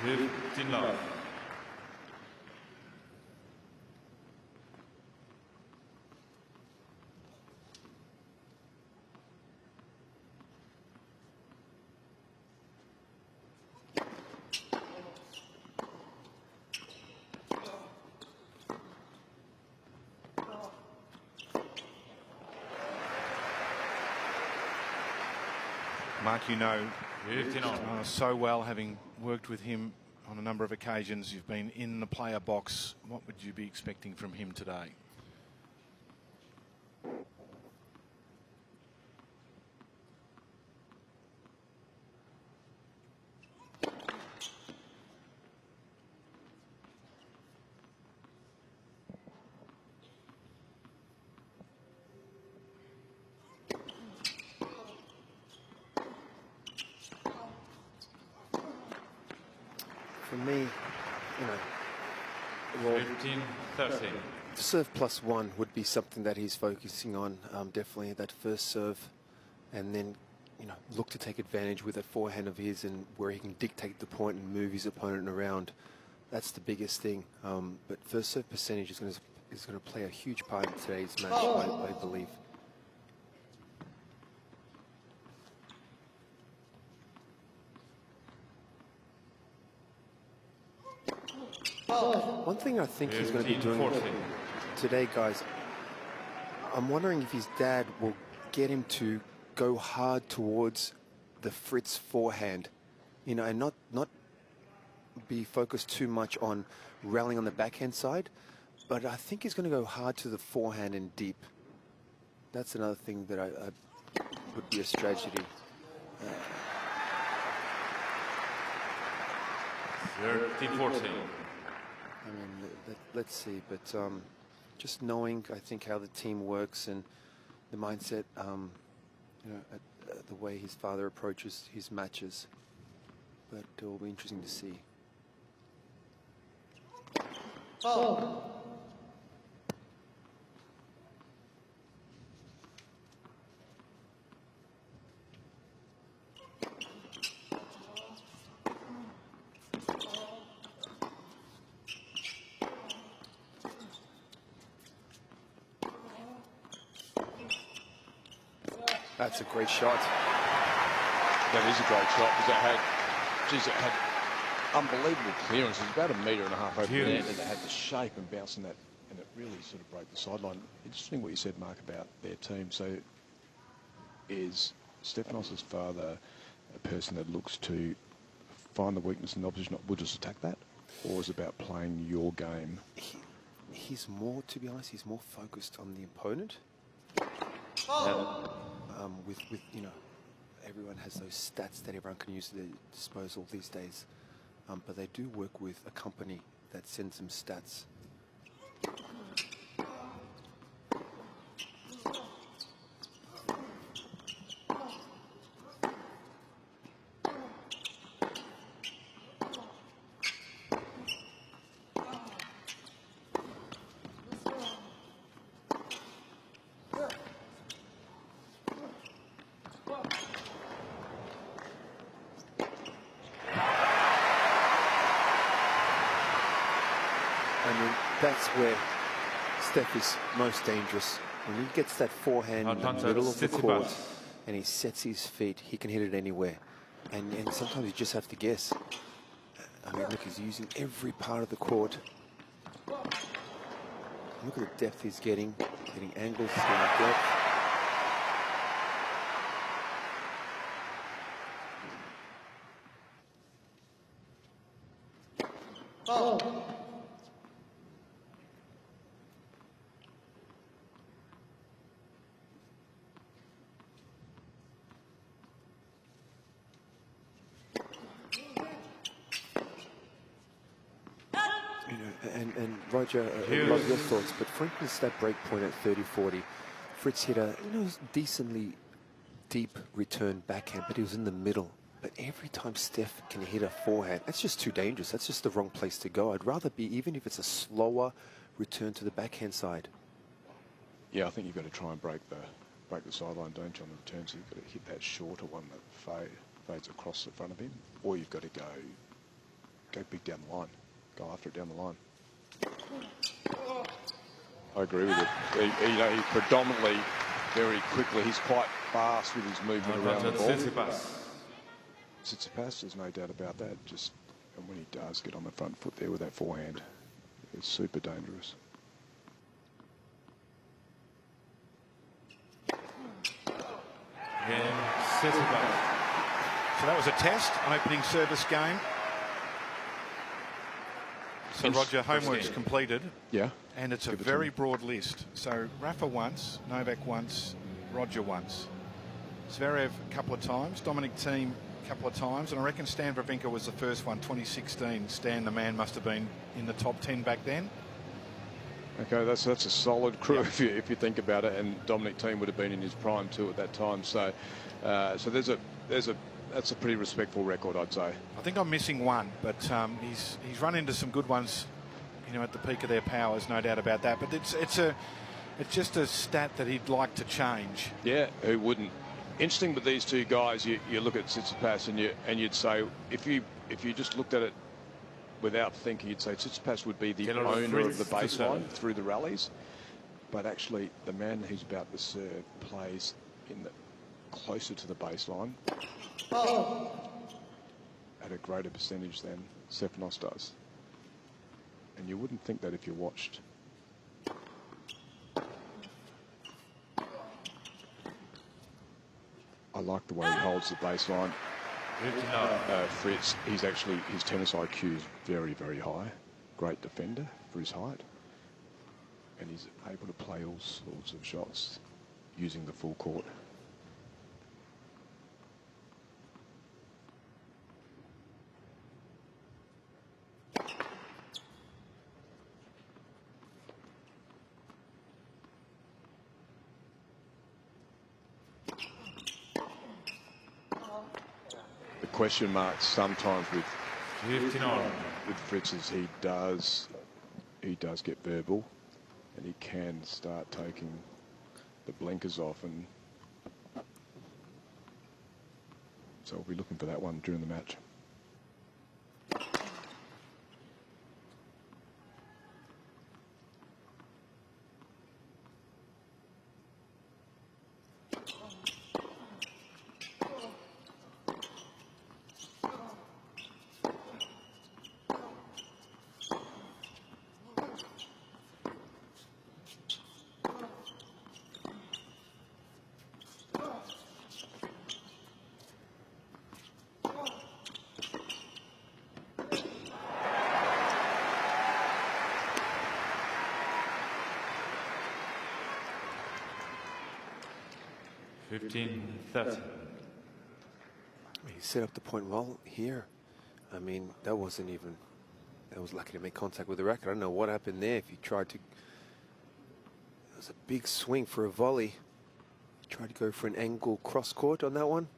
15 love. Mark, you know so well, having worked with him on a number of occasions. You've been in the player box. What would you be expecting from him today? For me, you know, well, 15-13. serve +1 would be something that he's focusing on. Definitely that first serve, and then, you know, look to take advantage with that forehand of his, and where he can dictate the point and move his opponent around. That's the biggest thing. But first serve percentage is going to play a huge part in today's match, I believe. One thing I think he's going to be doing today, guys, I'm wondering if his dad will get him to go hard towards the Fritz forehand, you know, and not be focused too much on rallying on the backhand side, but I think he's going to go hard to the forehand and deep. That's another thing that I would be a strategy. 13-14. I mean, let's see, but just knowing, I think, how the team works and the mindset, you know, the way his father approaches his matches, but it will be interesting to see. That's a great shot. That is a great shot, because it had unbelievable clearance. It was about 1.5 meters over the net, and it had the shape and bouncing that, and it really sort of broke the sideline. Interesting what you said, Mark, about their team. So is Stefanos' father a person that looks to find the weakness in the opposition, we'll just attack that? Or is it about playing your game? He's more, to be honest, he's more focused on the opponent. With you know, everyone has those stats that everyone can use at their disposal these days, but they do work with a company that sends them stats. That's where Steph is most dangerous. When he gets that forehand in the middle of the court and he sets his feet, he can hit it anywhere. And sometimes you just have to guess. I mean, look, he's using every part of the court. Look at the depth he's getting angles, he's getting depth. And Roger, I love your thoughts, but for instance, that break point at 30-40, Fritz hit a decently deep return backhand, but he was in the middle. But every time Steph can hit a forehand, that's just too dangerous. That's just the wrong place to go. I'd rather be, even if it's a slower return to the backhand side. Yeah, I think you've got to try and break the sideline, don't you, on the return? So you've got to hit that shorter one that fades across the front of him, or you've got to go go big down the line. Go after it down the line. I agree with it. He predominantly, very quickly, he's quite fast with his movement around the ball. Tsitsipas, there's no doubt about that. And when he does get on the front foot there with that forehand, it's super dangerous. So that was a test, opening service game. So Roger, homework's completed. Yeah. And it's a very broad list. So Rafa once, Novak once, Roger once, Zverev a couple of times, Dominic Thiem a couple of times, and I reckon Stan Wawrinka was the first one, 2016. Stan, the man, must have been in the top 10 back then. Okay, that's a solid crew if you think about it, and Dominic Thiem would have been in his prime too at that time. So, that's a pretty respectful record, I'd say. I think I'm missing one, but he's run into some good ones, at the peak of their powers, no doubt about that. But it's just a stat that he'd like to change. Yeah, who wouldn't? Interesting with these two guys, you look at Tsitsipas and you'd say if you just looked at it without thinking, you'd say Tsitsipas would be the owner of the baseline through the rallies, but actually the man who's about to serve plays closer to the baseline at a greater percentage than Stefanos does. And you wouldn't think that if you watched. I like the way he holds the baseline. Fritz, his tennis IQ is very, very high. Great defender for his height. And he's able to play all sorts of shots using the full court. Question marks sometimes with Fritz is he does get verbal, and he can start taking the blinkers off, and so we'll be looking for that one during the match. He set up the point well here. I mean, that was lucky to make contact with the racket. I don't know what happened there. If he tried to, it was a big swing for a volley. He tried to go for an angle cross court on that one.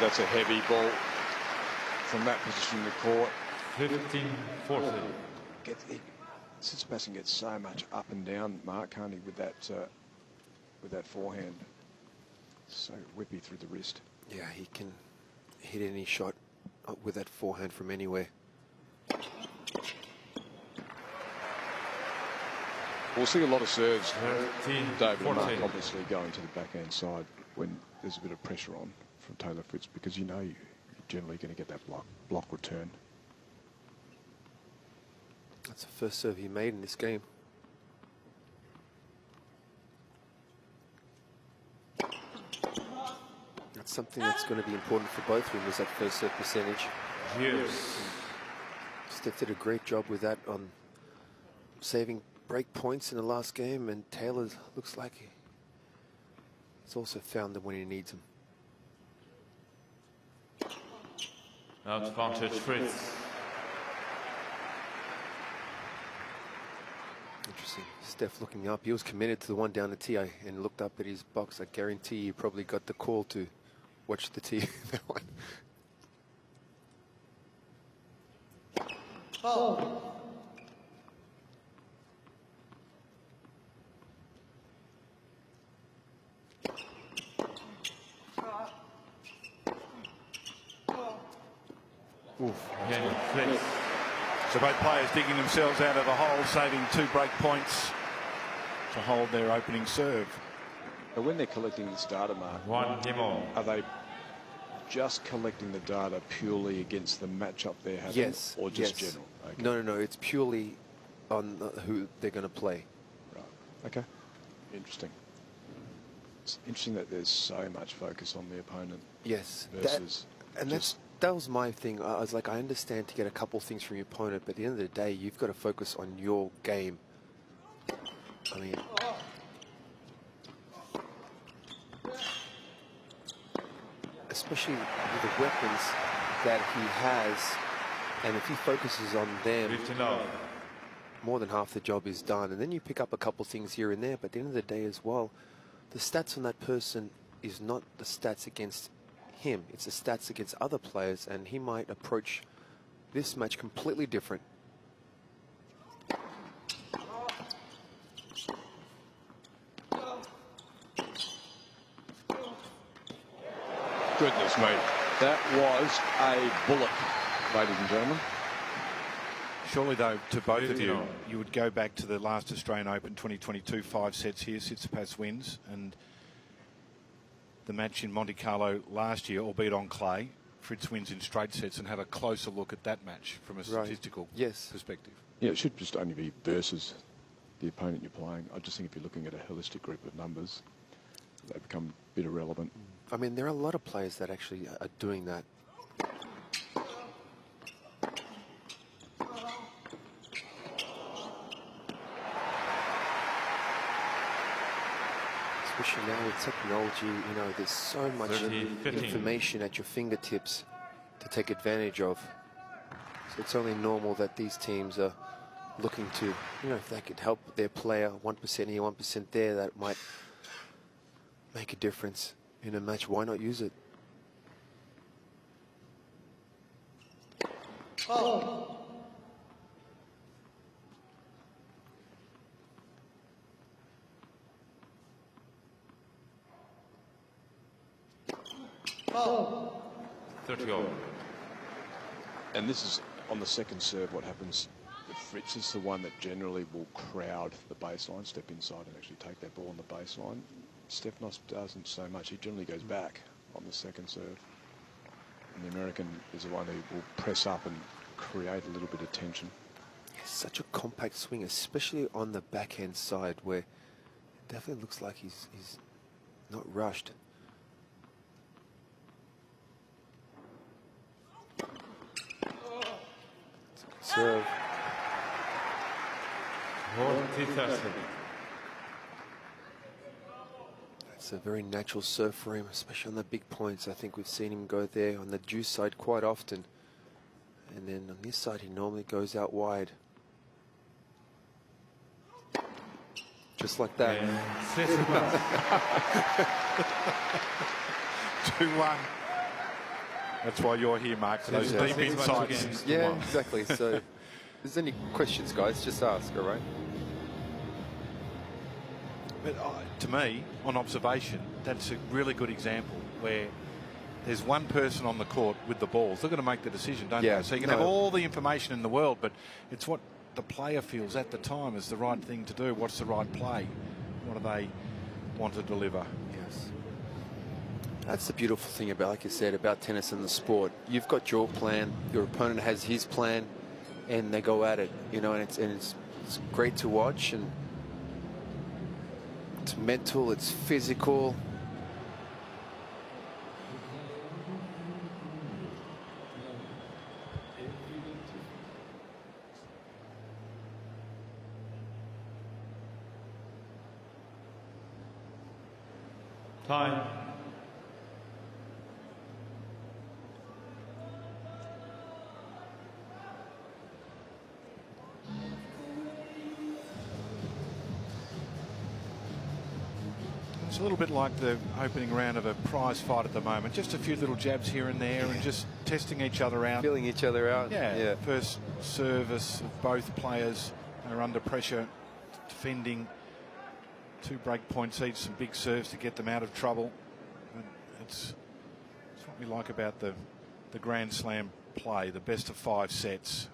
That's a heavy ball from that position in the court. 15-14. Tsitsipas gets so much up and down, Mark, can't he, with that forehand? So whippy through the wrist. Yeah, he can hit any shot with that forehand from anywhere. We'll see a lot of serves, 13, David and 14. Mark, obviously going to the backhand side when there's a bit of pressure on from Taylor Fritz, because you're generally going to get that block return. That's the first serve he made in this game. That's something that's going to be important for both of them, is that first serve percentage. Yes. Steph did a great job with that on saving break points in the last game, and Taylor looks like he's also found them when he needs them. Advantage Fritz. Interesting. Steph looking up. He was committed to the one down the tee and looked up at his box. I guarantee he probably got the call to watch the tee. That one. Jannik Fritz. So both players digging themselves out of the hole, saving 2 break points to hold their opening serve. But when they're collecting this data, Mark, 1 game on. are they just collecting the data purely against the matchup they're having? Yes. Or just yes. general? Okay. No. It's purely on who they're going to play. Right. Okay. Interesting. It's interesting that there's so much focus on the opponent. Yes. Versus That was my thing. I was like, I understand to get a couple things from your opponent, but at the end of the day, you've got to focus on your game. I mean, especially with the weapons that he has, and if he focuses on them, 59. more than half the job is done. And then you pick up a couple things here and there, but at the end of the day as well, the stats on that person is not the stats against him. It's the stats against other players, and he might approach this match completely different. Goodness me. That was a bullet, ladies and gentlemen. Surely, though, to both of you, 59. you would go back to the last Australian Open 2022, 5 sets here. Tsitsipas wins, and the match in Monte Carlo last year, albeit on clay, Fritz wins in straight sets, and have a closer look at that match from a statistical perspective. Yeah, it should just only be versus the opponent you're playing. I just think if you're looking at a holistic group of numbers, they become a bit irrelevant. I mean, there are a lot of players that actually are doing that. Especially now with technology, you know, there's so much 30-15. information at your fingertips to take advantage of. So it's only normal that these teams are looking to, you know, if they could help their player 1% here, 1% there, that might make a difference in a match. Why not use it? Oh. 30 over. And this is on the second serve what happens. Fritz is the one that generally will crowd the baseline, step inside and actually take that ball on the baseline. Stefanos doesn't so much. He generally goes back on the second serve. And the American is the one who will press up and create a little bit of tension. It's such a compact swing, especially on the backhand side, where it definitely looks like he's not rushed. Serve. 40-30. It's a very natural serve for him, especially on the big points. I think we've seen him go there on the deuce side quite often. And then on this side, he normally goes out wide. Just like that. 2-1. That's why you're here, Mark, for those deep insights. Yeah, exactly. So, if there's any questions, guys, just ask, all right? But to me, on observation, that's a really good example where there's one person on the court with the balls. They're going to make the decision, don't they? So you can have all the information in the world, but it's what the player feels at the time is the right thing to do. What's the right play? What do they want to deliver? Yes. That's the beautiful thing about, like you said, about tennis and the sport. You've got your plan, your opponent has his plan, and they go at it, you know, and it's great to watch, and it's mental, it's physical. Time. It's a little bit like the opening round of a prize fight at the moment. Just a few little jabs here and there, and just testing each other out. Feeling each other out. Yeah. First service of both players are under pressure, defending. 2 break points each, some big serves to get them out of trouble. And it's what we like about the Grand Slam play, the best of 5 sets.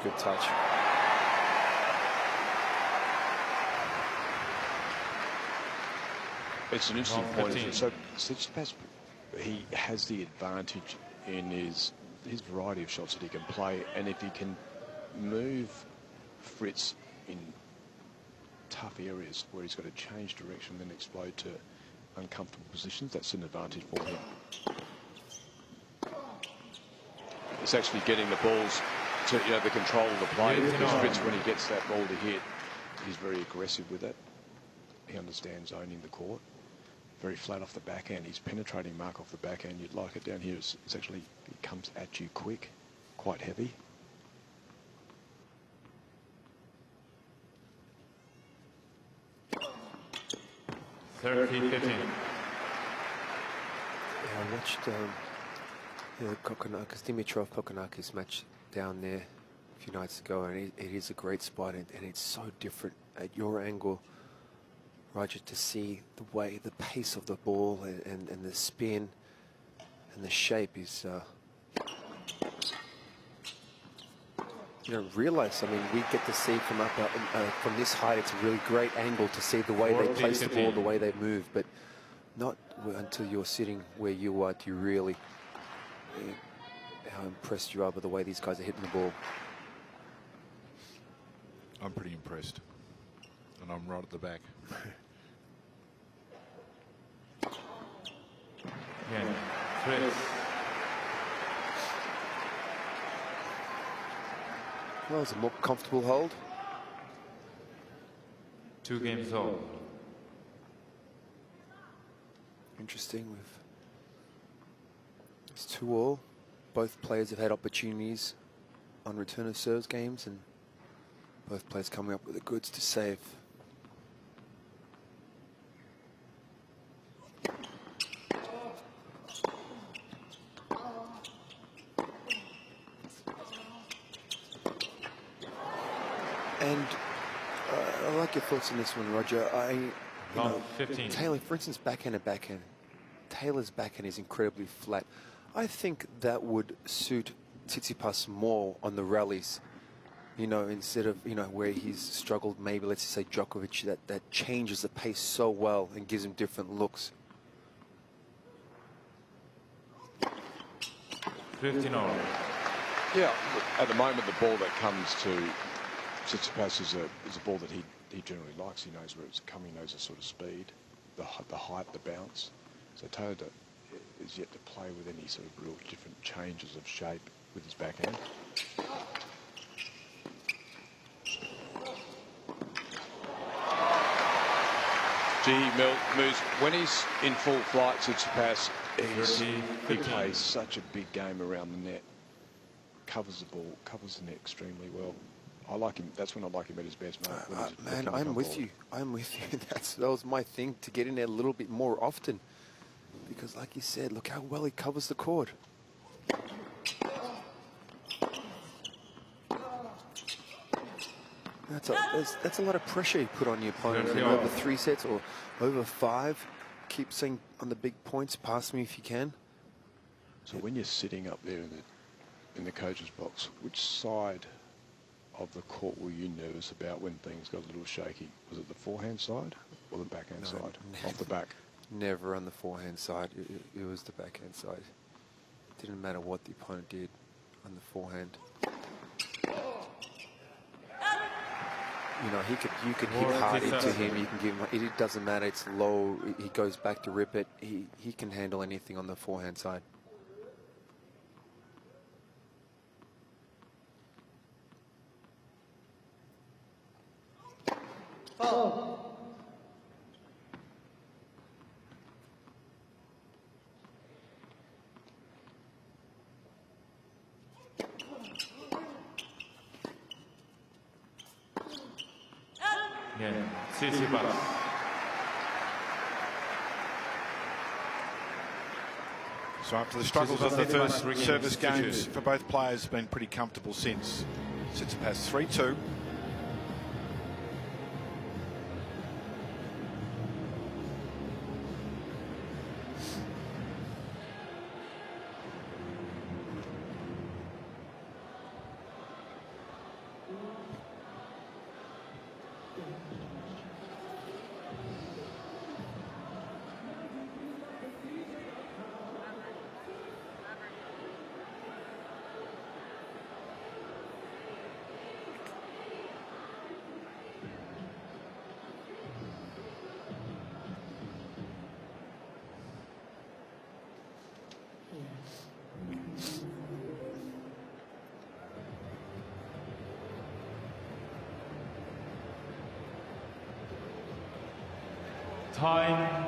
Good touch. It's an interesting point. So Tsitsipas, he has the advantage in his variety of shots that he can play, and if he can move Fritz in tough areas where he's got to change direction and then explode to uncomfortable positions, that's an advantage for him. It's actually getting the balls to the control of the play. Because Fritz, when he gets that ball to hit, he's very aggressive with it. He understands owning the court. Very flat off the backhand. He's penetrating mark off the backhand. You'd like it down here. It's actually, it comes at you quick, quite heavy. Third, 15. Yeah, I watched Dimitrov Kokonakis match down there a few nights ago, and it is a great spot, and it's so different at your angle, Roger, to see the way, the pace of the ball and the spin and the shape is, you don't realize, I mean, we get to see from from this height, it's a really great angle to see the way they place the ball, the way they move, but not until you're sitting where you are do you really how impressed you are with the way these guys are hitting the ball. I'm pretty impressed, and I'm right at the back. Yeah. Fritz. Well, it's a more comfortable hold. 2 games old. Interesting. It's 2-all. Both players have had opportunities on return of serves games, and both players coming up with the goods to save. And I like your thoughts on this one, Roger. Taylor, for instance, backhand and backhand. Taylor's backhand is incredibly flat. I think that would suit Tsitsipas more on the rallies, you know, instead of, you know, where he's struggled, maybe let's say Djokovic, that changes the pace so well and gives him different looks. 15 all. Yeah, at the moment, the ball that comes to Tsitsipas is a ball that he generally likes. He knows where it's coming, he knows the sort of speed, the height, the bounce. So Taylor is yet to play with any sort of real different changes of shape with his backhand. Moves when he's in full flight. Tsitsipas, he plays such a big game around the net. Covers the ball, covers the net extremely well. I like him. That's when I like him at his best, mate. Man, I'm with you. I'm with you. That was my thing, to get in there a little bit more often. Because like you said, look how well he covers the court. That's a lot of pressure you put on your opponent. Over 3 sets or over 5. Keep saying on the big points, pass me if you can. So when you're sitting up there in the coach's box, which side of the court were you nervous about when things got a little shaky? Was it the forehand side or the backhand side? Off the back? Never on the forehand side. It was the backhand side. It didn't matter what the opponent did on the forehand. You know, you can hit hard into him. You can give him. It doesn't matter. It's low. He goes back to rip it. He can handle anything on the forehand side. Jannik Sinner. So after the struggles of the first service games for both players, been pretty comfortable since. Tsitsipas 3-2. Time.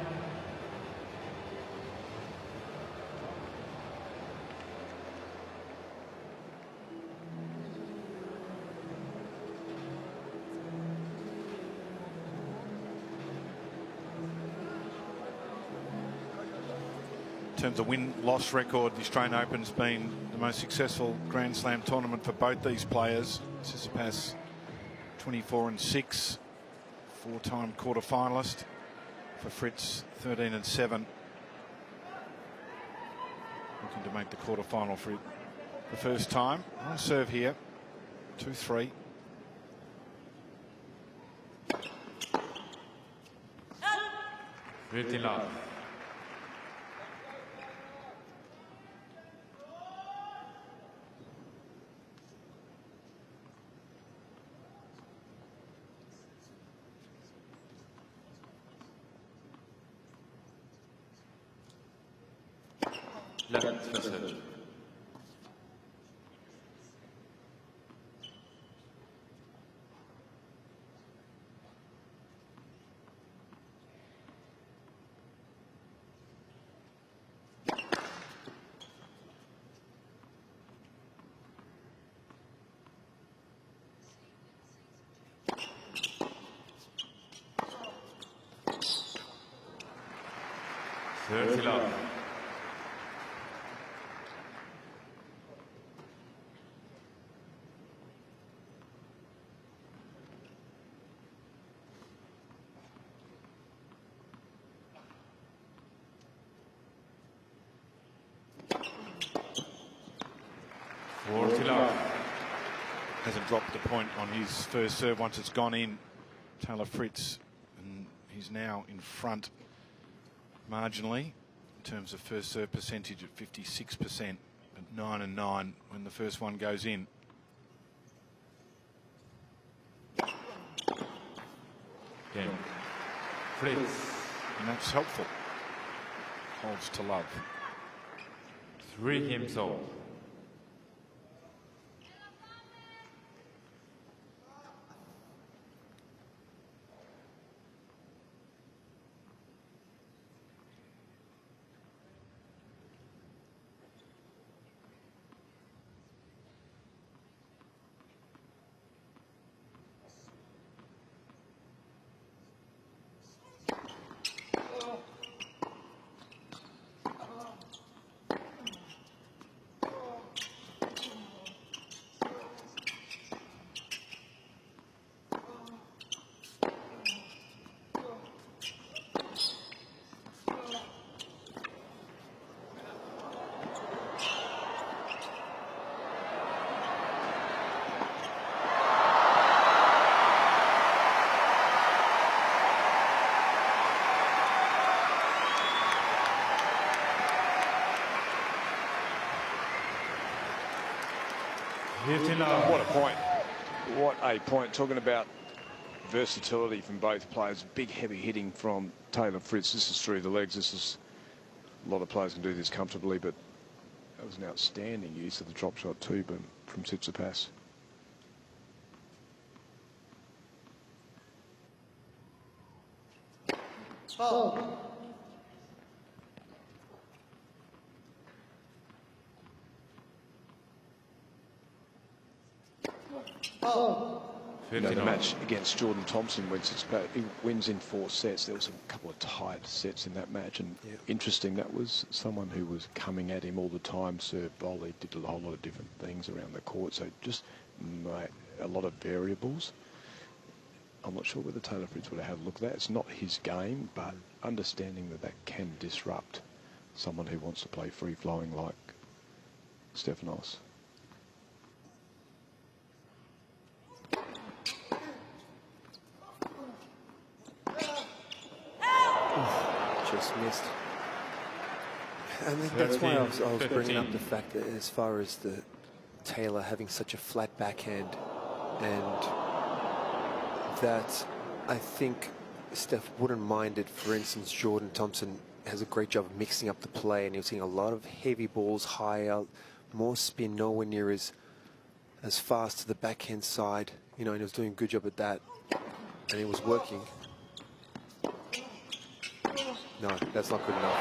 In terms of win-loss record, the Australian Open's been the most successful Grand Slam tournament for both these players. Tsitsipas 24-6, four-time quarter-finalist. For Fritz, 13-7. Looking to make the quarter-final for the first time. On serve here, 2-3. Pretty love. Left facet. Thirty love. Hasn't dropped the point on his first serve once it's gone in. Taylor Fritz, and he's now in front marginally in terms of first serve percentage at 56%, at 9-9 when the first one goes in. Cain. Fritz. And that's helpful. Holds to love. 3 games all. What a point. What a point. Talking about versatility from both players. Big, heavy hitting from Taylor Fritz. This is through the legs. This is a lot of players can do this comfortably, but that was an outstanding use of the drop shot too, but from Tsitsipas. You know, the match against Jordan Thompson, he wins in 4 sets. There was a couple of tied sets in that match, and interesting, that was someone who was coming at him all the time, serve, volley, did a whole lot of different things around the court, so just a lot of variables. I'm not sure whether Taylor Fritz would have had a look at that. It's not his game, but understanding that can disrupt someone who wants to play free-flowing like Stefanos. Just missed. I think that's why I was bringing up the fact that as far as the Taylor having such a flat backhand, and that I think Steph wouldn't mind it. For instance, Jordan Thompson has a great job of mixing up the play, and you're seeing a lot of heavy balls high out, more spin, nowhere near as fast to the backhand side, you know, and he was doing a good job at that, and it was working. No, that's not good enough.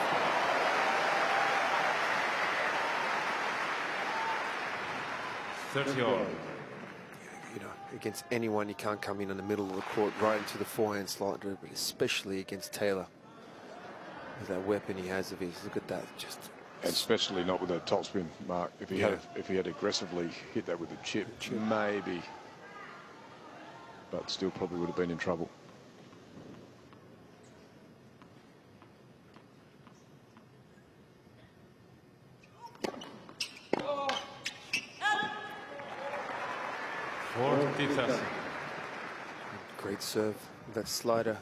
You know, against anyone, you can't come in the middle of the court right into the forehand slider, but especially against Taylor. With that weapon he has of his, look at that, just. And especially not with a topspin, Mark. If he had aggressively hit that with a chip, maybe, but still probably would have been in trouble. Great serve. That slider,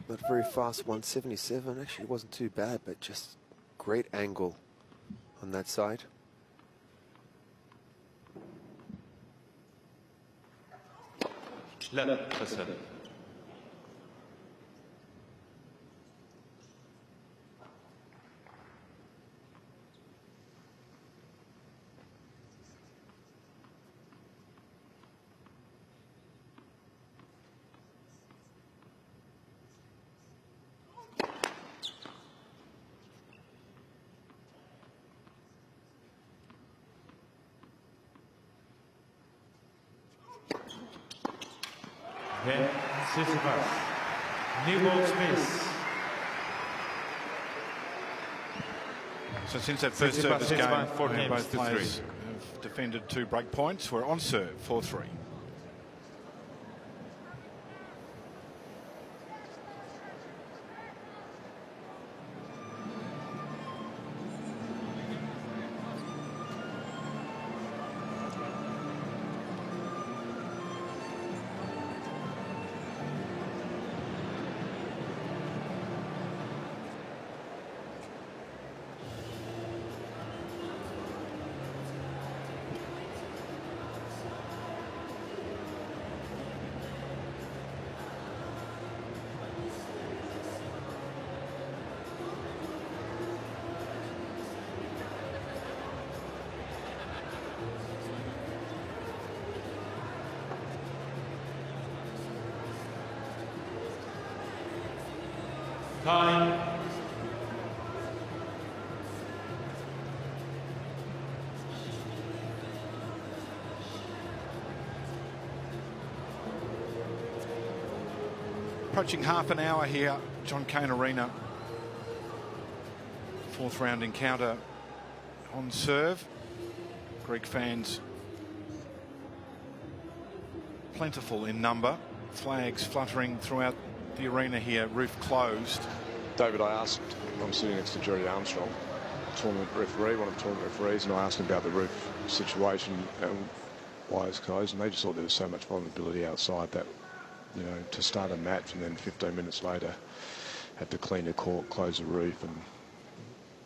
not very fast, 177. Actually, it wasn't too bad, but just great angle on that side. Tsitsipas, new ball space. So since that first service game, both players have defended 2 break points. We're on serve, 4-3. Cain. Approaching half an hour here, Cain Arena. 4th round encounter on serve. Greek fans plentiful in number. Flags fluttering throughout the arena here, roof closed. David, I'm sitting next to Jerry Armstrong, tournament referee, one of the tournament referees, and I asked him about the roof situation and why it's closed, and they just thought there was so much vulnerability outside that, you know, to start a match and then 15 minutes later had to clean the court, close the roof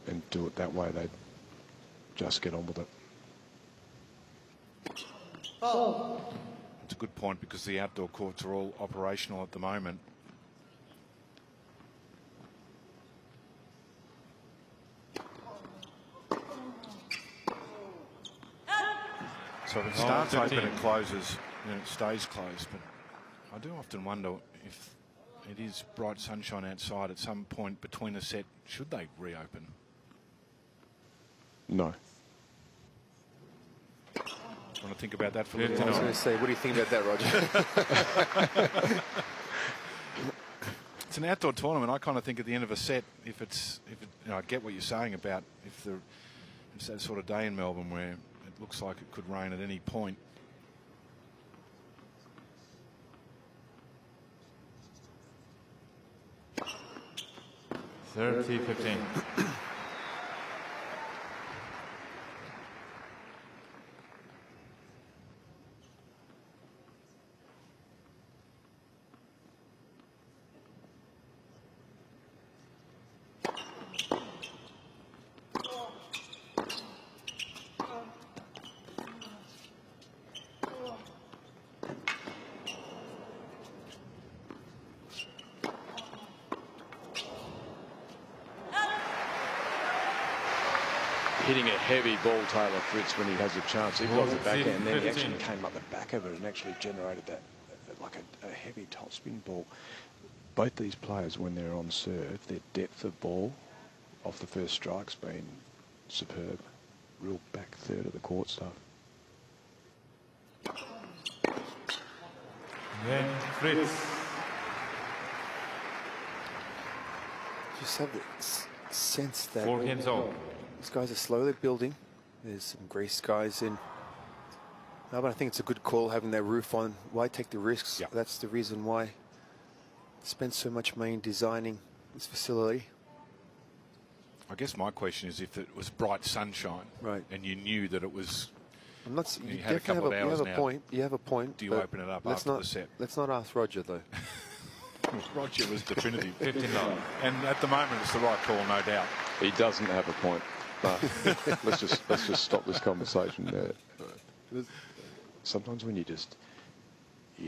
and do it that way. They'd just get on with it. It's a good point because the outdoor courts are all operational at the moment. So if it starts open, it closes, and it stays closed. But I do often wonder if It is bright sunshine outside at some point between the set. Should they reopen? No. Want to think about that for a little I was while? going to say, what do you think about that, Roger? It's an outdoor tournament. I kind of think at the end of a set, if I get what you're saying about if it's that sort of day in Melbourne where it looks like it could rain at any point. Thirty 15. Hitting a heavy ball, Taylor Fritz, when he has a chance. He got the backhand, and then he 15. actually came up the back of it and actually generated that like a heavy topspin ball. Both these players, when they're on serve, their depth of ball off the first strike's been superb. Real back third of the court stuff. Then Fritz. Just have the sense that 4 games all. these guys are slowly building. There's some gray skies in. No, but I think it's a good call having that roof on. Why take the risks? Yep. That's the reason why I spent so much money designing this facility. I guess my question is if it was bright sunshine, Right. and you knew that it was. I'm not. You, You had a couple definitely of you hours have a now. point. You have a point. Do you but open it up let's after not, the set? Let's not ask Roger though. Roger was definitive. 15 love. And at the moment, it's the right call, no doubt. He doesn't have a point. But let's just stop this conversation there. Sometimes when you're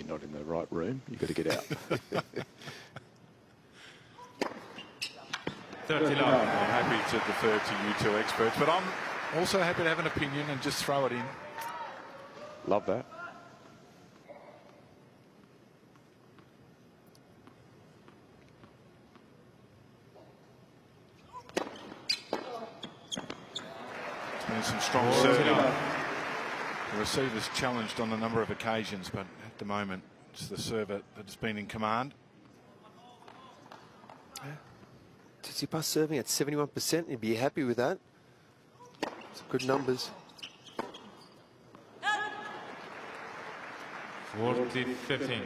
not in the right room, you've got to get out. 30 love. I'm happy to defer to you two experts, but I'm also happy to have an opinion and just throw it in. Love that. Been some strong serving. The receiver's challenged on a number of occasions, but at the moment, it's the server that's been in command. Tsitsipas serving at 71%. You'd be happy with that. It's good numbers. 40 15.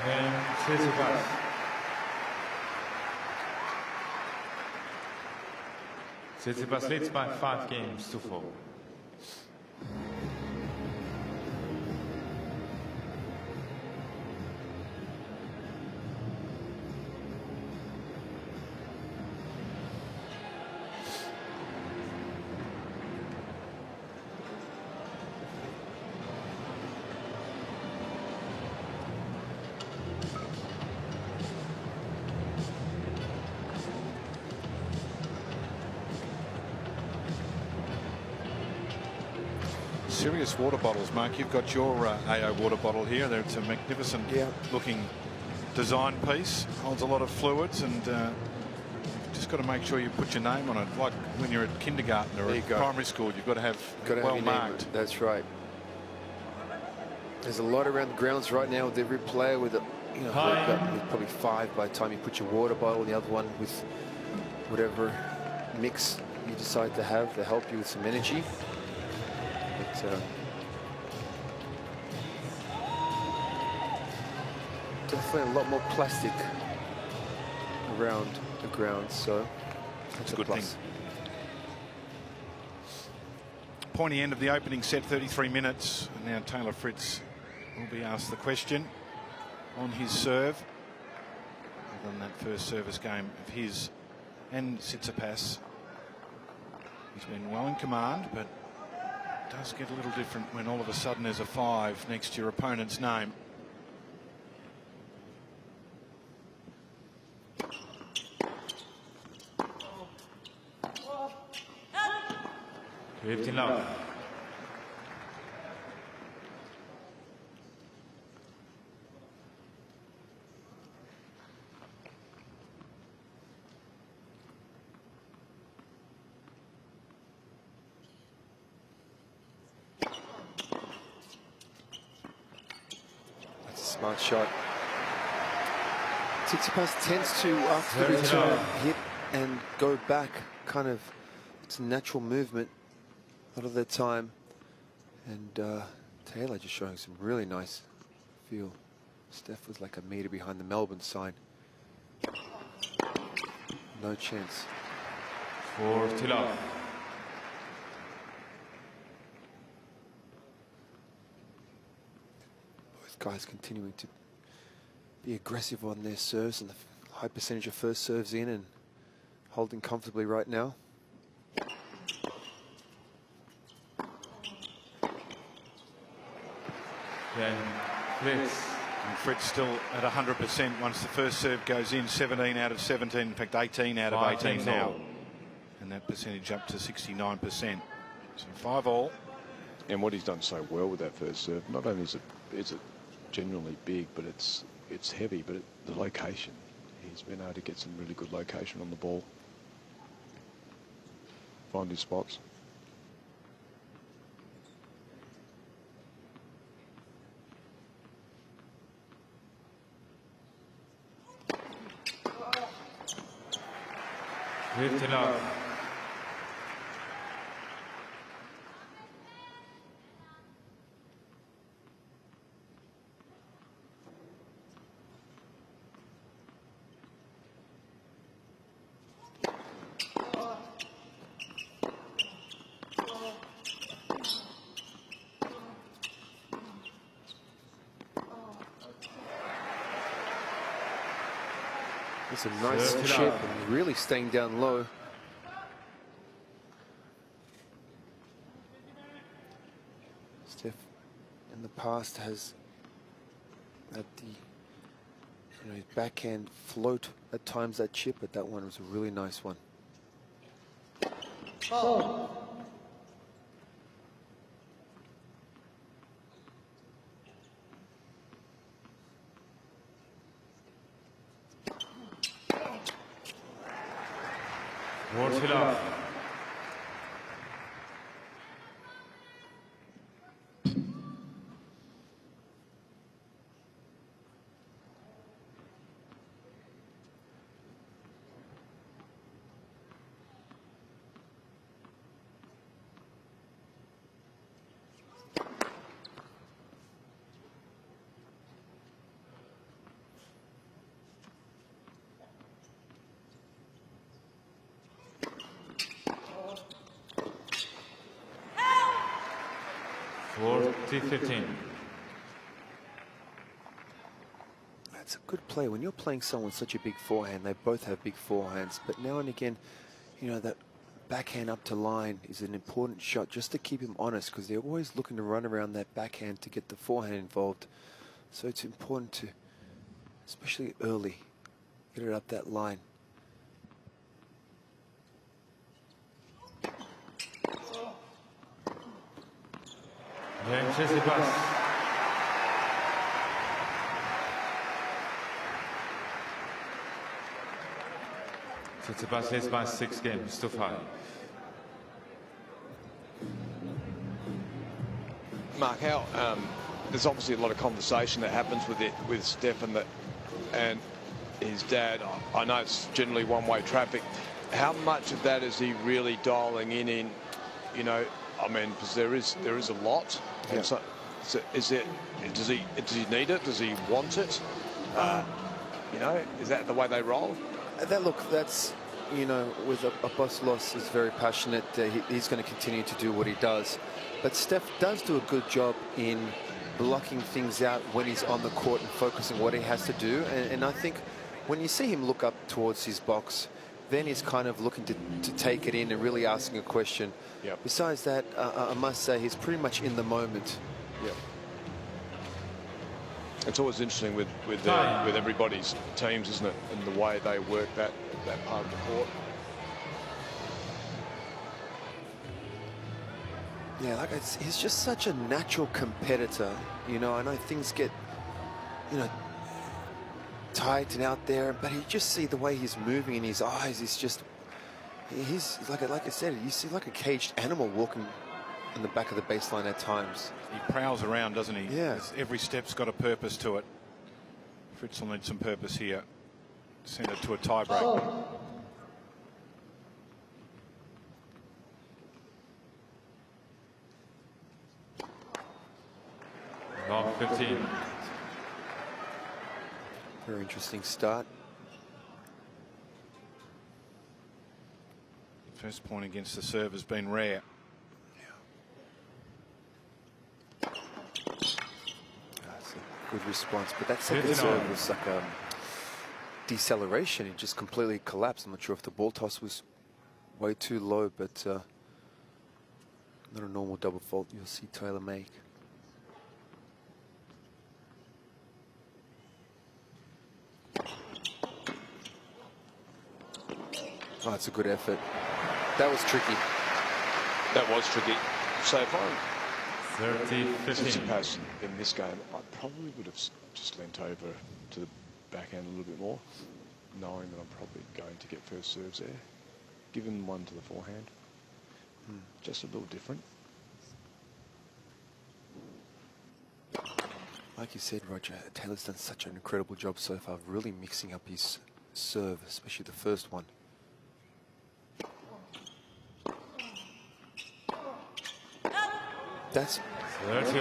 And Tsitsipas. Tsitsipas leads by 5 games to 4. Serious water bottles, Mark. You've got your AO water bottle here. It's a magnificent looking design piece. Holds a lot of fluids, and you've just got to make sure you put your name on it. Like when you're at kindergarten or at primary school, you've got to have well marked. That's right. There's a lot around the grounds right now with every player with with probably 5 by the time you put your water bottle, the other one with whatever mix you decide to have to help you with some energy. But, definitely a lot more plastic around the ground, so that's a good plus. thing. Pointy end of the opening set, 33 minutes. And now Taylor Fritz will be asked the question on his serve. On that first service game of his and Tsitsipas. He's been well in command, but does get a little different when all of a sudden there's a 5 next to your opponent's name. Love. That's a smart shot. Tsitsipas tends to, after the return, hit and go back, kind of, it's a natural movement a lot of the time. And Taylor just showing some really nice feel. Steph was like a meter behind the Melbourne sign. No chance. For Love. Both guys continuing to be aggressive on their serves, and the high percentage of first serves in and holding comfortably right now. Then Fritz. And Fritz still at 100% once the first serve goes in. 17 out of 17, in fact 18 out of 18 now. And that percentage up to 69%. So 5-all. And what he's done so well with that first serve, not only is it genuinely big, but it's heavy, but the location. He's been able to get some really good location on the ball. Find his spots. Love. It's a nice chip and really staying down low. Steph in the past has had the his backhand float at times, that chip, but that one was a really nice one. Oh. Love. For T15. That's a good play. When you're playing someone with such a big forehand, they both have big forehands, but now and again, that backhand up to line is an important shot just to keep him honest, because they're always looking to run around that backhand to get the forehand involved. So it's important to, especially early, get it up that line. Tsitsipas. Tsitsipas leads by 6 games to 5. Mark, how there's obviously a lot of conversation that happens with Steph and his dad. I know it's generally one-way traffic. How much of that is he really dialing in? I mean, because there is a lot. Yeah. And so is it? Does he need it? Does he want it? Is that the way they roll? That's with Apostolos is very passionate. He's going to continue to do what he does. But Steph does do a good job in blocking things out when he's on the court and focusing what he has to do. And I think when you see him look up towards his box, then he's kind of looking to take it in and really asking a question. Yep. Besides that, I must say he's pretty much in the moment. Yep. It's always interesting with everybody's teams, isn't it? And the way they work that part of the court. Yeah, like he's just such a natural competitor. You know, I know things get, you know, tight and out there, but you just see the way he's moving in his eyes. He's like I said, you see like a caged animal walking in the back of the baseline at times. He prowls around, doesn't he? Yeah. Every step's got a purpose to it. Fritz will need some purpose here. Send it to a tiebreak. Long 15. Very interesting start. First point against the serve has been rare. That's a good response, but that second serve was like a deceleration. It just completely collapsed. I'm not sure if the ball toss was way too low, but not a normal double fault you'll see Taylor make. Oh, that's a good effort. That was tricky. That was tricky. So if I'm 30-15. Tsitsipas in this game, I probably would have just leant over to the backhand a little bit more, knowing that I'm probably going to get first serves there. Give him one to the forehand. Just a little different. Like you said, Roger, Taylor's done such an incredible job so far of really mixing up his serve, especially the first one. That's 30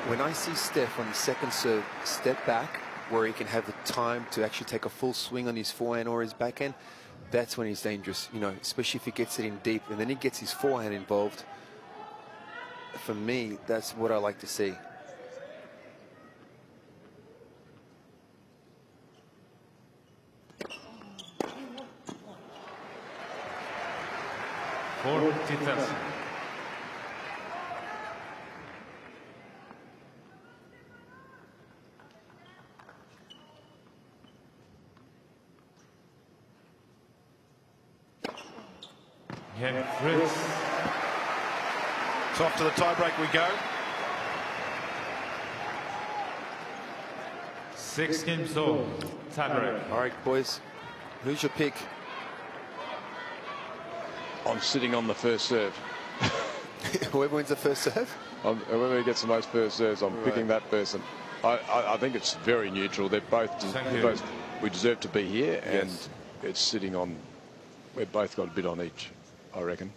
when I see Steph on the second serve step back, where he can have the time to actually take a full swing on his forehand or his backhand. That's when he's dangerous, you know, especially if he gets it in deep and then he gets his forehand involved. For me, that's what I like to see. Jannik Fritz. So off to the tiebreak we go. 6 games all. Tiebreak. All right, boys, who's your pick? I'm sitting on the first serve. Whoever wins the first serve? Whoever gets the most first serves, I'm picking that person. I think it's very neutral. They're both, we deserve to be here, and it's sitting on. We've both got a bit on each, I reckon.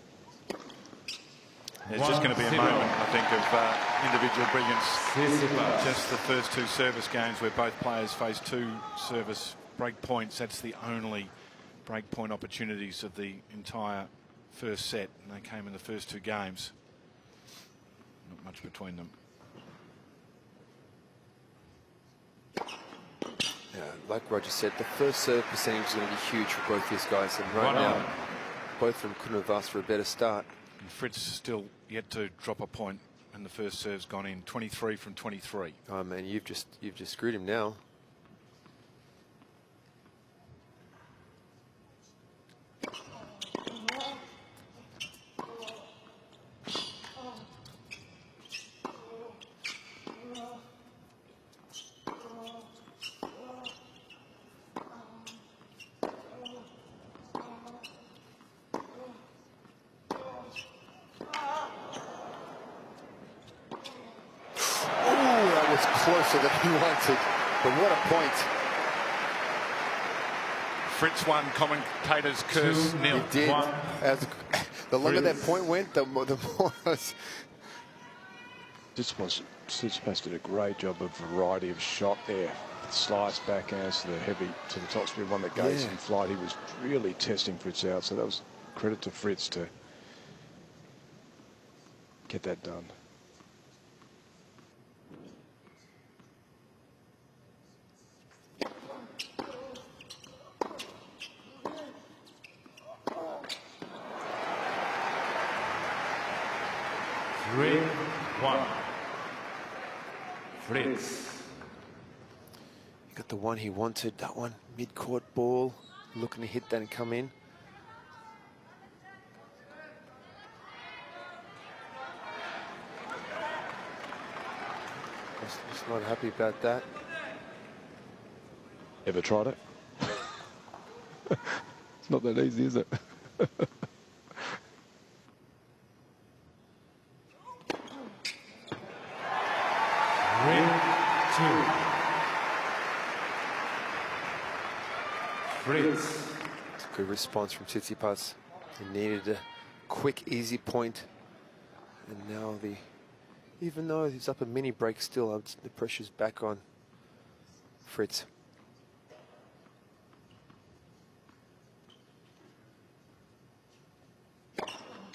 It's just going to be a moment, I think, of individual brilliance. Just the first two service games where both players face two service break points. That's the only break point opportunities of the entire first set, and they came in the first two games. Not much between them. Yeah, like Roger said, the first serve percentage is going to be huge for both these guys, and right now, both of them couldn't have asked for a better start. And Fritz still yet to drop a point, and the first serve's gone in. 23 from 23. Oh man, you've just screwed him now. Closer than he wanted, but what a point. Fritz won, commentators curse nil. He did. The longer that point went, the more Tsitsipas did a great job of variety of shot there. Slice backhands to the heavy, to the top speed one that goes in flight. He was really testing Fritz out, so that was credit to Fritz to get that done. 3-1. Fritz. He got the one he wanted, that one mid-court ball, looking to hit that and come in. Just not happy about that. Ever tried it? It's not that easy, is it? 3-2. Fritz. Good response from Tsitsipas. He needed a quick, easy point. And now even though he's up a mini break still, the pressure's back on Fritz.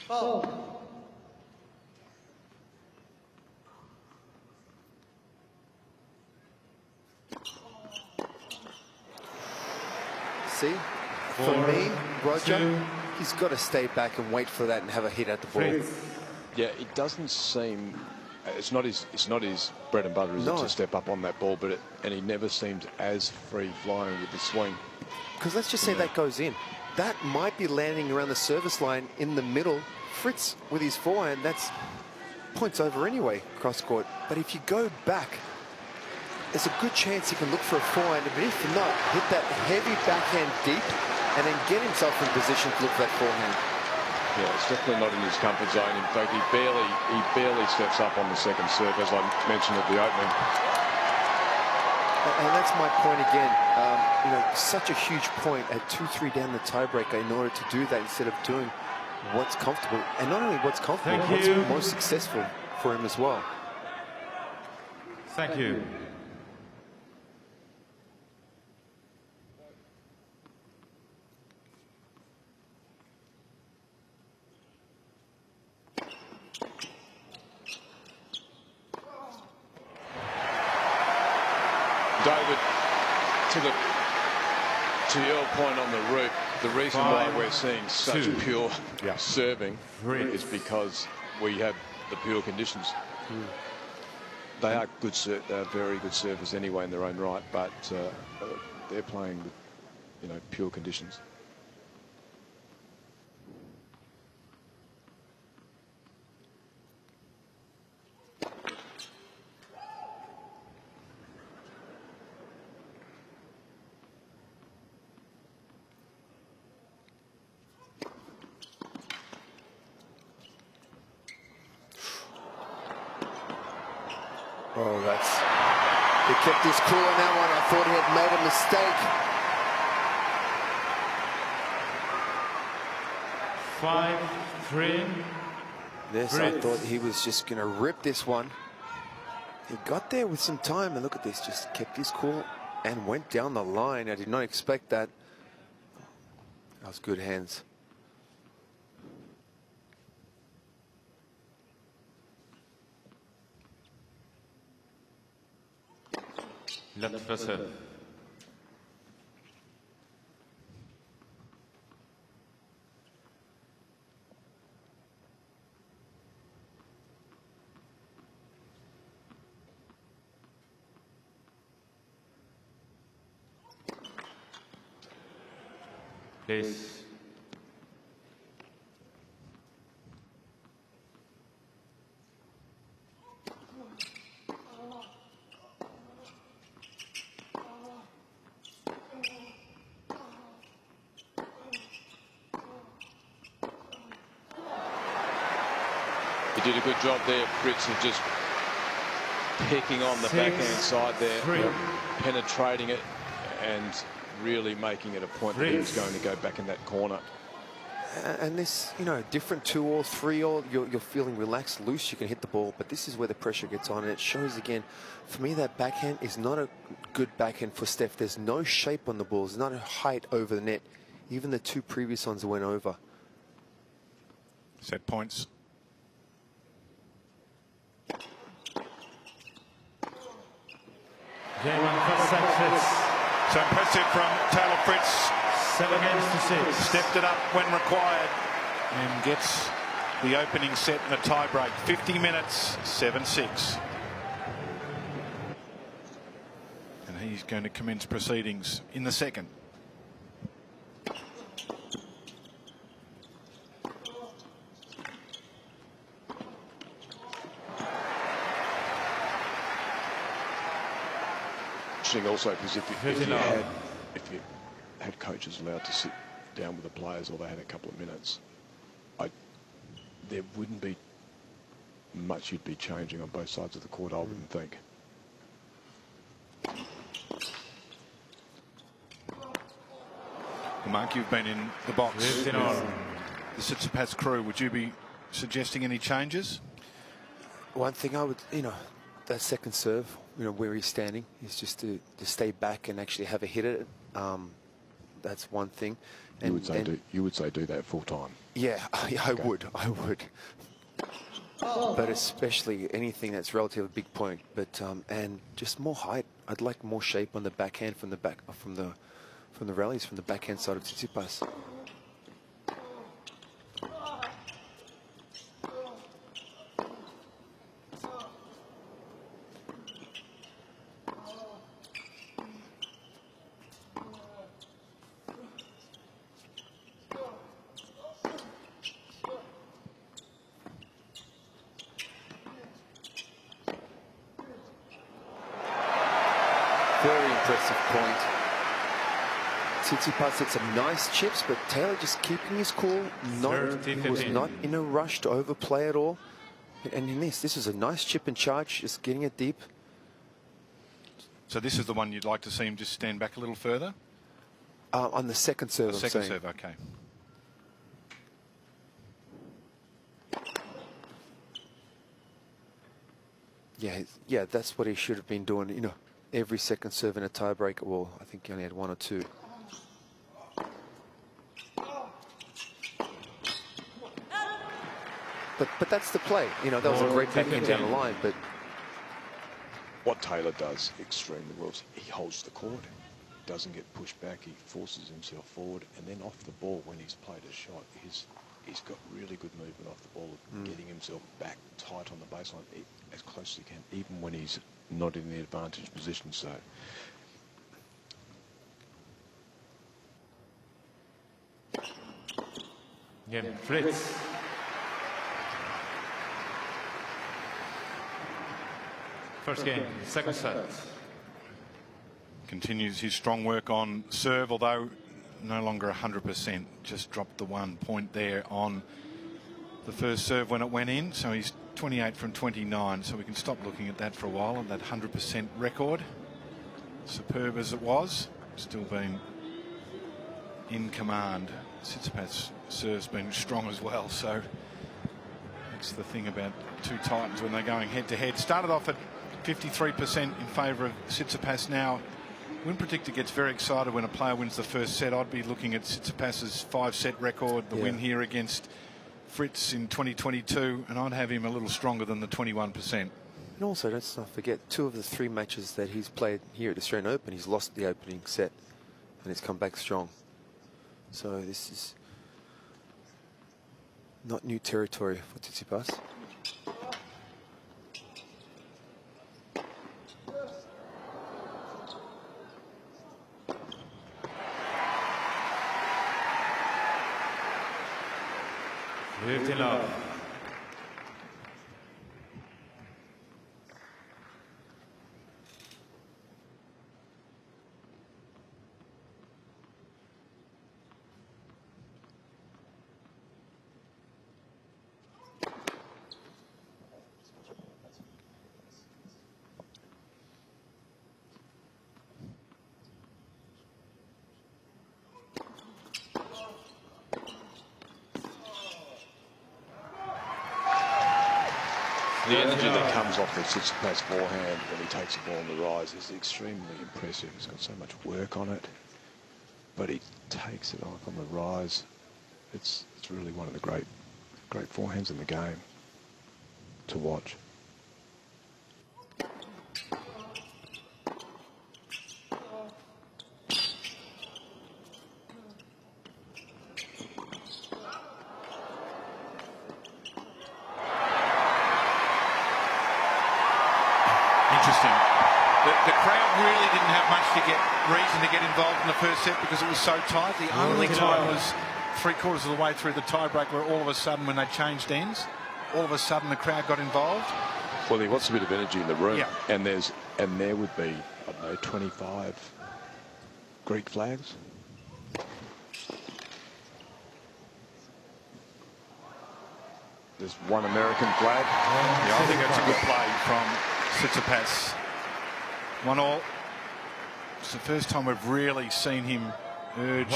Oh. See, for me, Roger, he's got to stay back and wait for that and have a hit at the ball. Yeah, it doesn't seem. It's not his bread and butter, is it, to step up on that ball? And he never seems as free flying with the swing. Because let's just say that goes in. That might be landing around the service line in the middle. Fritz with his forehand, that's points over anyway, cross court. But if you go back, there's a good chance he can look for a forehand. But if not, hit that heavy backhand deep and then get himself in position to look for that forehand. Yeah, it's definitely not in his comfort zone. In fact, he barely steps up on the second serve, as I mentioned at the opening. And that's my point again. You know, such a huge point at 2-3 down the tiebreaker in order to do that instead of doing what's comfortable. And not only what's comfortable, what's most successful for him as well. Thank you. David, to your point on the route, the reason why we're seeing such pure serving is because we have the pure conditions. They are good, they're very good servers anyway in their own right, but they're playing with, you know, pure conditions. Oh, he kept his cool on that one. I thought he had made a mistake. 5-3. This, I thought he was just going to rip this one. He got there with some time, and look at this, just kept his cool and went down the line. I did not expect that. That was good hands. Let's pass it. Please. He did a good job there, Fritz, of just picking on the backhand side there, penetrating it and really making it a point that he was going to go back in that corner. And this, you know, different 2-all, 3-all, you're feeling relaxed, loose, you can hit the ball, but this is where the pressure gets on, and it shows again, for me, that backhand is not a good backhand for Steph. There's no shape on the ball, there's not a height over the net. Even the two previous ones went over. Set points. Game on first set, Fritz. So impressive from Taylor Fritz. 7 games to 6. Stepped it up when required and gets the opening set in a tiebreak. 50 minutes, 7-6. And he's going to commence proceedings in the second. Also, because if you had coaches allowed to sit down with the players, or they had a couple of minutes, there wouldn't be much you'd be changing on both sides of the court, I wouldn't think. Well, Mark, you've been in the box with the Tsitsipas crew. Would you be suggesting any changes? One thing I would, that second serve, where he's standing, is just to stay back and actually have a hit at it. That's one thing. And you would say do that full time. Yeah, I would. But especially anything that's relatively big point. But and just more height. I'd like more shape on the backhand from the rallies from the backhand side of Tsitsipas. Very impressive point. Tsitsipas hit some nice chips, but Taylor just keeping his cool. He was not in a rush to overplay at all. And in this is a nice chip and charge, just getting it deep. So this is the one you'd like to see him just stand back a little further? On the second serve, the second serve, okay. Yeah, that's what he should have been doing, every second serve in a tiebreak. Well, I think he only had one or two. But that's the play. That was a great backhand down the line. But what Taylor does extremely well is he holds the court, doesn't get pushed back, he forces himself forward, and then off the ball when he's played a shot, he's got really good movement off the ball, getting himself back tight on the baseline as close as he can, even when he's not in the advantage position. So Fritz. First game, second set. Continues his strong work on serve, although no longer 100%. Just dropped the 1 point there on the first serve when it went in. So he's 28 from 29. So we can stop looking at that for a while, and that 100% record. Superb as it was, still been in command. Tsitsipas' serve's been strong as well. So that's the thing about two Titans when they're going head to head. Started off at 53% in favour of Tsitsipas. Now, Win Predictor gets very excited when a player wins the first set. I'd be looking at Tsitsipas's 5-set record, the win here against Fritz in 2022, and I'd have him a little stronger than the 21%. And also, let's not forget, 2 of the 3 matches that he's played here at the Australian Open, he's lost the opening set, and he's come back strong. So this is not new territory for Tsitsipas. Love. The energy that comes off the Tsitsipas forehand when he takes the ball on the rise is extremely impressive. He's got so much work on it, but he takes it off on the rise. It's really one of the great forehands in the game to watch. interesting. The crowd really didn't have much reason to get involved in the first set because it was so tight. The only time was 3/4 of the way through the tiebreak where all of a sudden, when they changed ends, all of a sudden the crowd got involved. Well, he wants a bit of energy in the room, Yeah. and there would be, I don't know, 25 Greek flags. There's one American flag. Yeah, I think that's a good play from Tsitsipas. 1-1. It's the first time we've really seen him urge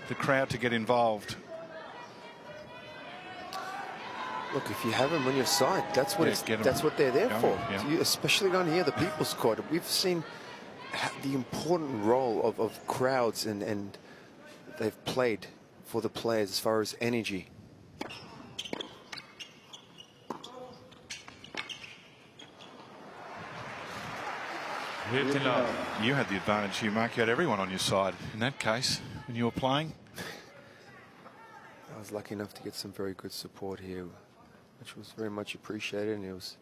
the crowd to get involved. Look, if you have them on your side, that's what that's what they're there for. Yeah. You, especially down here, the People's Court. We've seen the important role of crowds, and they've played for the players as far as energy. You had the advantage here, Mark. You had everyone on your side in that case when you were playing. I was lucky enough to get some very good support here, which was very much appreciated, and it was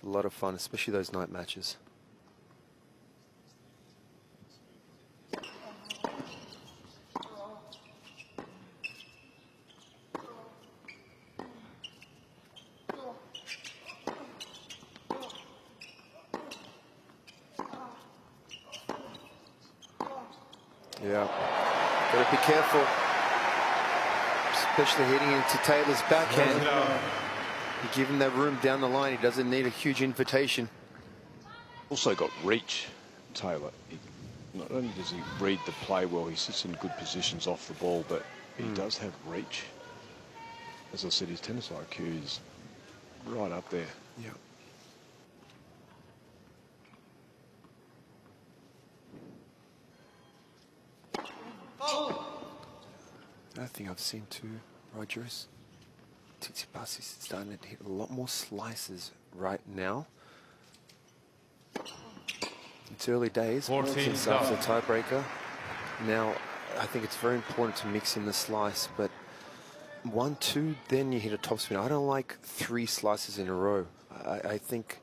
a lot of fun, especially those night matches. Yeah, gotta be careful, especially heading into Taylor's backhand. You give him that room down the line. He doesn't need a huge invitation. Also got reach, Taylor. Not only does he read the play well, he sits in good positions off the ball, but he does have reach. As I said, his tennis IQ is right up there. Yeah. Another thing I've seen too, Roger, is Tsitsipas is starting to hit a lot more slices right now. It's early days since after the tiebreaker. Now, I think it's very important to mix in the slice, but 1-2, then you hit a topspin. I don't like 3 slices in a row. I think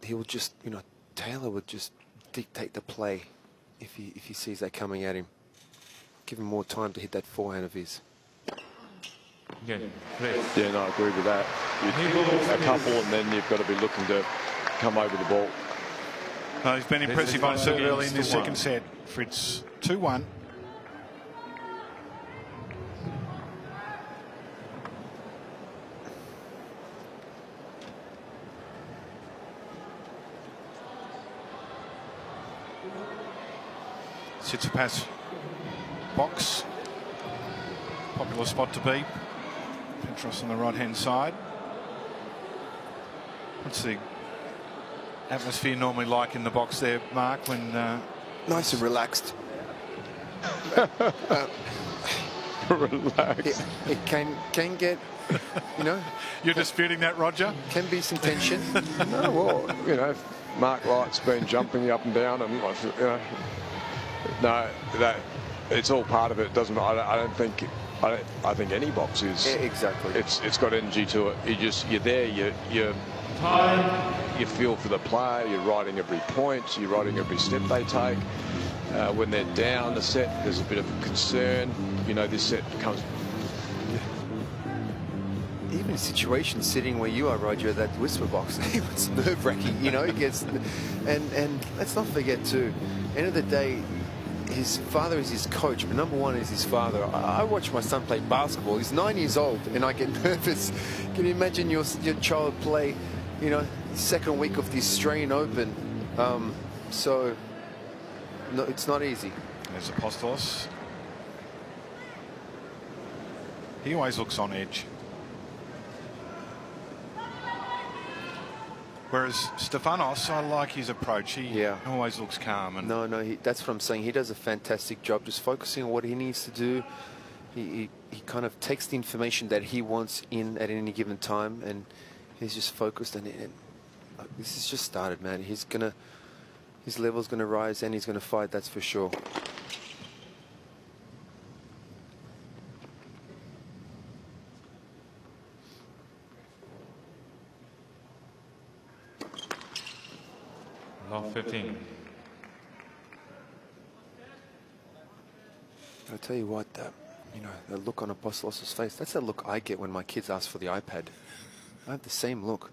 he will just, Taylor would just dictate the play if he sees that coming at him. Give him more time to hit that forehand of his. Yeah, no, I agree with that. A couple, and then you've got to be looking to come over the ball. No, he's been impressive on serve early in this second set. Fritz, 2-1. Tsitsipas box. Popular spot to be. Petros on the right-hand side. What's the atmosphere normally like in the box there, Mark, when... Nice and relaxed. Relax. It can get, You're disputing that, Roger? Can be some tension. No, well, Mark Wright's been jumping up and down, and no, that it's all part of it. Doesn't I don't think. I think any box is exactly. It's got energy to it. You're there. You feel for the player. You're riding every point. You're riding every step they take. When they're down the set, there's a bit of concern. This set becomes. Even situations sitting where you are, Roger, that whisper box, it's nerve-wracking. It gets, and let's not forget too. End of the day, his father is his coach, but number one is his father. I watch my son play basketball. He's 9 years old, and I get nervous. Can you imagine your child play, second week of the Australian Open? So, no, it's not easy. There's Apostolos. He always looks on edge. Whereas Stefanos, I like his approach. He always looks calm. And No, that's what I'm saying. He does a fantastic job just focusing on what he needs to do. He kind of takes the information that he wants in at any given time, and he's just focused. And this has just started, man. His level's gonna rise, and he's gonna fight. That's for sure. Love 15. I'll tell you what, you know, the look on Apostolos's face, that's the look I get when my kids ask for the iPad. I have the same look.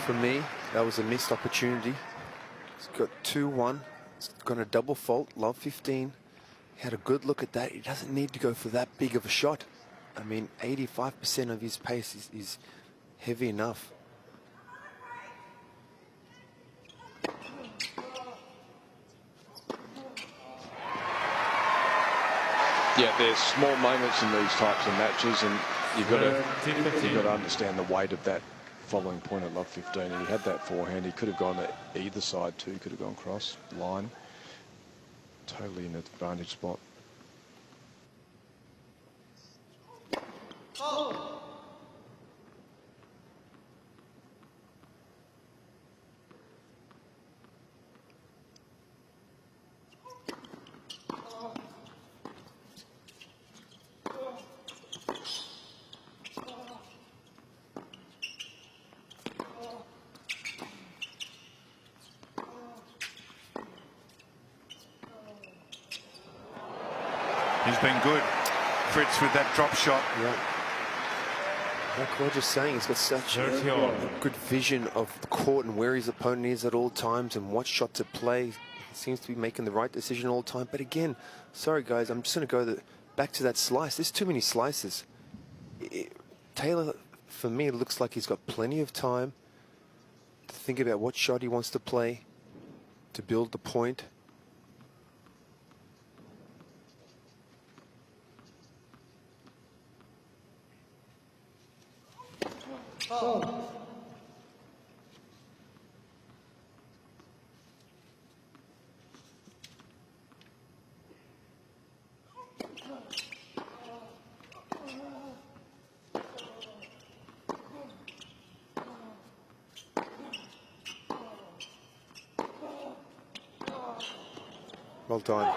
For me, that was a missed opportunity. He's got 2-1. He's got a double fault, love 15. He had a good look at that. He doesn't need to go for that big of a shot. I mean, 85% of his pace is heavy enough. Yeah, there's small moments in these types of matches, and you've got to understand the weight of that following point at love 15. And he had that forehand. He could have gone to either side too. Could have gone cross line. Totally in an advantage spot. He's been good, Fritz, with that drop shot. Yeah. Like Roger's saying, he's got such a good vision of the court and where his opponent is at all times and what shot to play. He seems to be making the right decision all the time. But again, sorry guys, I'm just going to go back to that slice. There's too many slices. Taylor, for me, looks like he's got plenty of time to think about what shot he wants to play, to build the point. Well done.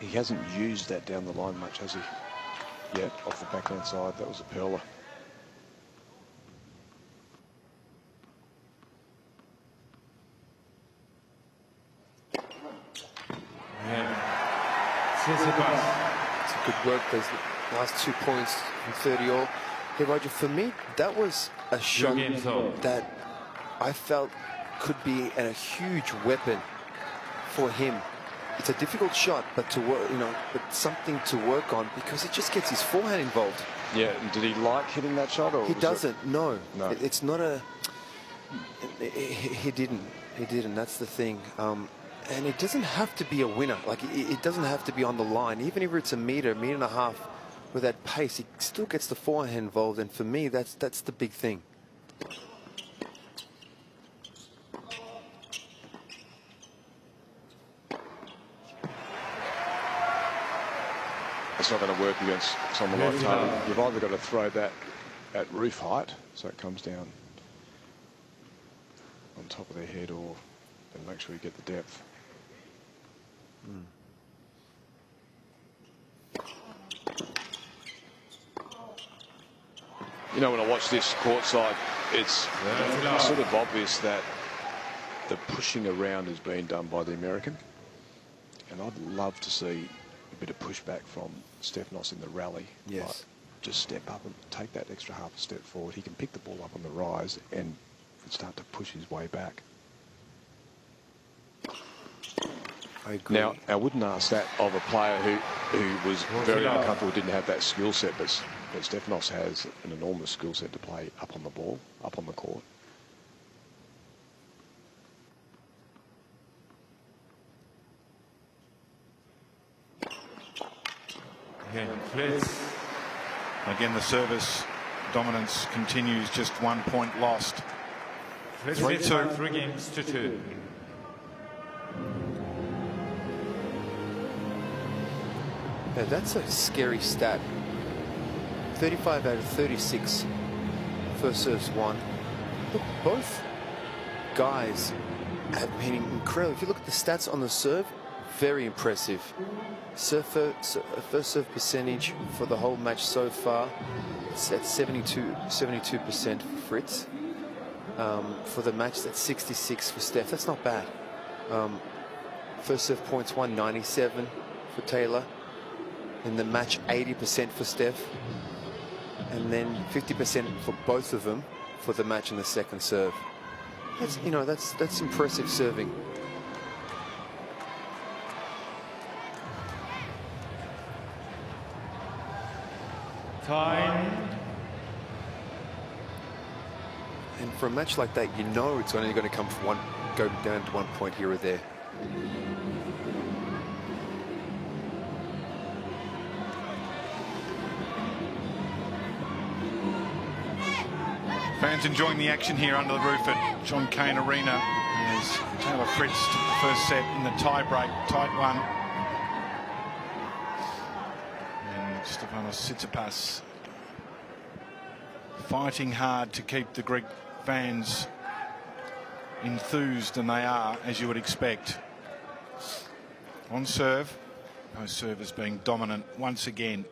He hasn't used that down the line much, has he? Yet, off the backhand side, that was a pearler. It's a good work. Those last 2 points from 30 all. Hey Roger, for me, that was a shot that I felt could be a huge weapon for him. It's a difficult shot, but to work, you know, but something to work on because it just gets his forehand involved. Yeah, and did he like hitting that shot? Or he doesn't. No, it's not a. He didn't. That's the thing. And it doesn't have to be a winner. Like it doesn't have to be on the line. Even if it's a meter and a half, with that pace, he still gets the forehand involved. And for me, that's the big thing. It's not going to work against someone like Taylor. You've either got to throw that at roof height, so it comes down on top of their head, or then make sure you get the depth. You know, when I watch this courtside, it's sort of obvious that the pushing around is being done by the American. And I'd love to see a bit of pushback from Stefanos in the rally. Yes. Like, just step up and take that extra half a step forward. He can pick the ball up on the rise and start to push his way back. I agree. Now, I wouldn't ask that of a player who was very uncomfortable, didn't have that skill set, but Stefanos has an enormous skill set to play up on the ball, up on the court. Fritz. Again, the service dominance continues, just 1 point lost. 3-2. 3 games to 2. Yeah, that's a scary stat. 35 out of 36 first serves won. Look, both guys have been incredible. If you look at the stats on the serve, very impressive. First serve percentage for the whole match so far, it's at 72% for Fritz. For the match, that's 66 for Steph. That's not bad. First serve points, 197 for Taylor. In the match, 80% for Steph. And then 50% for both of them for the match in the second serve. That's, you know, that's impressive serving. Time. And for a match like that, you know it's only going to come from go down to 1 point here or there. Fans enjoying the action here under the roof at Cain Arena as Taylor Fritz took the first set in the tie-break, tight one. And Stefanos Tsitsipas fighting hard to keep the Greek fans enthused, and they are, as you would expect. On serve, post serve is being dominant once again.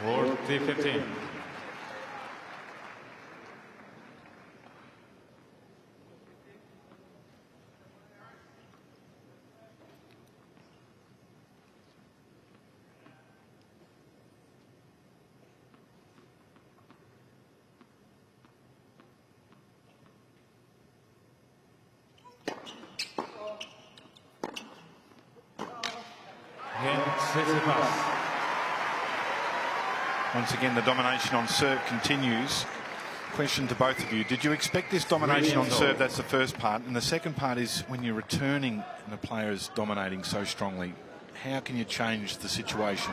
For 15. Tsitsipas. Once again, the domination on serve continues. Question to both of you. Did you expect this domination on serve? That's the first part. And the second part is when you're returning and the player is dominating so strongly, how can you change the situation?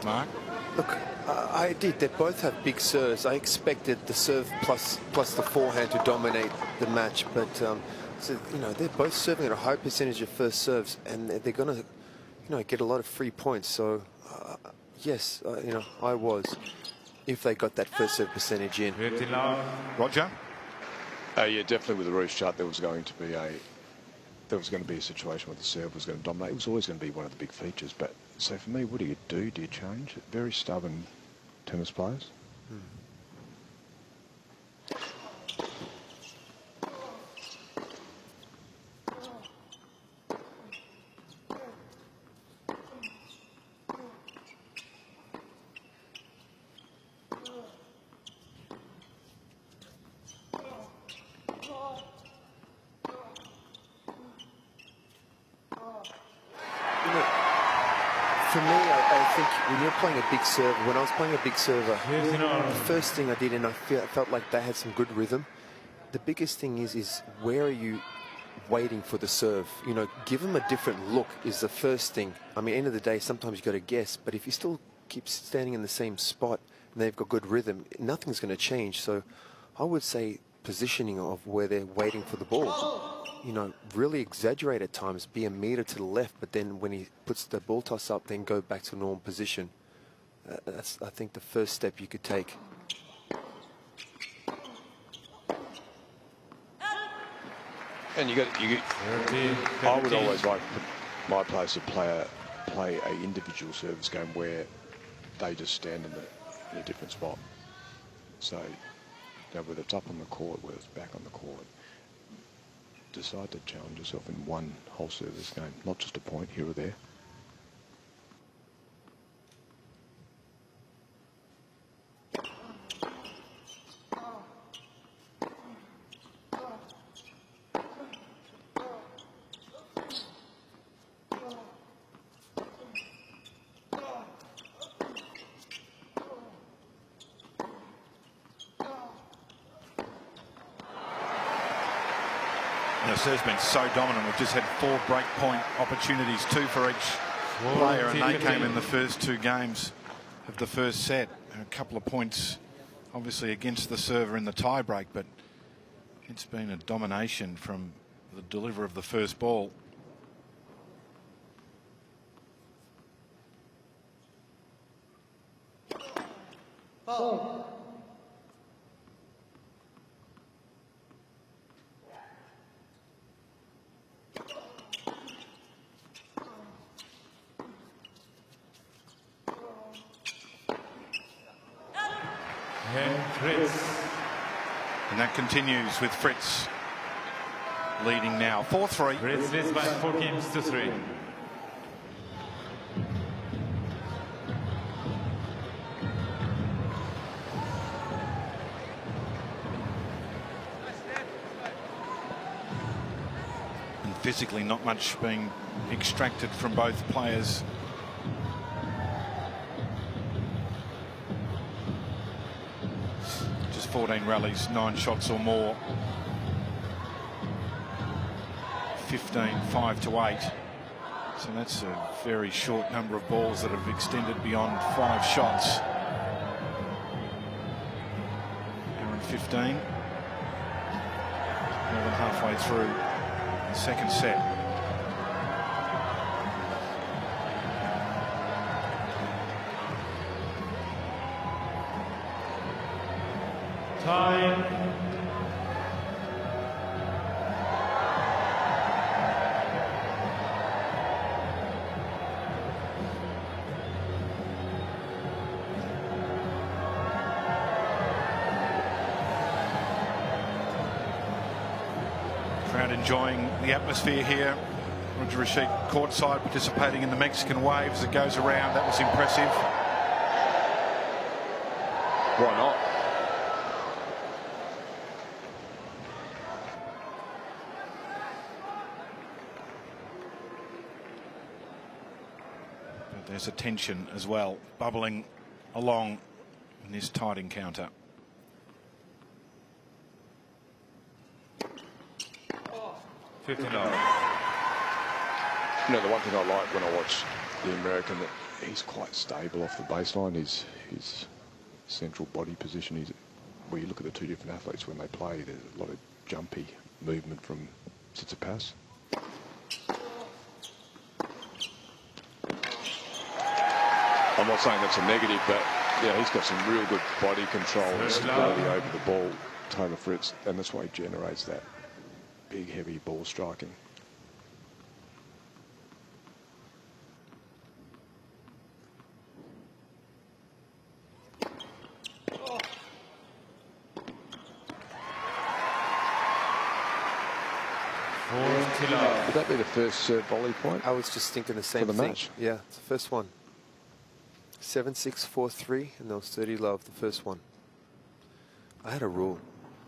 Mark? Look, I did. They both have big serves. I expected the serve plus the forehand to dominate the match. But, so, you know, they're both serving at a high percentage of first serves. And they're going to, you know, get a lot of free points. So... yes, you know, I was, if they got that first serve percentage in. Roger? Yeah, definitely with the roof shut, there was going to be a situation where the serve was going to dominate. It was always going to be one of the big features. But so for me, what do you do? Do you change? Very stubborn tennis players. think when you're playing a big server, when I was playing a big server, the first thing I did, and I felt like they had some good rhythm. The biggest thing is where are you waiting for the serve? You know, give them a different look is the first thing. I mean, end of the day, sometimes you got to guess, but if you still keep standing in the same spot and they've got good rhythm, nothing's going to change. So I would say positioning of where they're waiting for the ball. You know, really exaggerate at times, be a meter to the left, but then when he puts the ball toss up, then go back to normal position. That's, I think, the first step you could take. And I would always like my players to play a individual service game where they just stand in a different spot. So, you know, whether it's up on the court, whether it's back on the court, decide to challenge yourself in one whole service game, not just a point here or there. The serve's been so dominant. We've just had 4 break point opportunities, 2 for each player, and they came in the first 2 games of the first set. A couple of points, obviously, against the server in the tie break, but it's been a domination from the deliverer of the first ball. Fritz. And that continues with Fritz leading now 4-3. Fritz leads by 4 games to 3. And physically not much being extracted from both players. Just 14 rallies, 9 shots or more. 15, 5 to 8. So that's a very short number of balls that have extended beyond 5 shots. Hour and 15. More than halfway through the second set. Time. Crowd enjoying the atmosphere here. Roger Rashid courtside participating in the Mexican wave as it goes around. That was impressive. Why not? But there's a tension as well, bubbling along in this tight encounter. You know, the one thing I like when I watch the American, that he's quite stable off the baseline. His central body position, where you look at the 2 different athletes when they play, there's a lot of jumpy movement from Tsitsipas. I'm not saying that's a negative, but yeah, he's got some real good body control and stability over the ball, Taylor Fritz, and that's why he generates that big, heavy ball striking. Would that be the first serve volley point? I was just thinking the same for the thing. match? Yeah, it's the first one. 7-6, 4-3, and that was 30 love, the first one. I had a rule.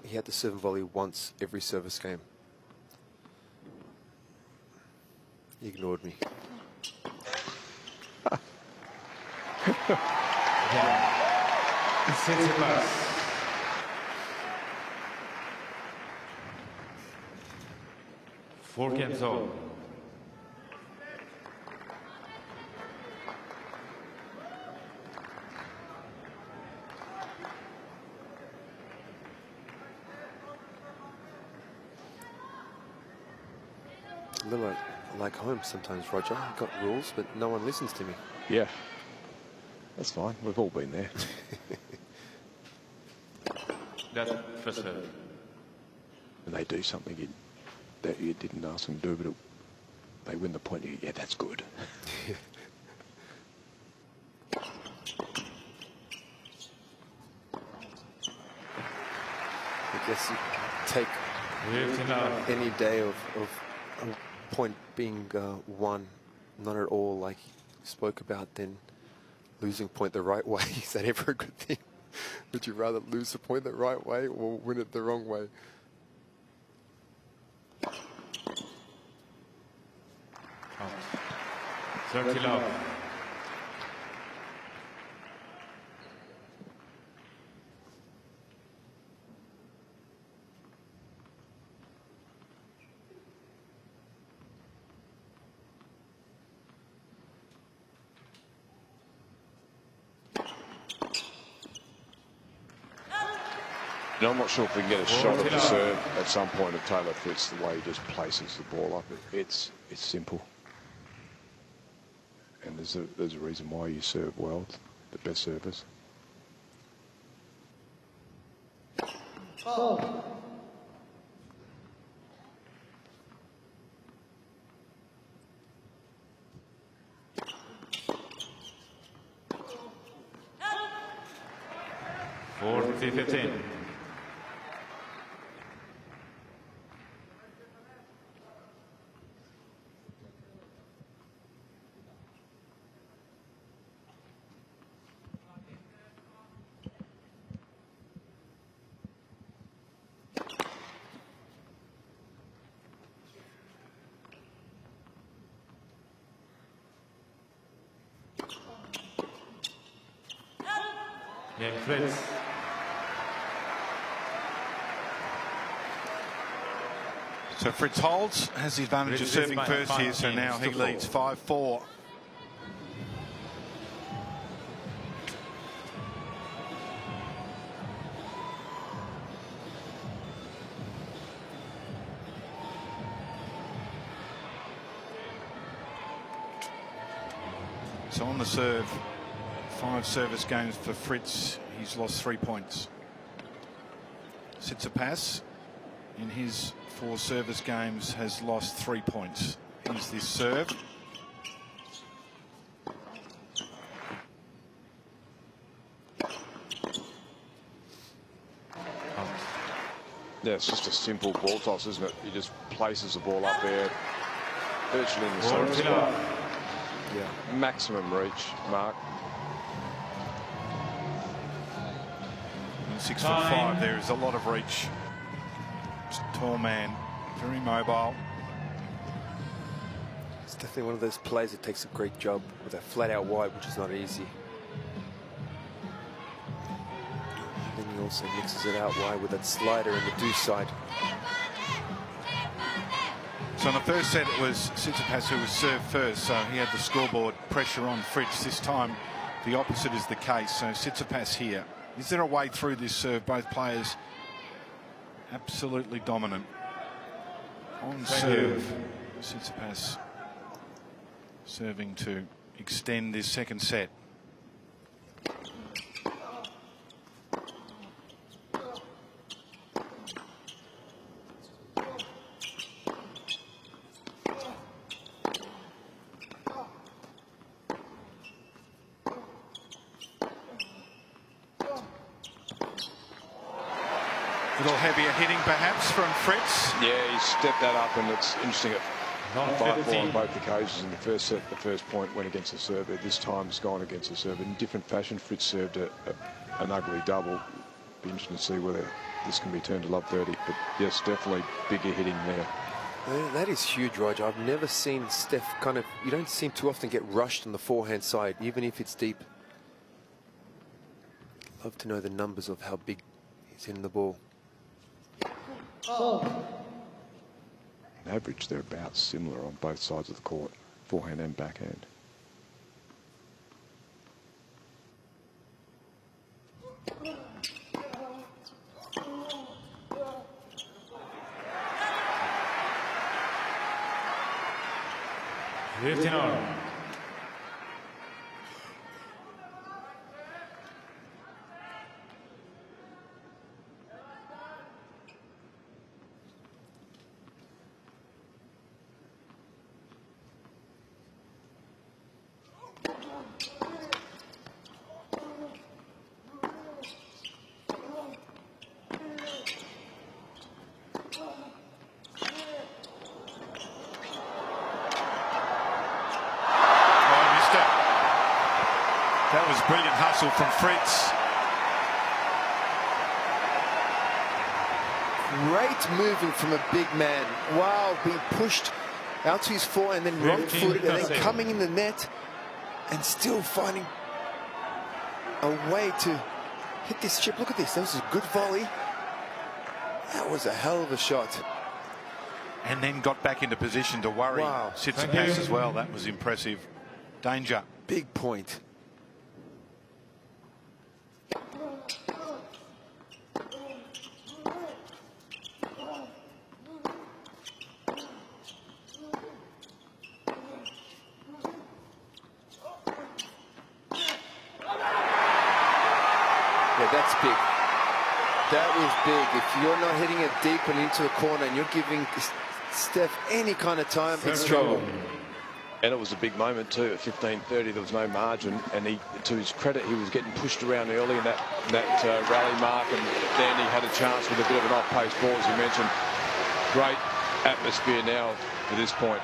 He had to serve and volley once every service game. He ignored me. Tsitsipas. Four games all. A little like home sometimes, Roger. I've got rules, but no one listens to me. Yeah, that's fine. We've all been there. That's first serve. And they do something that you didn't ask them to do, but they win the point. Yeah, that's good. I guess you take any day of a point being won, not at all like you spoke about, then losing point the right way. Is that ever a good thing? Would you rather lose the point the right way or win it the wrong way? Out. 30 love. And I'm not sure if we can get a shot at the serve at some point of Taylor Fritz, the way he just places the ball up. It's simple. And there's a reason why you serve well, the best servers. Oh. Fourth, 15. Jannik Fritz. So Fritz holds, has the advantage of serving first here, so now he leads 5-4. So on the serve, 5 service games for Fritz. He's lost 3 points. Tsitsipas in his 4 service games has lost 3 points. Here's this serve. Yeah, it's just a simple ball toss, isn't it? He just places the ball up there, virtually in the same spot. Yeah. Maximum reach, Mark. 6'5", there is a lot of reach. Just a tall man, very mobile. It's definitely one of those plays that takes a great job with a flat out wide, which is not easy. And then he also mixes it out wide with that slider in the deuce side. So in the first set it was Tsitsipas who was served first, so he had the scoreboard pressure on Fritz. This time the opposite is the case, so Tsitsipas here. Is there a way through this serve? Both players absolutely dominant. On serve, Tsitsipas serving to extend this second set. A little heavier hitting perhaps from Fritz. Yeah, he stepped that up, and it's interesting at 5-4 on both occasions. In the first set, the first point went against the server. This time it's gone against the server. In different fashion, Fritz served an ugly double. Be interesting to see whether this can be turned to love 30. But yes, definitely bigger hitting there. That is huge, Roger. I've never seen Steph you don't seem too often get rushed on the forehand side, even if it's deep. Love to know the numbers of how big he's hitting the ball. On average, they're about similar on both sides of the court, forehand and backhand. That was brilliant hustle from Fritz. Great moving from a big man. Wow, being pushed out to his forehand and then wrong-footed and then coming in the net and still finding a way to hit this chip. Look at this. That was a good volley. That was a hell of a shot. And then got back into position to worry Tsitsipas as well. That was impressive. Danger. Big point. Yeah, that's big. That was big. If you're not hitting it deep and into the corner and you're giving Steph any kind of time, it's trouble. And it was a big moment too. At 15:30, there was no margin, and he, to his credit, he was getting pushed around early in that rally mark, and then he had a chance with a bit of an off-pace ball, as you mentioned. Great atmosphere now to this point.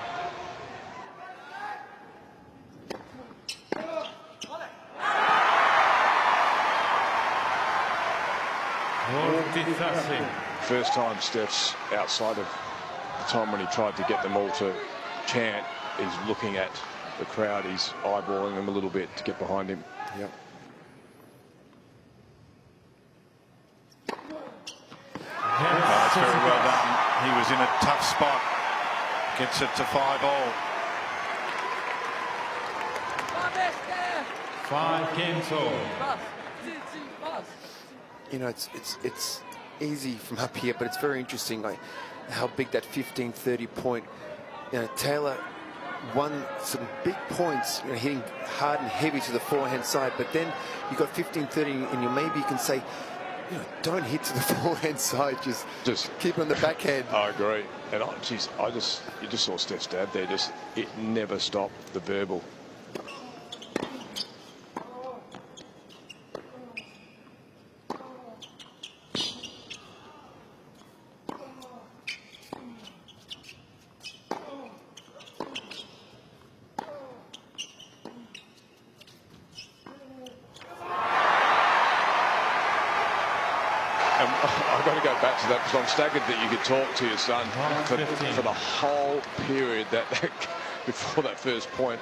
First time Steph's outside of the time when he tried to get them all to chant, is looking at the crowd. He's eyeballing them a little bit to get behind him. Yep. That's very well done. He was in a tough spot. Gets it to 5-all. 5 games all. You know, it's easy from up here, but it's very interesting, like how big that 15-30 point. You know, Taylor won some big points, you know, hitting hard and heavy to the forehand side, but then you got 15-30, and maybe you can say, you know, don't hit to the forehand side, just keep on the backhand. I agree, and you just saw Steph's dad there. It never stopped the verbal. I've got to go back to that because I'm staggered that you could talk to your son for the whole period that before that first point,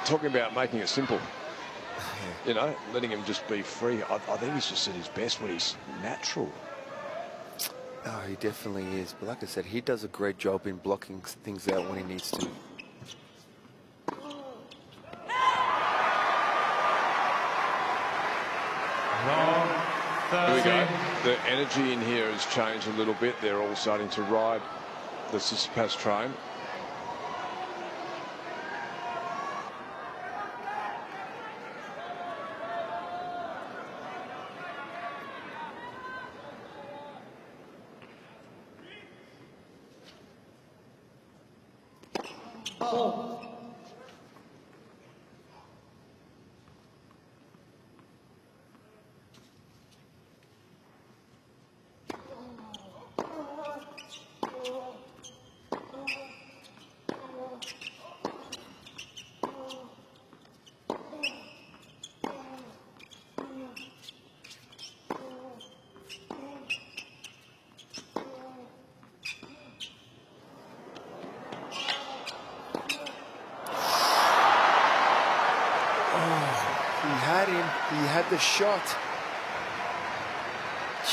talking about making it simple. You know, letting him just be free. I think he's just at his best when he's natural. Oh, he definitely is. But like I said, he does a great job in blocking things out when he needs to. Here we go. The energy in here has changed a little bit. They're all starting to ride the Tsitsipas train. the shot.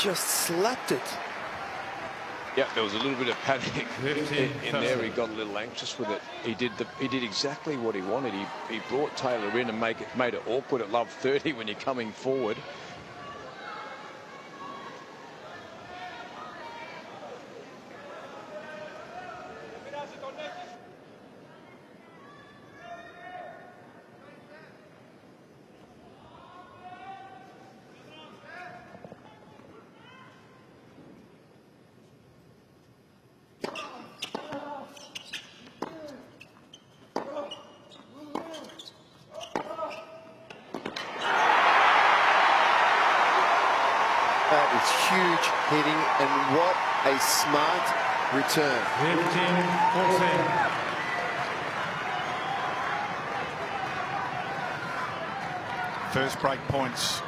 Just slapped it. Yeah, there was a little bit of panic in there. He got a little anxious with it. He did exactly what he wanted. He brought Taylor in and made it awkward at love 30 when you're coming forward. That is huge hitting, and what a smart return. 15-14. First break points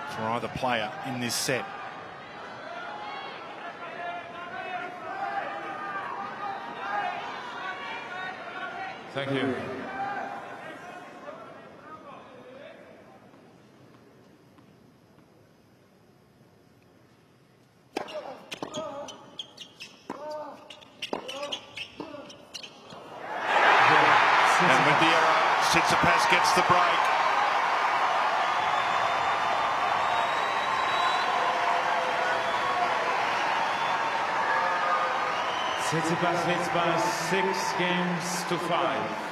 for either player in this set. Thank you. And with the error, Tsitsipas gets the break. Tsitsipas leads by 6-5.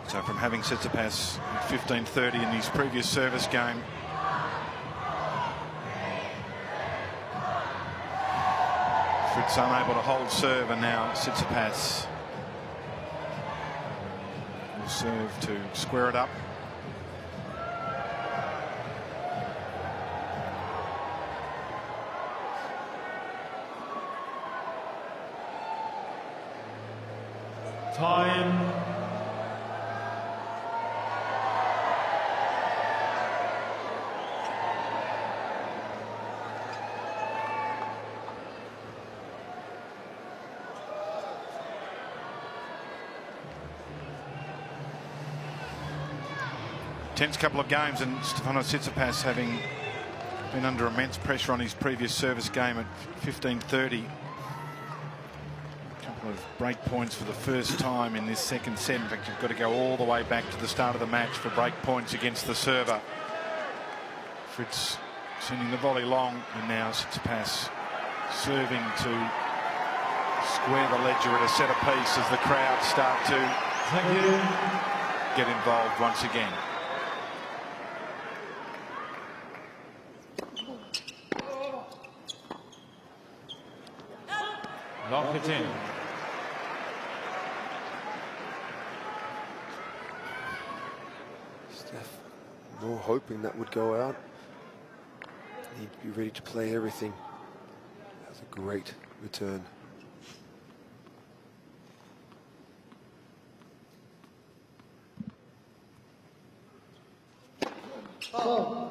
So from having Tsitsipas at 15-30 in his previous service game, Fritz unable to hold serve, and now Tsitsipas will serve to square it up. Time. Tense couple of games, and Stefanos Tsitsipas, having been under immense pressure on his previous service game at 15-30. A couple of break points for the first time in this second set. In fact, you've got to go all the way back to the start of the match for break points against the server. Fritz sending the volley long, and now Tsitsipas serving to square the ledger at a set apiece as the crowd start to get involved once again. Lock it in. Steph, more hoping that would go out. Need to be ready to play everything. That's a great return. Oh.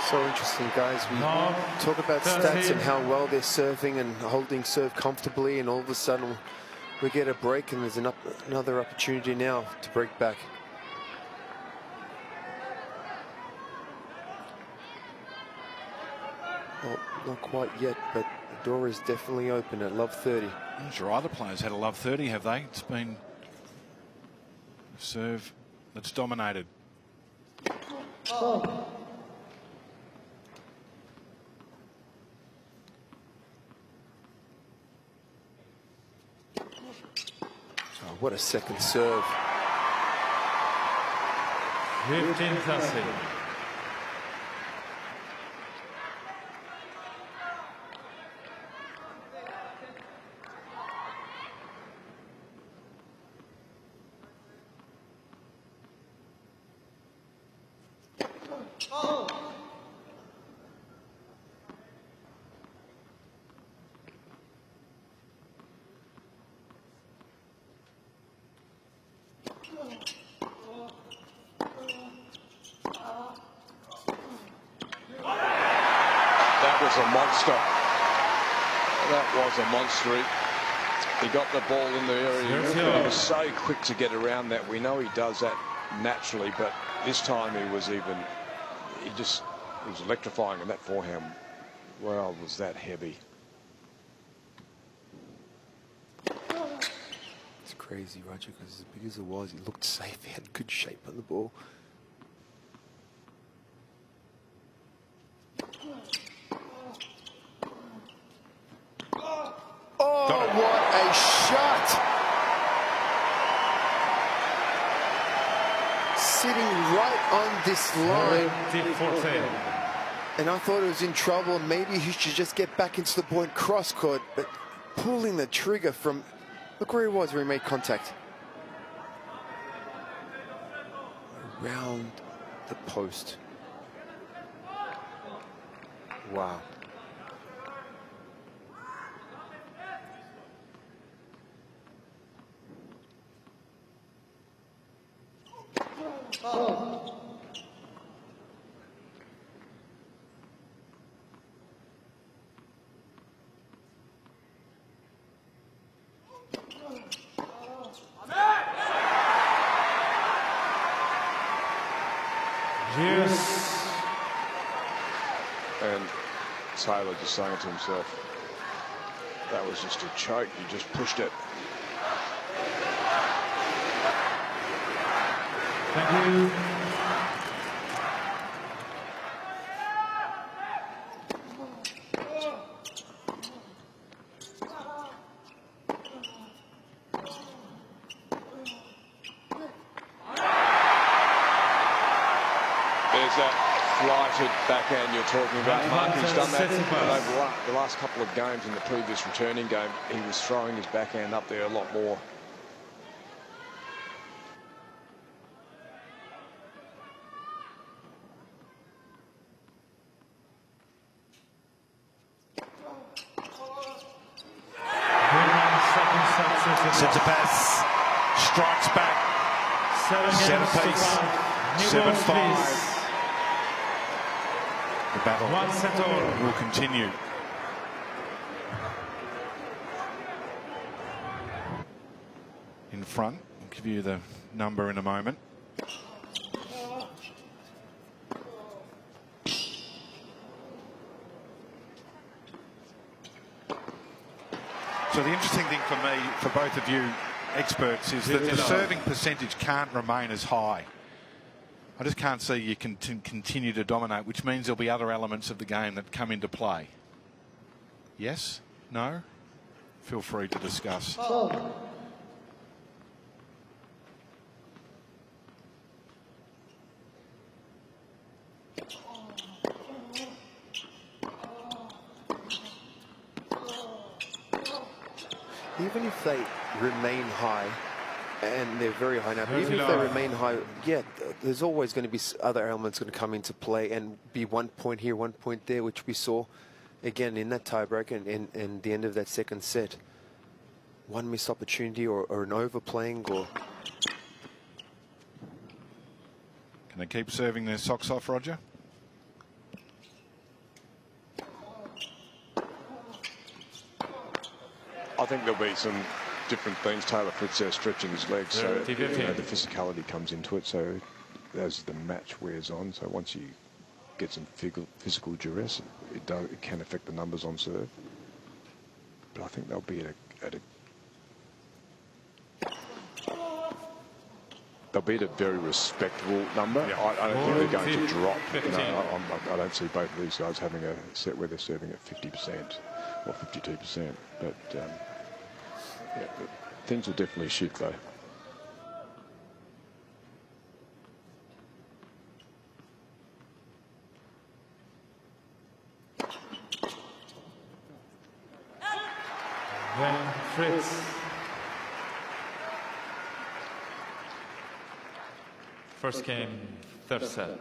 So interesting, guys. We talk about stats and how well they're serving and holding serve comfortably, and all of a sudden we get a break, and there's another opportunity now to break back. Well, not quite yet, but the door is definitely open at love 30. I'm sure other players had a love 30, have they? It's been a serve that's dominated. Oh. Oh, what a second serve. 15-30. That was a monster. That was a monster. He got the ball in the area. He was so quick to get around that. We know he does that naturally, but this time he was electrifying, and that forehand, wow, was that heavy. It's crazy, Roger, because as big as it was, he looked safe. He had good shape on the ball. Oh, what a shot! Sitting right on this line. And I thought it was in trouble. Maybe he should just get back into the point cross court, but pulling the trigger from... Look where he was when he made contact. Around the post. Wow. Yes. And Taylor just saying to himself, that was just a choke. You just pushed it. Thank you. There's that flighted backhand you're talking about. He's done that over the last couple of games. In the previous returning game, he was throwing his backhand up there a lot more. Tsitsipas strikes back. Centerpiece. 7-5. The battle will continue. In front, I'll give you the number in a moment. So the interesting thing for me, for both of you experts, is that the serving percentage can't remain as high. I just can't see you can continue to dominate, which means there'll be other elements of the game that come into play. Yes? No? Feel free to discuss. Even if they remain high, and they're very high now, but even if they remain high, yeah, there's always going to be other elements going to come into play and be 1 point here, 1 point there, which we saw again in that tiebreak and the end of that second set. One missed opportunity or an overplaying or... Can they keep serving their socks off, Roger? I think there'll be some different things. Taylor Fritz there stretching his legs, so the physicality comes into it. So as the match wears on, so once you get some physical duress, it can affect the numbers on serve. But I think they'll be at a very respectable number. Yeah. I don't think they're going to drop. I don't see both of these guys having a set where they're serving at 50% or 52%. But yeah, things will definitely shift though. Fritz. First game, third set.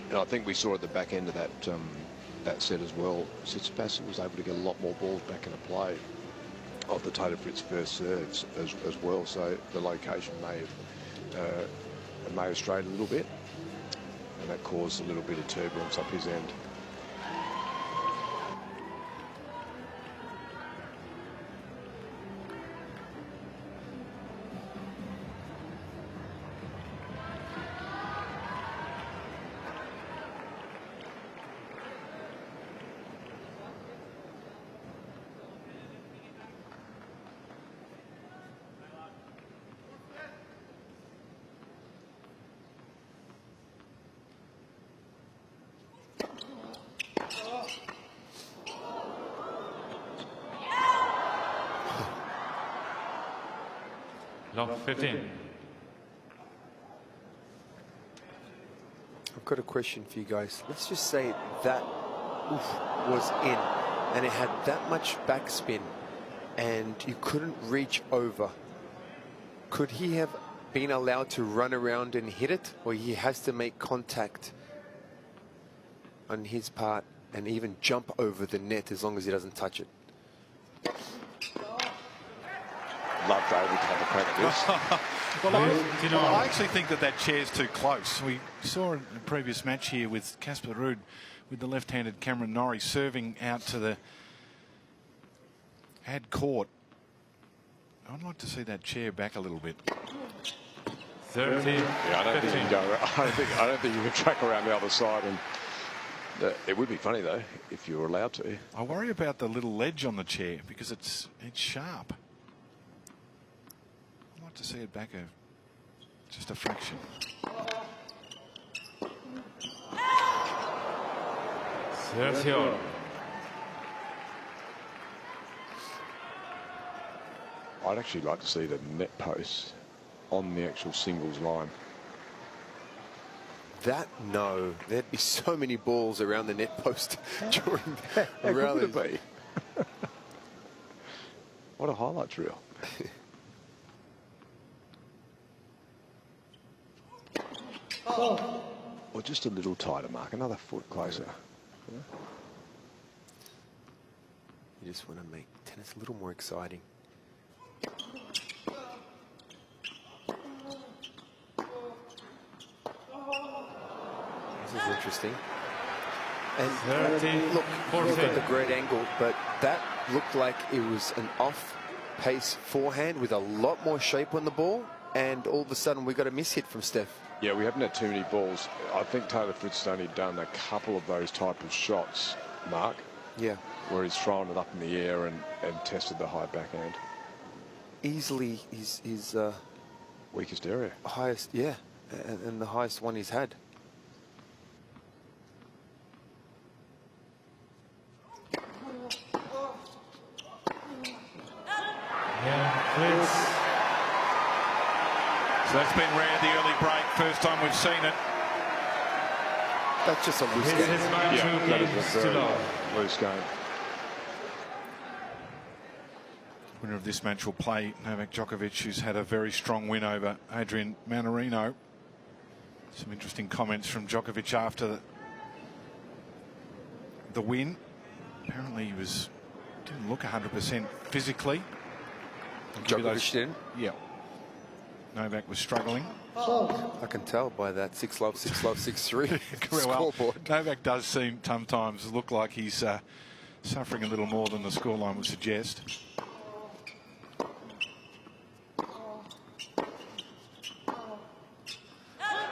And I think we saw at the back end of that that set as well, Tsitsipas was able to get a lot more balls back into play of the Taylor Fritz first serves as well. So the location may have strayed a little bit, and that caused a little bit of turbulence up his end. Love 15. I've got a question for you guys. Let's just say that was in and it had that much backspin and you couldn't reach over. Could he have been allowed to run around and hit it, or he has to make contact on his part and even jump over the net as long as he doesn't touch it? Love David to have a crack at this. Well, I actually think that chair's too close. We saw in a previous match here with Casper Ruud with the left-handed Cameron Norrie serving out to the had court. I'd like to see that chair back a little bit. 13. Yeah, I don't think you can go. I don't think you can track around the other side. And it would be funny though if you were allowed to. I worry about the little ledge on the chair because it's sharp. I'd like to see it back just a fraction. 30. I'd actually like to see the net post on the actual singles line. No, there'd be so many balls around the net post during How good would it be? What a highlights reel. Or just a little tighter, Mark, another foot closer. Yeah. You just want to make tennis a little more exciting. This is interesting. And 13, look 14. at the great angle, but that looked like it was an off-pace forehand with a lot more shape on the ball, and all of a sudden we got a miss hit from Steph. Yeah, we haven't had too many balls. I think Taylor Fritz has only done a couple of those type of shots, Mark. Yeah. Where he's thrown it up in the air and tested the high backhand. Easily his Weakest area. highest, yeah, and the highest one he's had. Yeah, Fritz. So that's been rare, the early break. First time we've seen it. That's just a loose His game. mind That is games a to very love. loose game. Winner of this match will play Novak Djokovic, who's had a very strong win over Adrian Manarino. Some interesting comments from Djokovic after the win. Apparently he didn't look 100% physically. Djokovic didn't? Yeah. Novak was struggling. I can tell by that 6-love, 6-love, 6-3 Well, scoreboard. Novak does seem sometimes look like he's suffering a little more than the scoreline would suggest.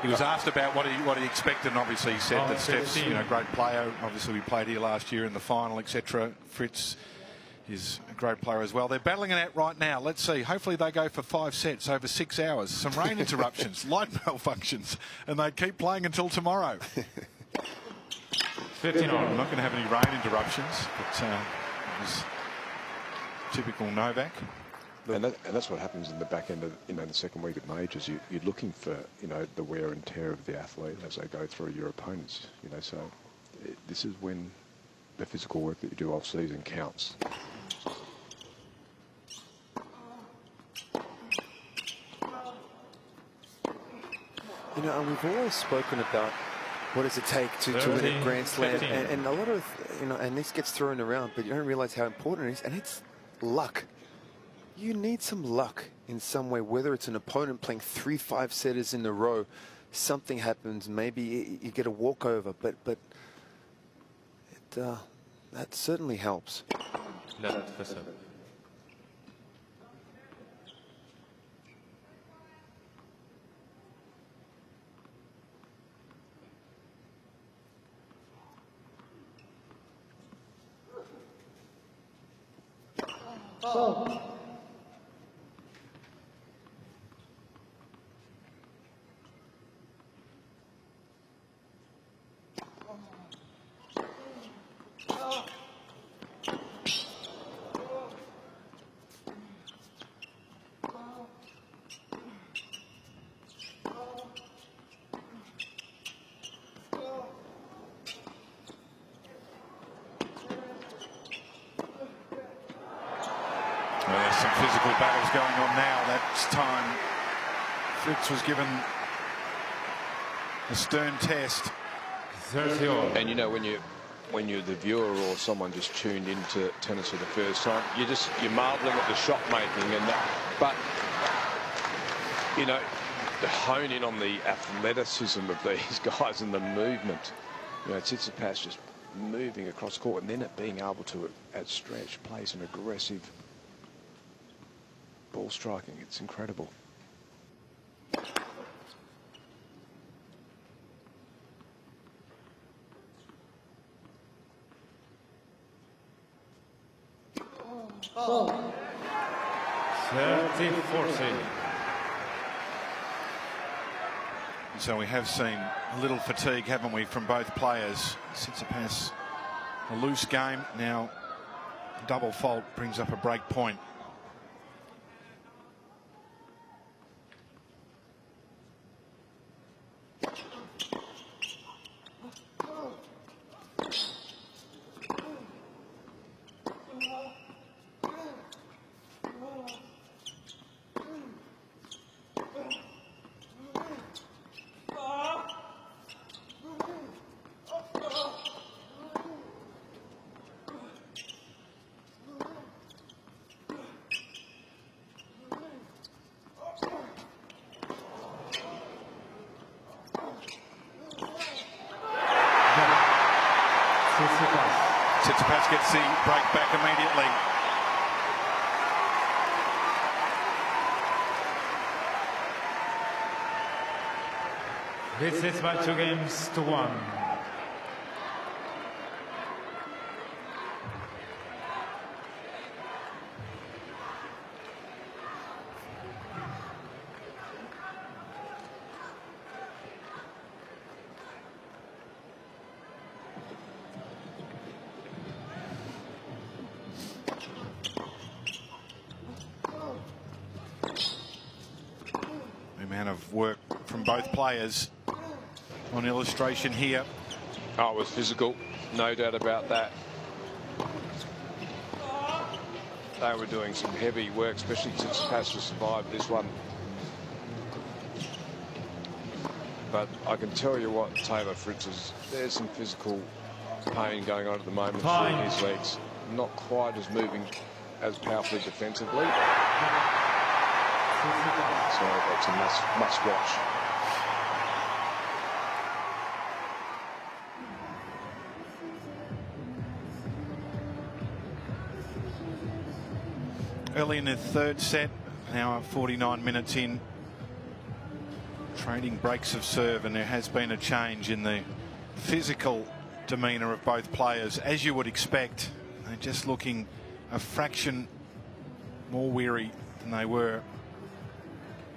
He was asked about what he expected, and obviously he said that Steph's a great player. Obviously we played here last year in the final, etc. Fritz is a great player as well. They're battling it out right now. Let's see. Hopefully they go for 5 sets over 6 hours. Some rain interruptions, light malfunctions, and they keep playing until tomorrow. 15 We're on. not going to have any rain interruptions, but it was typical Novak. And that's what happens in the back end of the second week of majors. You're looking for the wear and tear of the athlete as they go through your opponents. So this is when the physical work that you do off season counts. And we've always spoken about What does it take to win a Grand Slam? And a lot of, and this gets thrown around, but you don't realize how important it is. And it's luck. You need some luck in some way, whether it's an opponent playing 3 5-setters in a row, something happens, maybe you get a walkover, but that certainly helps. Well, there's some physical battles going on now. That's time Fritz was given a stern test. 30 all. And when you're the viewer or someone just tuned into tennis for the first time, you're marveling at the shot making but to hone in on the athleticism of these guys and the movement. Tsitsipas just moving across court and then it being able to at stretch place an aggressive ball striking. It's incredible. Oh. 30-40. So we have seen a little fatigue, haven't we, from both players. Tsitsipas, a loose game. Now, double fault brings up a break point. Tsitsipas gets the break back immediately. This is by 2-1. The amount of work from both players on illustration here. Oh, it was physical, no doubt about that. They were doing some heavy work, especially Tsitsipas to survive this one. But I can tell you what, Taylor Fritz there's some physical pain going on at the moment through his legs. Not quite as moving as powerfully defensively. So that's a must watch. Early in the third set, now 49 minutes in. Trading breaks of serve, and there has been a change in the physical demeanour of both players, as you would expect. They're just looking a fraction more weary than they were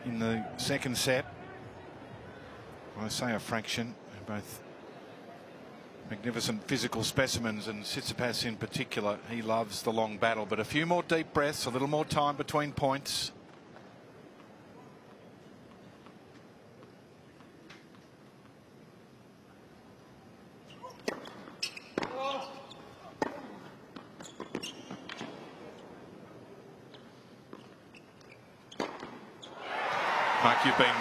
in the second set. I say a fraction. They're both magnificent physical specimens, and Tsitsipas in particular, he loves the long battle. But a few more deep breaths, a little more time between points. Mark, you've been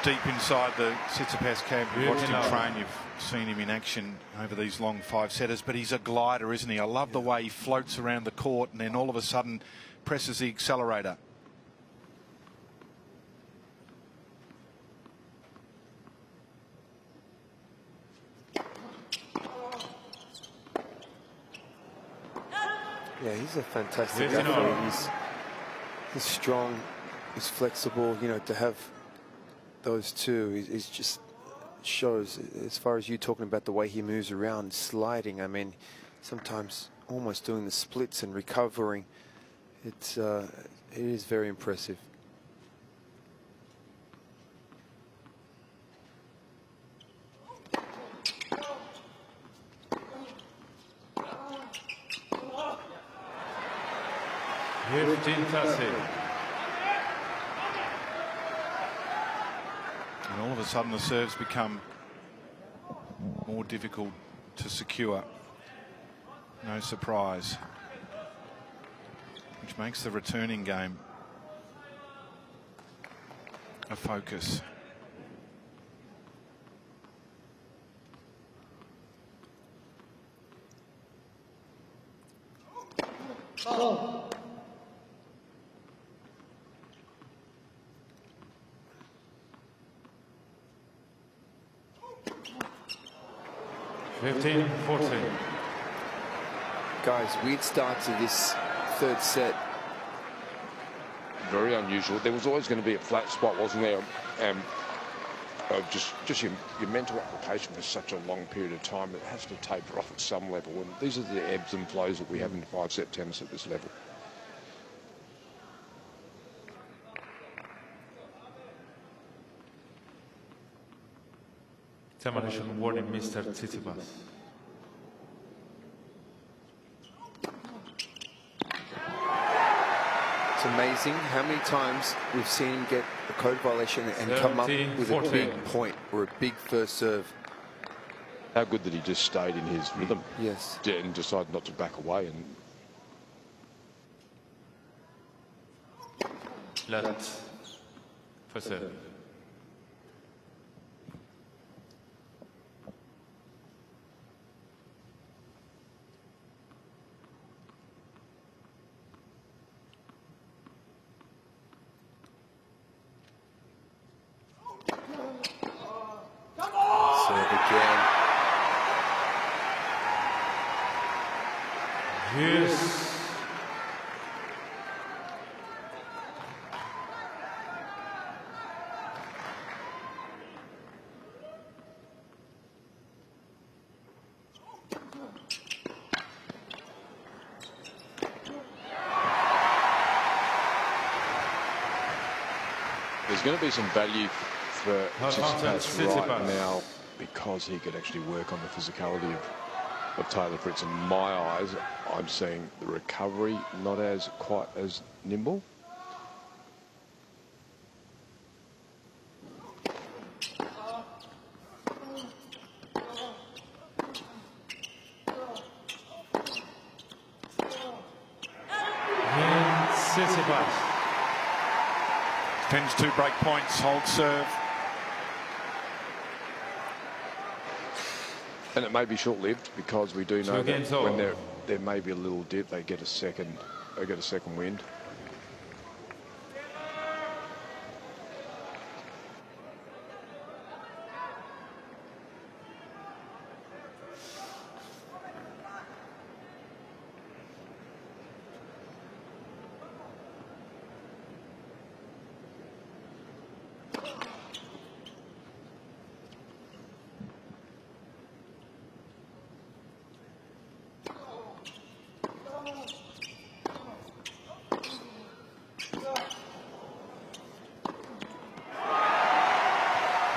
deep inside the Tsitsipas camp. You've watched him train, you've seen him in action over these long 5-setters, but he's a glider, isn't he? I love the way he floats around the court and then all of a sudden presses the accelerator. Yeah, he's a fantastic athlete. He's strong, he's flexible. You know, to have those two is just shows, as far as you talking about the way he moves around, sliding. I mean, sometimes almost doing the splits and recovering. It is very impressive. And all of a sudden the serves become more difficult to secure. No surprise. Which makes the returning game a focus. Oh. 15-14. Guys, weird start to this third set. Very unusual. There was always going to be a flat spot, wasn't there? Just your mental application for such a long period of time, it has to taper off at some level. And these are the ebbs and flows that we have in 5-set tennis at this level. Examination warning, Mr. Tsitsipas. It's amazing how many times we've seen him get a code violation and come up with a big point or a big first serve. How good that he just stayed in his rhythm. Yes. And decided not to back away. And Let for serve. Yes. there's going to be some value for Tsitsipas right now because he could actually work on the physicality of Taylor Fritz. In my eyes, I'm seeing the recovery not as quite as nimble. Defends 2 break points, holds serve. And it may be short-lived because we do know that when there may be a little dip, they get a second wind.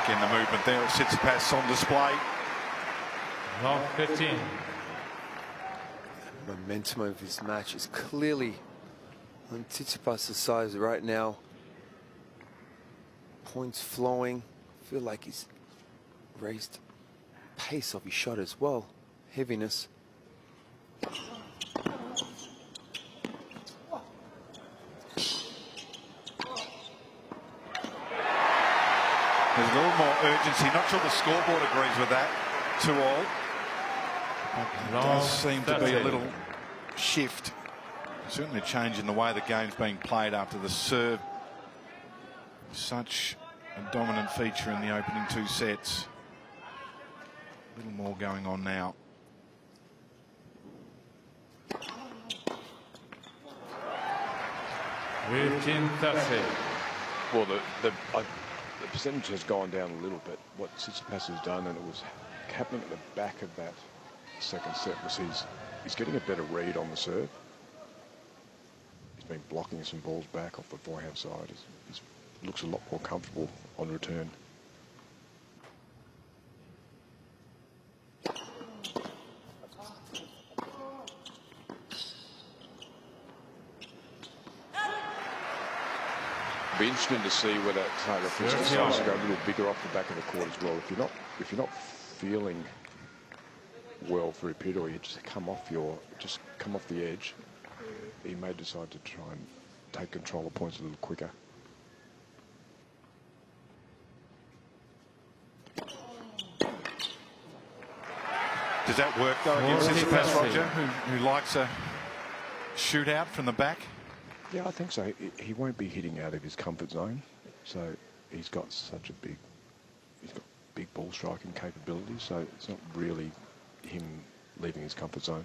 Again, the movement there at Tsitsipas on display. Long 15. The momentum of his match is clearly on Tsitsipas' side right now. Points flowing. Feel like he's raised pace of his shot as well. Heaviness. more urgency. Not sure the scoreboard agrees with that to all. It does seem to be a little shift. Certainly a change in the way the game's being played after the serve. Such a dominant feature in the opening 2 sets. A little more going on now. Well, the percentage has gone down a little bit. What Tsitsipas has done, and it was happening at the back of that second set, was he's getting a better read on the serve. He's been blocking some balls back off the forehand side. He looks a lot more comfortable on return. Be interesting to see whether Taylor Fritz decides to go a little bigger off the back of the court as well. If you're not feeling well for a period, or you just come off the edge, he may decide to try and take control of points a little quicker. Does that work though against Tsitsipas, Roger, who likes a shootout from the back? Yeah, I think so. He won't be hitting out of his comfort zone, so he's got big ball striking capability, so it's not really him leaving his comfort zone.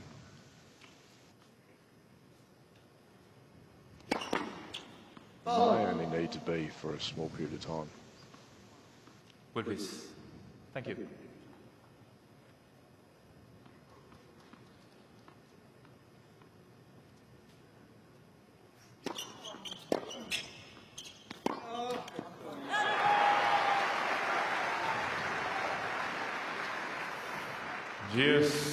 May only need to be for a small period of time. Wilvis. Thank you. Yes.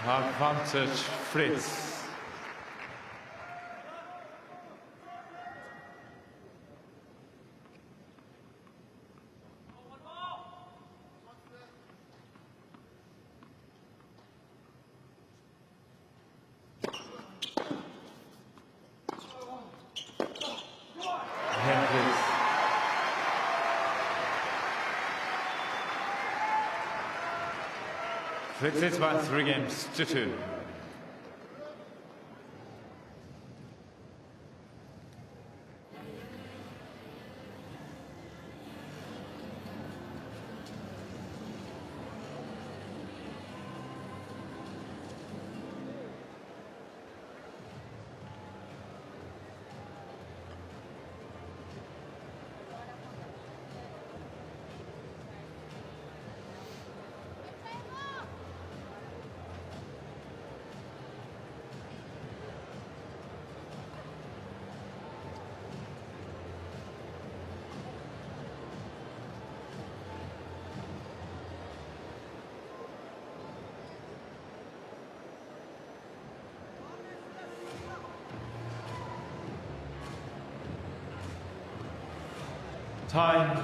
Advantage Fritz. Fritz is by 3 games to 2. Time.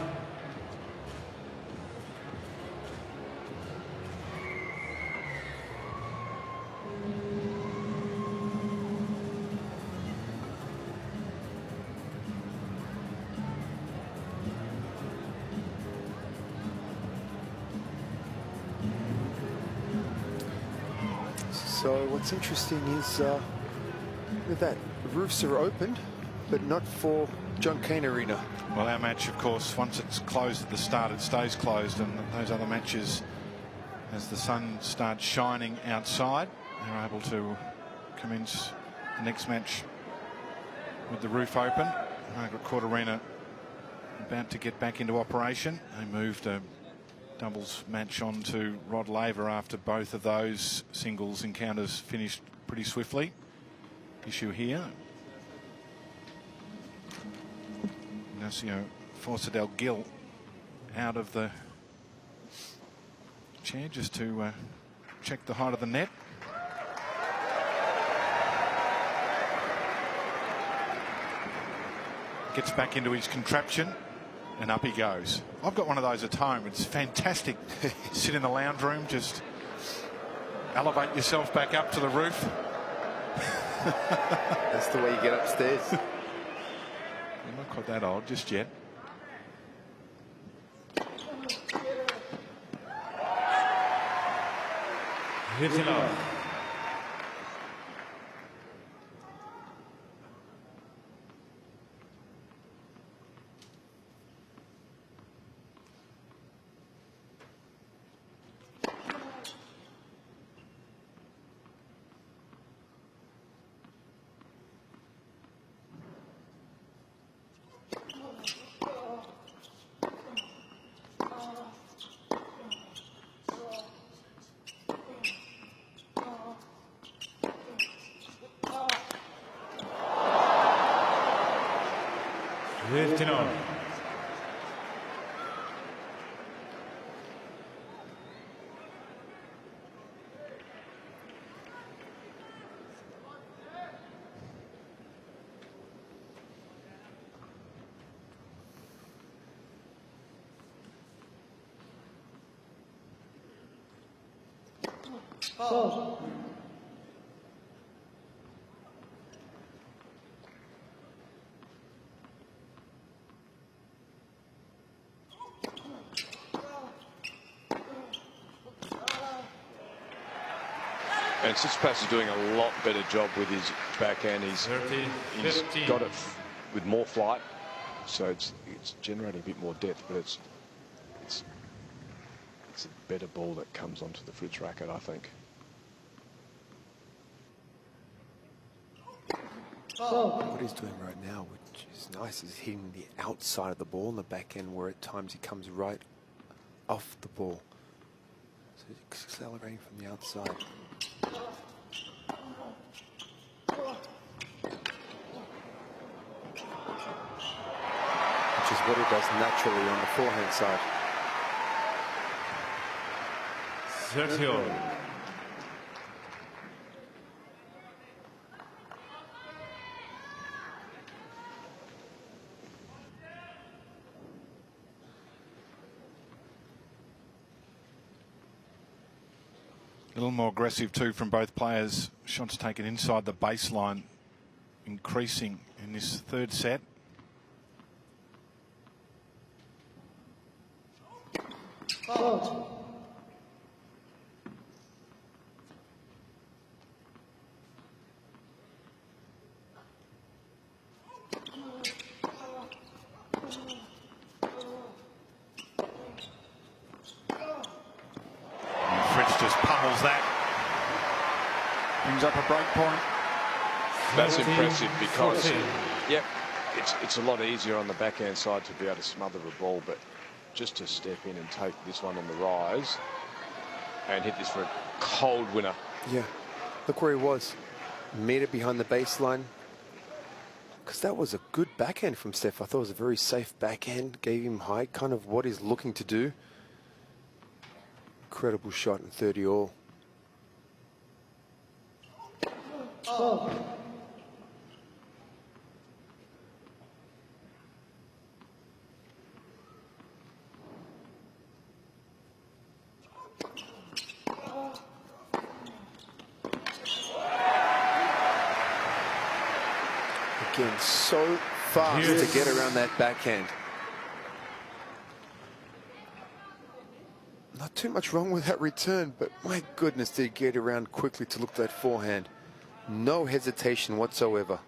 So what's interesting is with that, the roofs are open, but not for John Cain Arena. Well, our match, of course, once it's closed at the start, it stays closed, and those other matches, as the sun starts shining outside, they're able to commence the next match with the roof open. Margaret Court Arena about to get back into operation. They moved a doubles match on to Rod Laver after both of those singles encounters finished pretty swiftly. Issue here. Ignacio Forcadell Gil out of the chair just to check the height of the net. Gets back into his contraption and up he goes. I've got one of those at home. It's fantastic. Sit in the lounge room, just elevate yourself back up to the roof. That's the way you get upstairs. You're not quite that old just yet. Hitting off. Lifting on. Four. And Tsitsipas is doing a lot better job with his backhand. He's got it with more flight, so it's generating a bit more depth, but it's a better ball that comes onto the Fritz racket, I think. What he's doing right now, which is nice, is hitting the outside of the ball in the backhand, where at times he comes right off the ball. So he's accelerating from the outside. Which is what he does naturally on the forehand side. 30-all. A little more aggressive too from both players. Shots taken inside the baseline, increasing in this third set. Four. Fritz just pummels that. Brings up a break point. That's impressive because, yep, it's a lot easier on the backhand side to be able to smother a ball, but just to step in and take this one on the rise and hit this for a cold winner. Yeah, look where he was. Made it behind the baseline. Because that was a good backhand from Steph. I thought it was a very safe backhand. Gave him height, kind of what he's looking to do. Incredible shot in 30-all. Four. Again, so fast to get around that backhand. Not too much wrong with that return, but my goodness, did he get around quickly to look at that forehand. No hesitation whatsoever.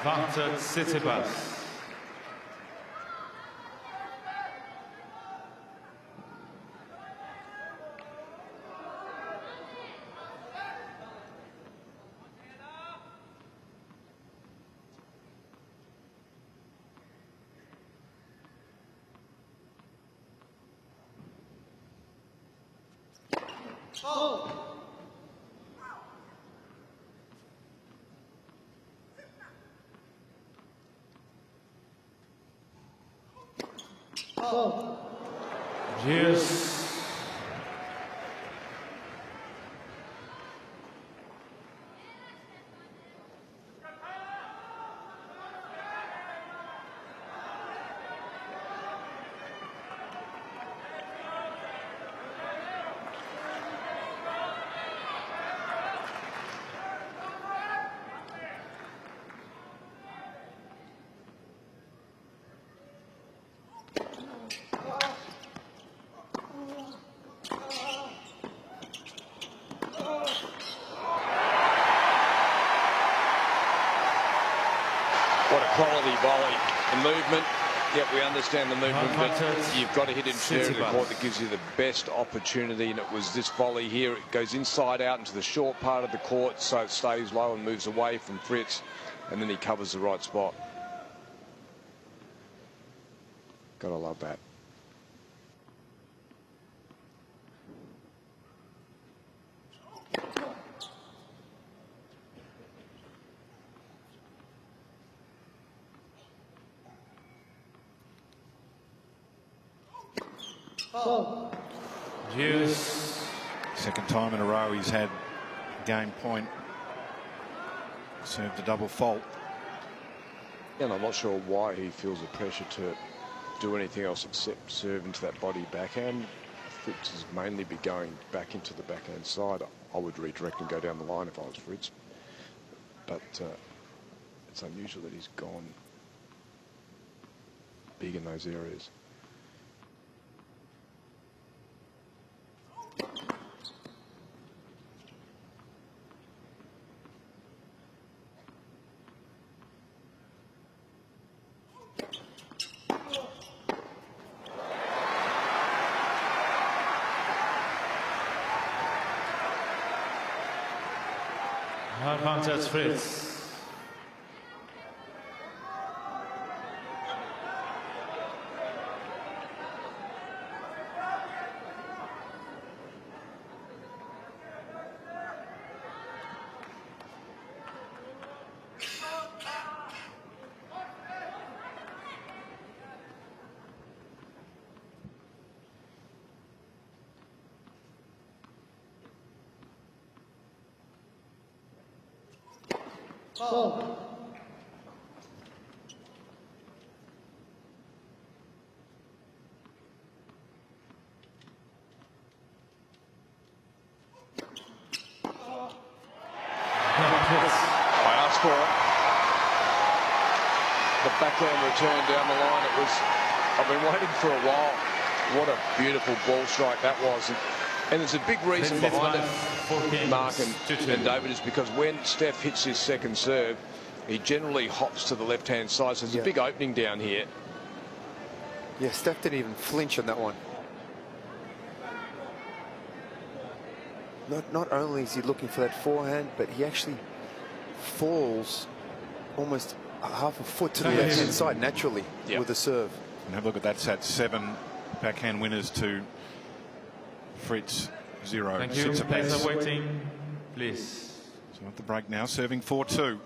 Vanter Tsitsipas. Fault. Yes. What a quality volley. The movement, yep, we understand the movement, but you've got to hit in fair to the court that gives you the best opportunity, and it was this volley here. It goes inside out into the short part of the court, so it stays low and moves away from Fritz, and then he covers the right spot. Gotta love that. Fault. Yes. Second time in a row he's had game point. Served a double fault. And I'm not sure why he feels the pressure to do anything else except serve into that body backhand. Fritz has mainly be going back into the backhand side. I would redirect and go down the line if I was Fritz. But it's unusual that he's gone big in those areas. Advantage Fritz. Fault. I asked for it. The backhand return down the line. It was. I've been waiting for a while. What a beautiful ball strike that was. And there's a big reason behind it, Mark and David, is because when Steph hits his second serve, he generally hops to the left-hand side. So there's a big opening down here. Yeah, Steph didn't even flinch on that one. Not only is he looking for that forehand, but he actually falls almost half a foot to the left-hand side naturally with the serve. And have a look at that. That's 7 backhand winners to Fritz 0. Thank you. Players are waiting, please. So at the break now, serving 4-2.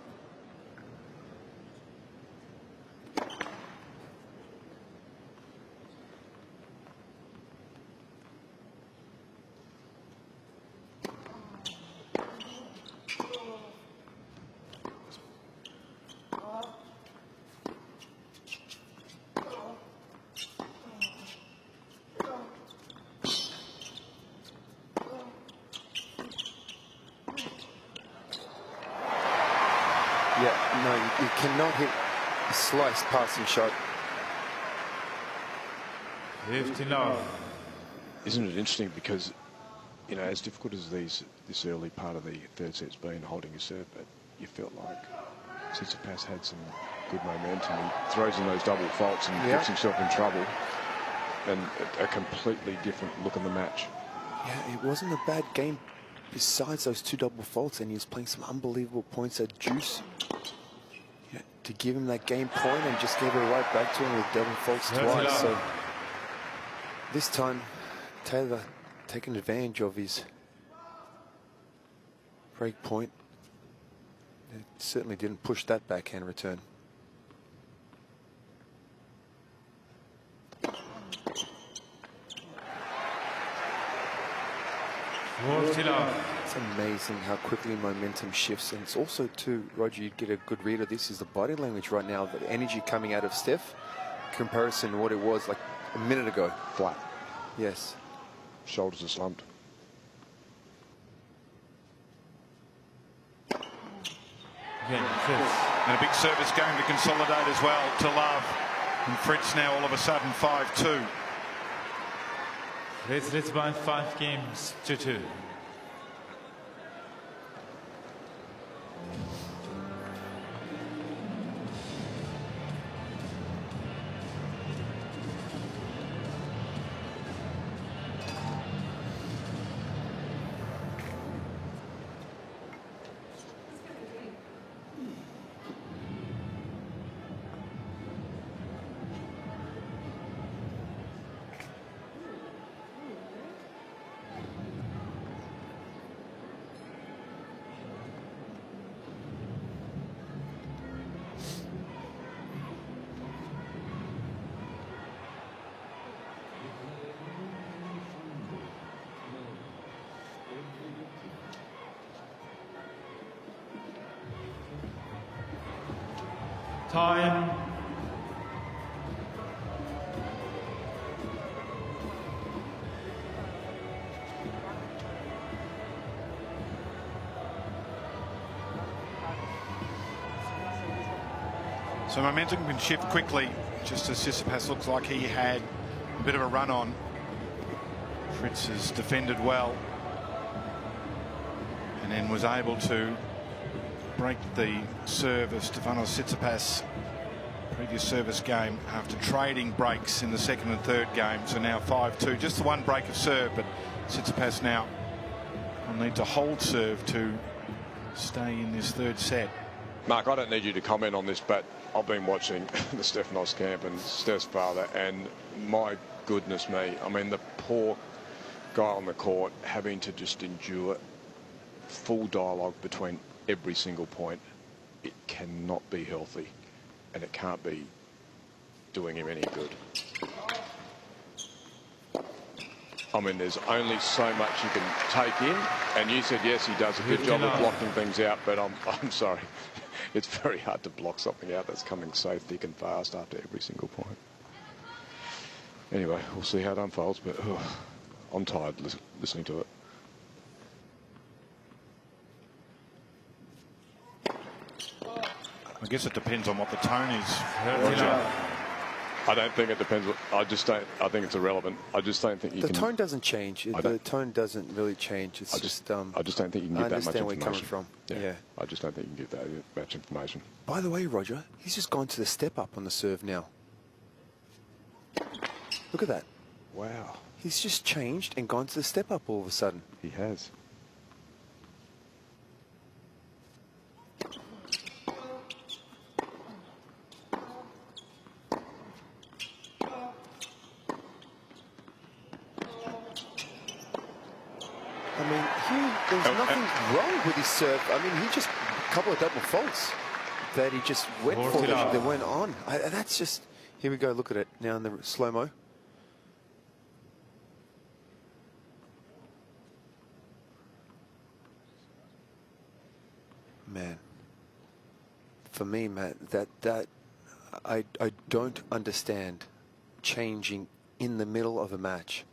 Yeah, no, you cannot hit a sliced passing shot. 50 love. Isn't it interesting because, you know, as difficult as this early part of the third set's been holding his serve, but you felt like Tsitsipas had some good momentum. He throws in those double faults and gets himself in trouble. And a completely different look in the match. Yeah, it wasn't a bad game besides those 2 double faults, and he was playing some unbelievable points at deuce. Yeah, to give him that game point and just gave it right back to him with double faults twice. So this time, Taylor taking advantage of his break point. It certainly didn't push that backhand return. It's amazing how quickly momentum shifts. And it's also, too, Roger, you'd get a good read of this, is the body language right now, the energy coming out of Steph, comparison to what it was like a minute ago. Flat. Yes. Shoulders are slumped. And a big service game to consolidate as well to Love. And Fritz now all of a sudden 5-2. Let's buy 5 games to 2. Time. So momentum can shift quickly, just as Tsitsipas looks like he had a bit of a run on. Fritz has defended well and then was able to break the serve of Stefanos Tsitsipas previous service game after trading breaks in the second and third game. So now 5-2, just the one break of serve, but Tsitsipas now will need to hold serve to stay in this third set. Mark, I don't need you to comment on this, but I've been watching the Stefanos camp and Steph's father, and my goodness me, I mean, the poor guy on the court having to just endure full dialogue between every single point. It cannot be healthy, and it can't be doing him any good. I mean, there's only so much you can take in, and you said yes, he does a good job of blocking things out, but I'm sorry, it's very hard to block something out that's coming so thick and fast after every single point. Anyway, we'll see how it unfolds, but I'm tired listening to it. I guess it depends on what the tone is. I don't think it depends. I think it's irrelevant. I just don't think you the can. The tone doesn't change. The tone doesn't really change. It's I just don't think you can give that much information. I understand where you're coming from. Yeah. I just don't think you can give that much information. By the way, Roger, he's just gone to the step up on the serve now. Look at that. Wow. He's just changed and gone to the step up all of a sudden. He has. I mean, there's nothing wrong with his serve. I mean, he just a couple of double faults that he just went for that went on. That's just, here we go, look at it now in the slow-mo. Man, for me, Matt, that I don't understand changing in the middle of a match.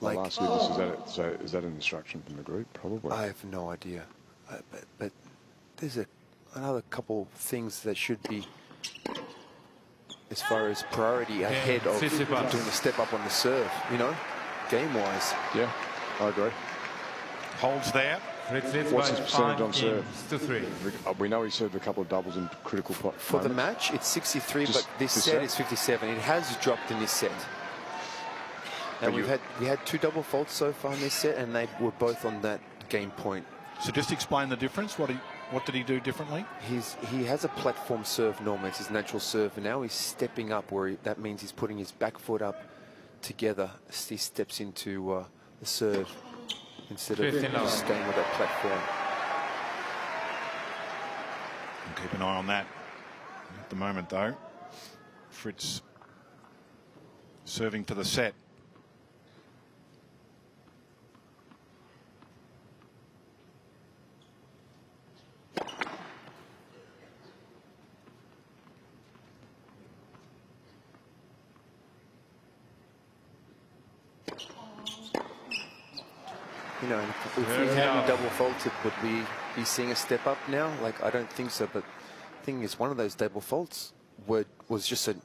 Like, I'll ask you this, is that an instruction from the group? Probably. I have no idea. But there's another couple things that should be, as far as priority, ahead of doing a step up on the serve, you know, game-wise. Yeah, I agree. Holds there. What's his percentage on serve? We know he served a couple of doubles in critical moments. For the match, it's 63, but this set is 57. It has dropped in this set. And we had 2 double faults so far in this set, and they were both on that game point. So just explain the difference. What did he do differently? He has a platform serve normally. It's his natural serve, and now he's stepping up, where that means he's putting his back foot up together as he steps into the serve instead of just staying with that platform. Keep an eye on that. At the moment, though, Fritz serving for the set. You know, if we hadn't double faulted, would we be seeing a step up now? Like, I don't think so, but the thing is, one of those double faults was just a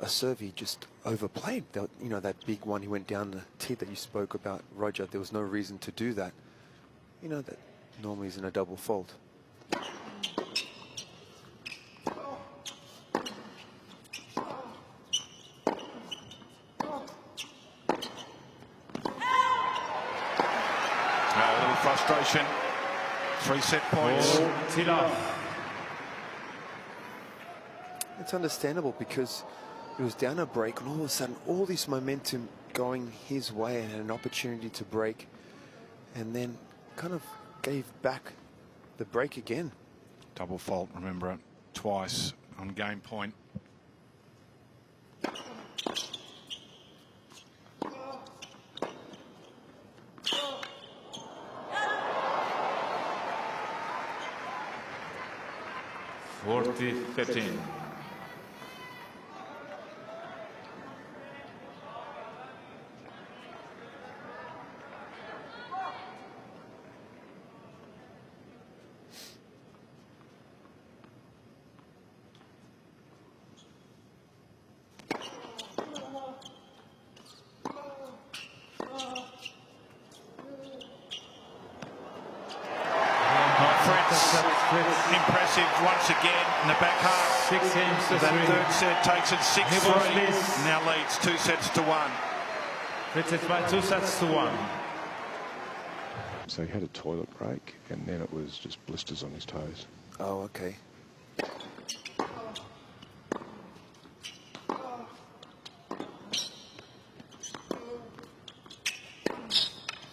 serve he just overplayed. You know, that big one he went down the tee that you spoke about, Roger. There was no reason to do that. You know, that normally isn't a double fault. A little frustration. 3 set points. It's understandable because it was down a break, and all of a sudden, all this momentum going his way, and an opportunity to break, and then kind of gave back the break again. Double fault, remember it, twice on game point. (40-13). Impressive once again in the back half. 6 games to 3. That third set takes it 6-3. Now leads 2 sets to 1. Fritz is by 2 sets to 1. So he had a toilet break, and then it was just blisters on his toes. Oh, okay.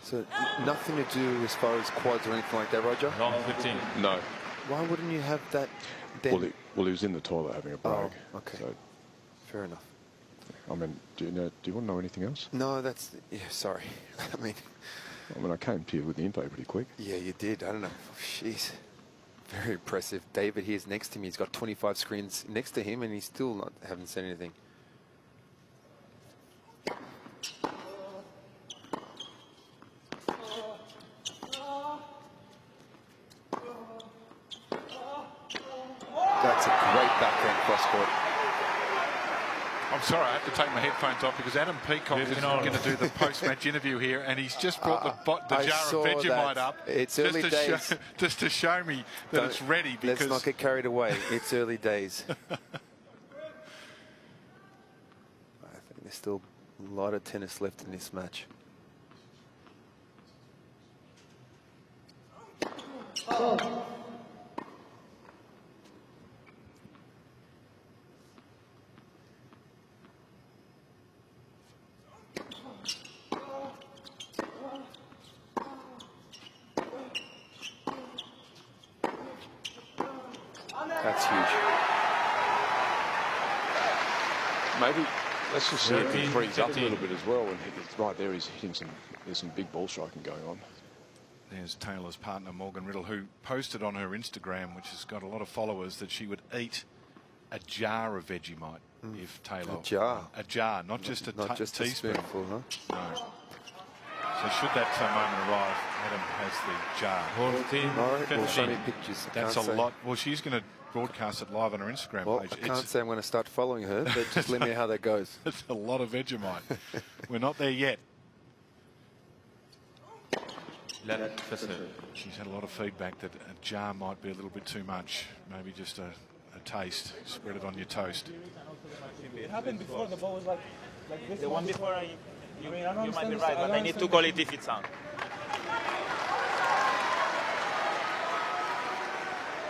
So nothing to do as far as quads or anything like that, Roger? Long 15. No. Why wouldn't you have that then? Well, he was in the toilet having a break. Oh, okay. So, fair enough. I mean, do you want to know anything else? No, that's... Yeah, sorry. I I came to you with the info pretty quick. Yeah, you did. I don't know. Jeez. Very impressive. David here's next to me. He's got 25 screens next to him, and he's still haven't said anything. That's a great backhand cross-court. I'm sorry, I have to take my headphones off because Adam Peacock is going to do the post-match interview here, and he's just brought the jar of Vegemite up. It's early days. Just to show me that it's ready. Because let's not get carried away. It's early days. I think there's still a lot of tennis left in this match. Oh. That's huge. Maybe let's just see if he frees up a little bit as well. And right there, he's hitting there's some big ball striking going on. There's Taylor's partner, Morgan Riddle, who posted on her Instagram, which has got a lot of followers, that she would eat a jar of Vegemite if Taylor... A jar? A jar, not just a teaspoon. Spoonful, huh? No. So should that moment arrive, Adam has the jar. All right, well, show me pictures. That's a lot. Well, she's going to broadcast it live on her Instagram page. I can't say I'm going to start following her, but just let me know how that goes. It's a lot of Vegemite. We're not there yet. She's had a lot of feedback that a jar might be a little bit too much. Maybe just a taste. Spread it on your toast. It happened before. The ball was like this. The one before, you might be right, but I need to call it if it's on.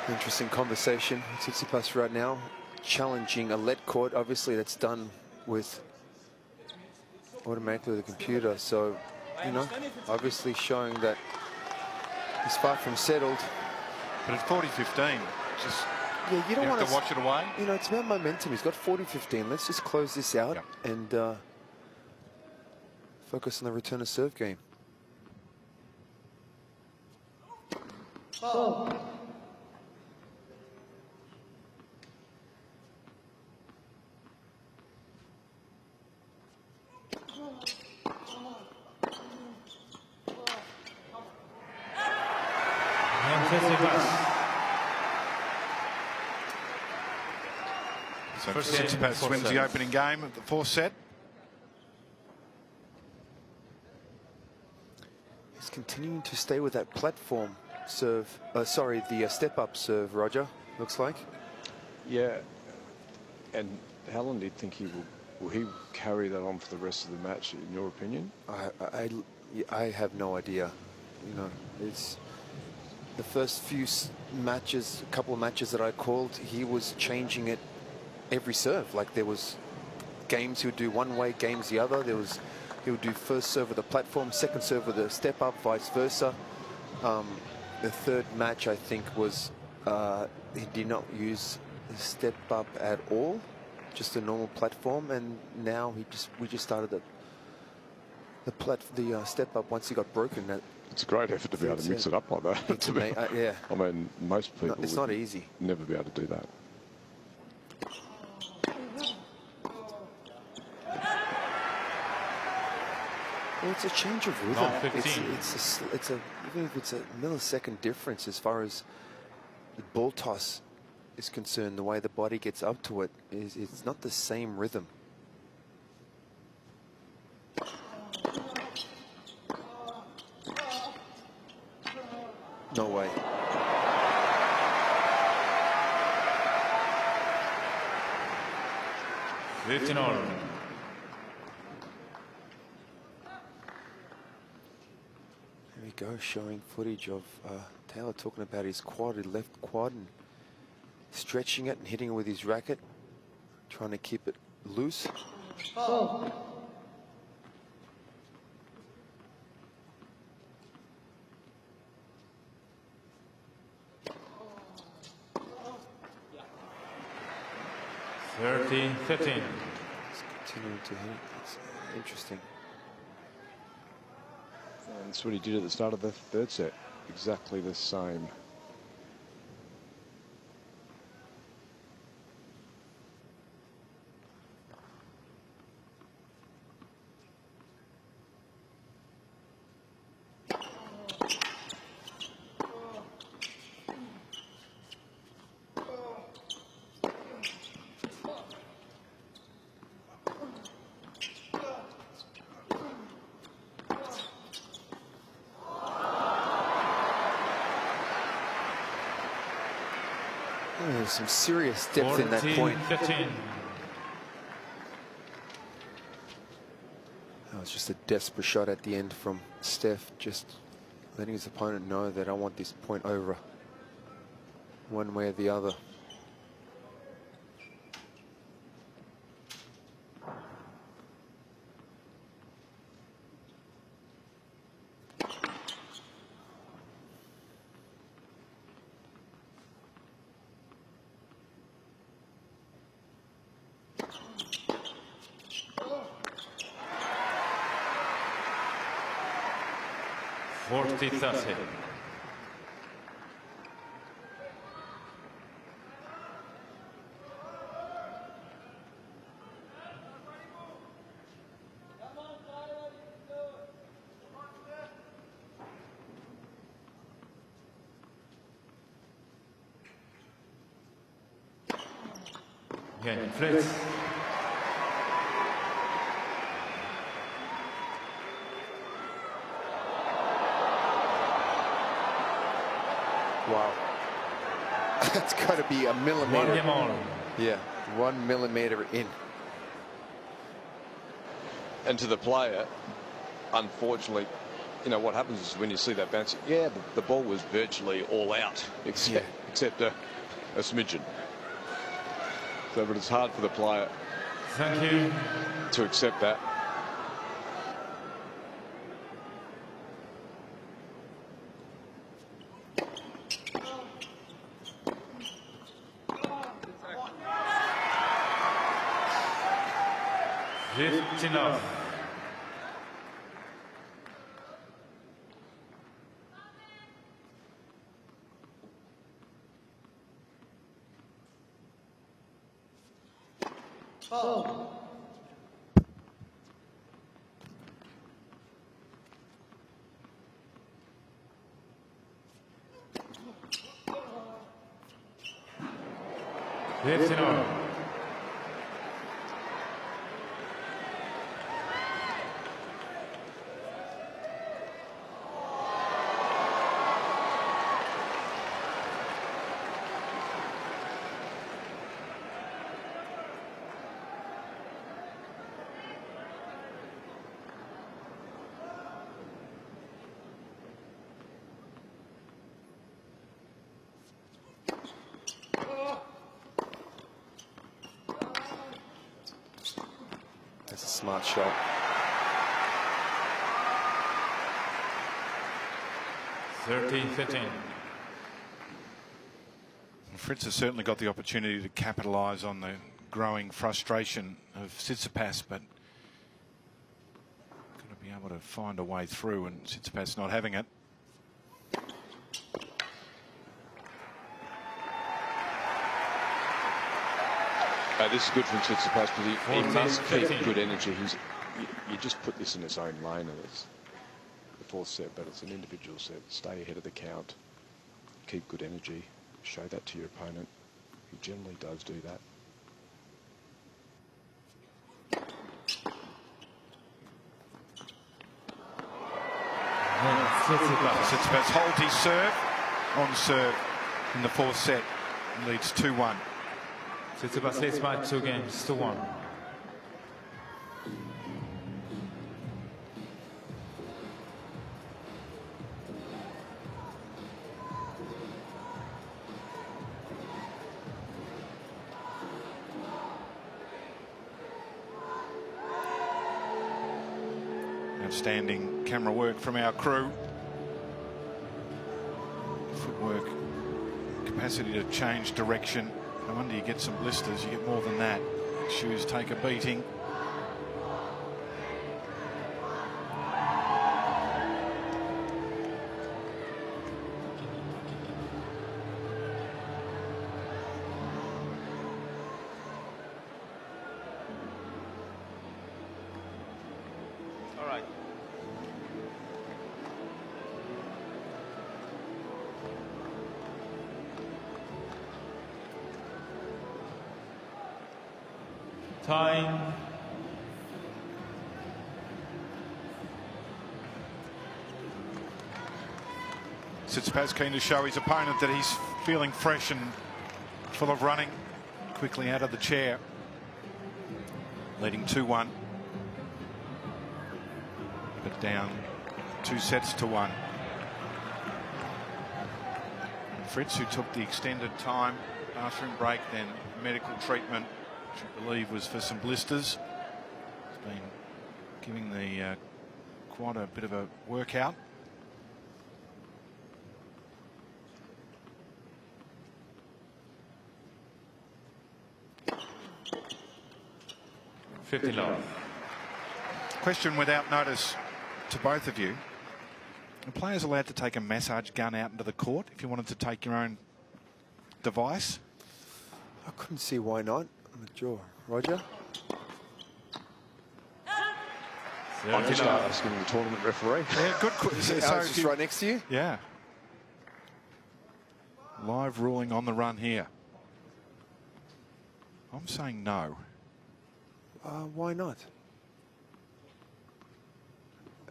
Interesting conversation. Tsitsipas right now challenging a lead court. Obviously, that's done with automatically the computer. So, you know, obviously showing that he's far from settled. But at 40-15, just yeah, you don't want to watch it away. You know, it's about momentum. He's got 40-15. Let's just close this out and focus on the return of serve game. Oh. Tsitsipas. So First game, Tsitsipas fourth wins set. the opening game of the fourth set. He's continuing to stay with that platform serve. Sorry, the step-up serve, Roger, looks like. Yeah. And how long do you think will he carry that on for the rest of the match, in your opinion? I have no idea. You know, it's the first few matches, a couple of matches that I called, he was changing it every serve. Like there was games he would do one way, games the other. He would do first serve with the platform, second serve with the step up, vice versa. The third match, I think, was he did not use the step up at all, just a normal platform, and now we just started the step up once he got broken. It's a great effort to be able to mix it up like that. Yeah. I mean, most people It's not easy. Never be able to do that. Well, it's a change of rhythm. Round 15. Even if it's a millisecond difference as far as the ball toss is concerned, the way the body gets up to it it's not the same rhythm. No way. Fifteen all. There we go, showing footage of Taylor talking about his quad, his left quad, and stretching it and hitting it with his racket, trying to keep it loose. Fault. Thirteen, 15. It's continuing to hit. It's interesting. And that's what he did at the start of the third set. Exactly the same. There's some serious depth in that point. 15. That was just a desperate shot at the end from Steph, just letting his opponent know that I want this point over one way or the other. Forty-30. Jannik Fritz. Wow. That's got to be a millimeter. One game all. Yeah, 1 millimeter in. And to the player, unfortunately, you know, what happens is when you see that bounce, yeah, the ball was virtually all out, except a smidgen. So, but it's hard for the player Thank you. to accept that. Fifteen off. Fault. 15 all. That's a smart shot. Thirteen, 15. Fritz has certainly got the opportunity to capitalise on the growing frustration of Tsitsipas, but got to be able to find a way through, and Tsitsipas not having it. This is good from Tsitsipas because he must keep 15. good energy. You just put this in its own lane, and it's the fourth set, but it's an individual set. Stay ahead of the count, keep good energy, show that to your opponent. He generally does do that. Tsitsipas holds his serve on serve in the fourth set and leads 2-1. Tsitsipas leads by 2 games to 1. Outstanding camera work from our crew. Footwork, capacity to change direction. No wonder you get some blisters. You get more than that. Shoes take a beating. All right. Time. Tsitsipas keen to show his opponent that he's feeling fresh and full of running. Quickly out of the chair. Leading 2-1. But down 2 sets to 1. And Fritz, who took the extended time, bathroom break, then medical treatment, which I believe was for some blisters. He's been giving the quad a bit of a workout. Question without notice to both of you. Are players allowed to take a massage gun out into the court if you wanted to take your own device? I couldn't see why not. I'm not sure. Roger? I'm just asking the tournament referee. Yeah, good question. I was just right next to you? Yeah. Live ruling on the run here. I'm saying no. Why not?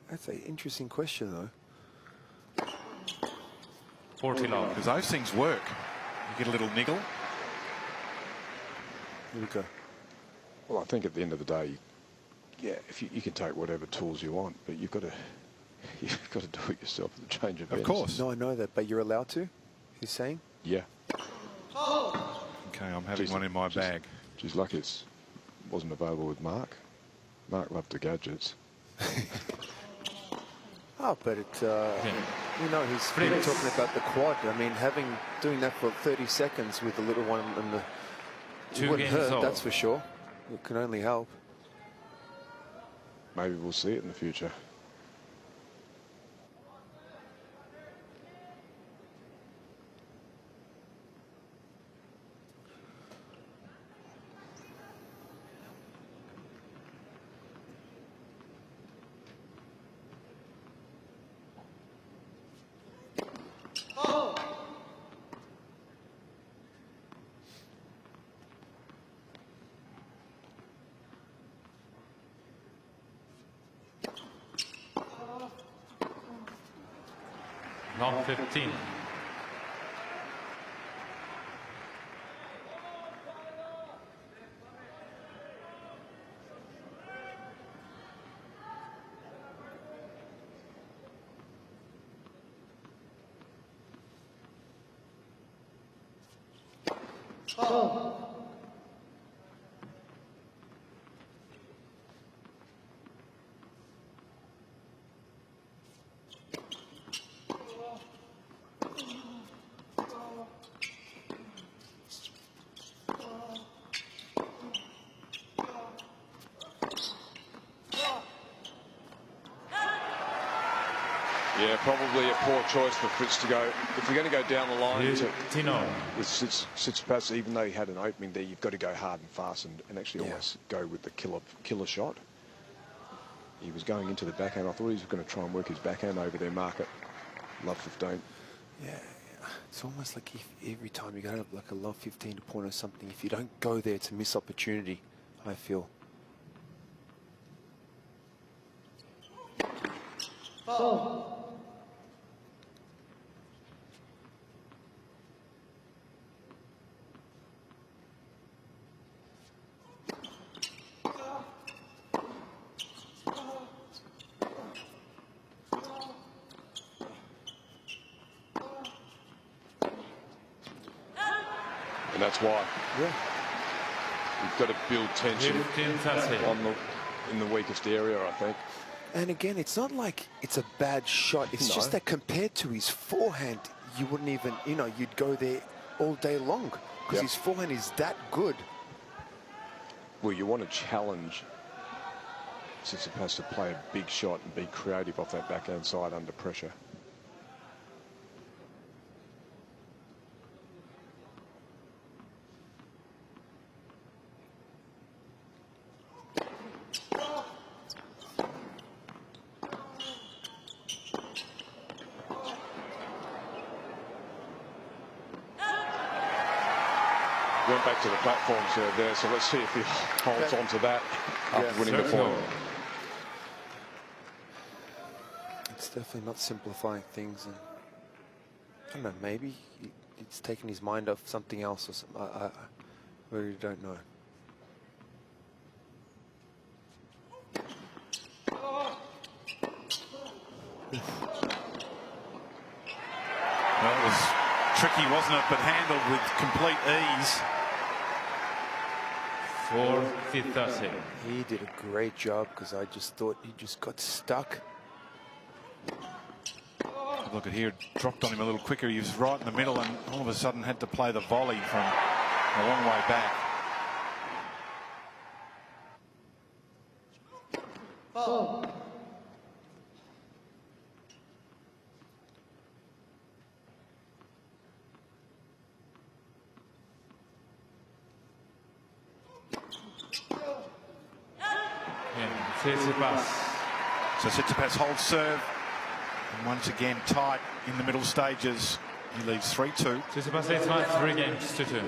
That's an interesting question, though. 40 love. Because those things work. You get a little niggle. Here we go. Well, I think at the end of the day, yeah, if you can take whatever tools you want, but you've got to do it yourself at the change of events. Of course. No, I know that, but you're allowed to, he's saying? Yeah. Okay, I'm having one in my bag. She's lucky it wasn't available with Mark. Mark loved the gadgets. Oh, but it, you know, he's really talking about the quad. I mean, doing that for 30 seconds with the little one and the... It wouldn't hurt, that's for sure. It can only help. Maybe we'll see it in the future. Long 15. Foul. Yeah, probably a poor choice for Fritz to go. If you're going to go down the line Tino. with Tsitsipas, even though he had an opening there, you've got to go hard and fast and actually almost go with the killer shot. He was going into the backhand. I thought he was going to try and work his backhand over there, Margaret. Love 15. Yeah, it's almost like if every time you go like a love 15 to point or something, if you don't go there, it's a missed opportunity, I feel. Foul. And that's why. Yeah. You've got to build tension in the weakest area, I think. And again, it's not like it's a bad shot. It's just that compared to his forehand, you wouldn't even, you know, you'd go there all day long because his forehand is that good. Well, you want to challenge Tsitsipas to play a big shot and be creative off that backhand side under pressure. Went back to the platforms there, so let's see if he holds on to that after winning the point. It's definitely not simplifying things, and I don't know, maybe it's taken his mind off something else or something. I really don't know. Well, it was tricky, wasn't it? But handled with complete ease. 4-30. He did a great job because I just thought he just got stuck. Look at here, dropped on him a little quicker. He was right in the middle and all of a sudden had to play the volley from a long way back. Foul. Tsitsipas. So Tsitsipas holds serve. And once again, tight in the middle stages. He leads 3-2. Tsitsipas leads by 3 games to 2.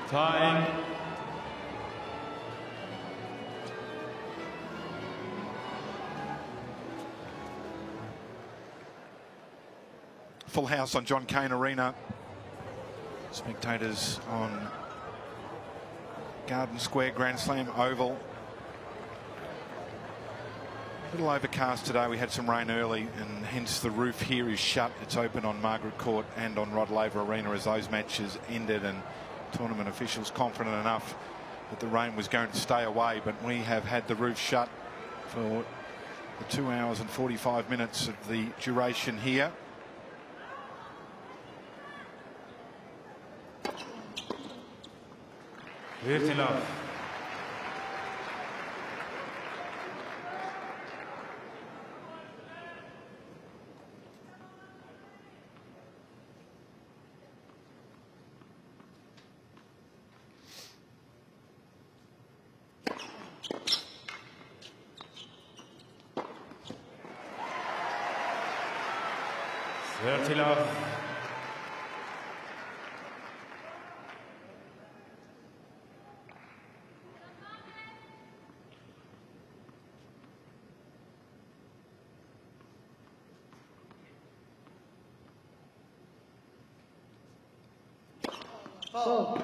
Tying. Full house on John Cain Arena. Spectators on Garden Square Grand Slam Oval. A little overcast today. We had some rain early and hence the roof here is shut. It's open on Margaret Court and on Rod Laver Arena as those matches ended, and tournament officials confident enough that the rain was going to stay away, but we have had the roof shut for the 2 hours and 45 minutes of the duration here. Enough. Love. Foul.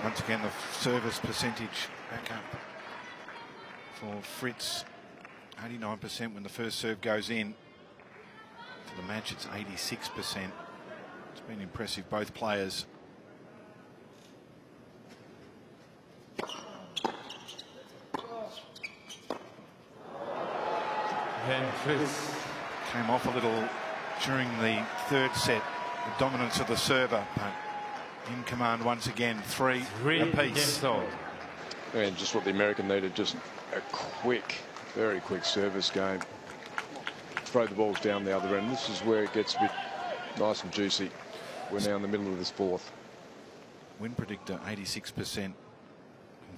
Once again, the service percentage back up for Fritz. 89% when the first serve goes in. For the match, it's 86%. It's been impressive, both players. And Fritz came off a little during the third set, the dominance of the server, but in command once again, three apiece. And just what the American needed, just a quick, very quick service game. Throw the balls down the other end. This is where it gets a bit nice and juicy. We're now in the middle of this fourth. Win predictor 86% in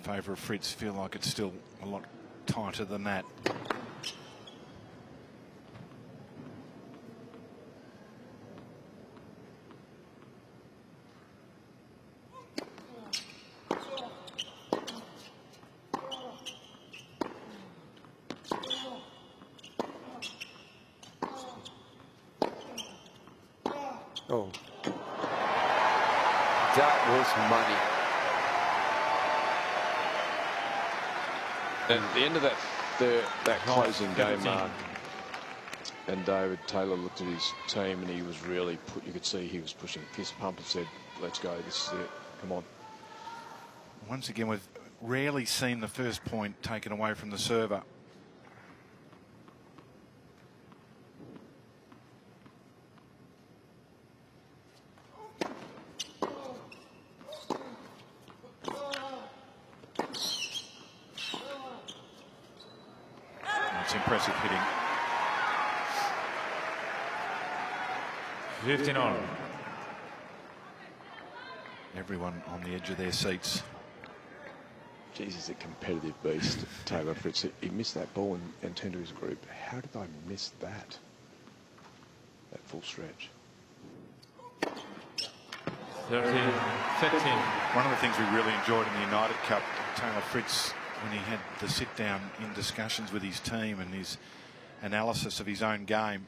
favour of Fritz. Feel like it's still a lot tighter than that. Oh, that was money. At the end of that closing game, Mark, and David Taylor looked at his team and he was really you could see he was pushing fist pump and said, let's go, this is it, come on. Once again, we've rarely seen the first point taken away from the server. Impressive hitting. 15 on. Everyone on the edge of their seats. Jeez, he's a competitive beast, Taylor Fritz. He missed that ball and turned to his group. How did I miss that? That full stretch. 13, 15. One of the things we really enjoyed in the United Cup, Taylor Fritz, when he had the sit down in discussions with his team and his analysis of his own game.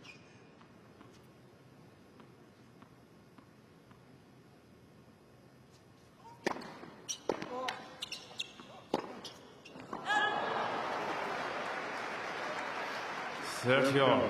Sergio.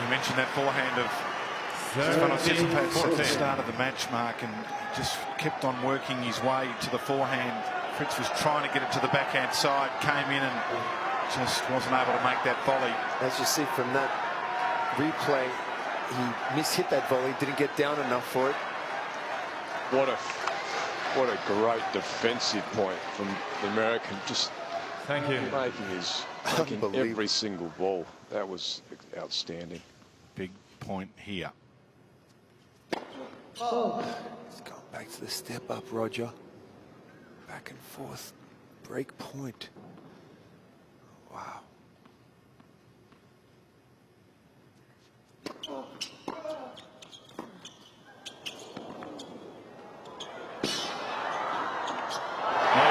You mentioned that forehand of Stefanos Tsitsipas at the start of the match, Mark, and just kept on working his way to the forehand. Fritz was trying to get it to the backhand side, came in and just wasn't able to make that volley. As you see from that replay, he mishit that volley, didn't get down enough for it. What a great defensive point from the American. Just Thank you. making every single ball. That was outstanding. Big point here. He's going back to the step up, Roger. Back and forth. Break point. Wow.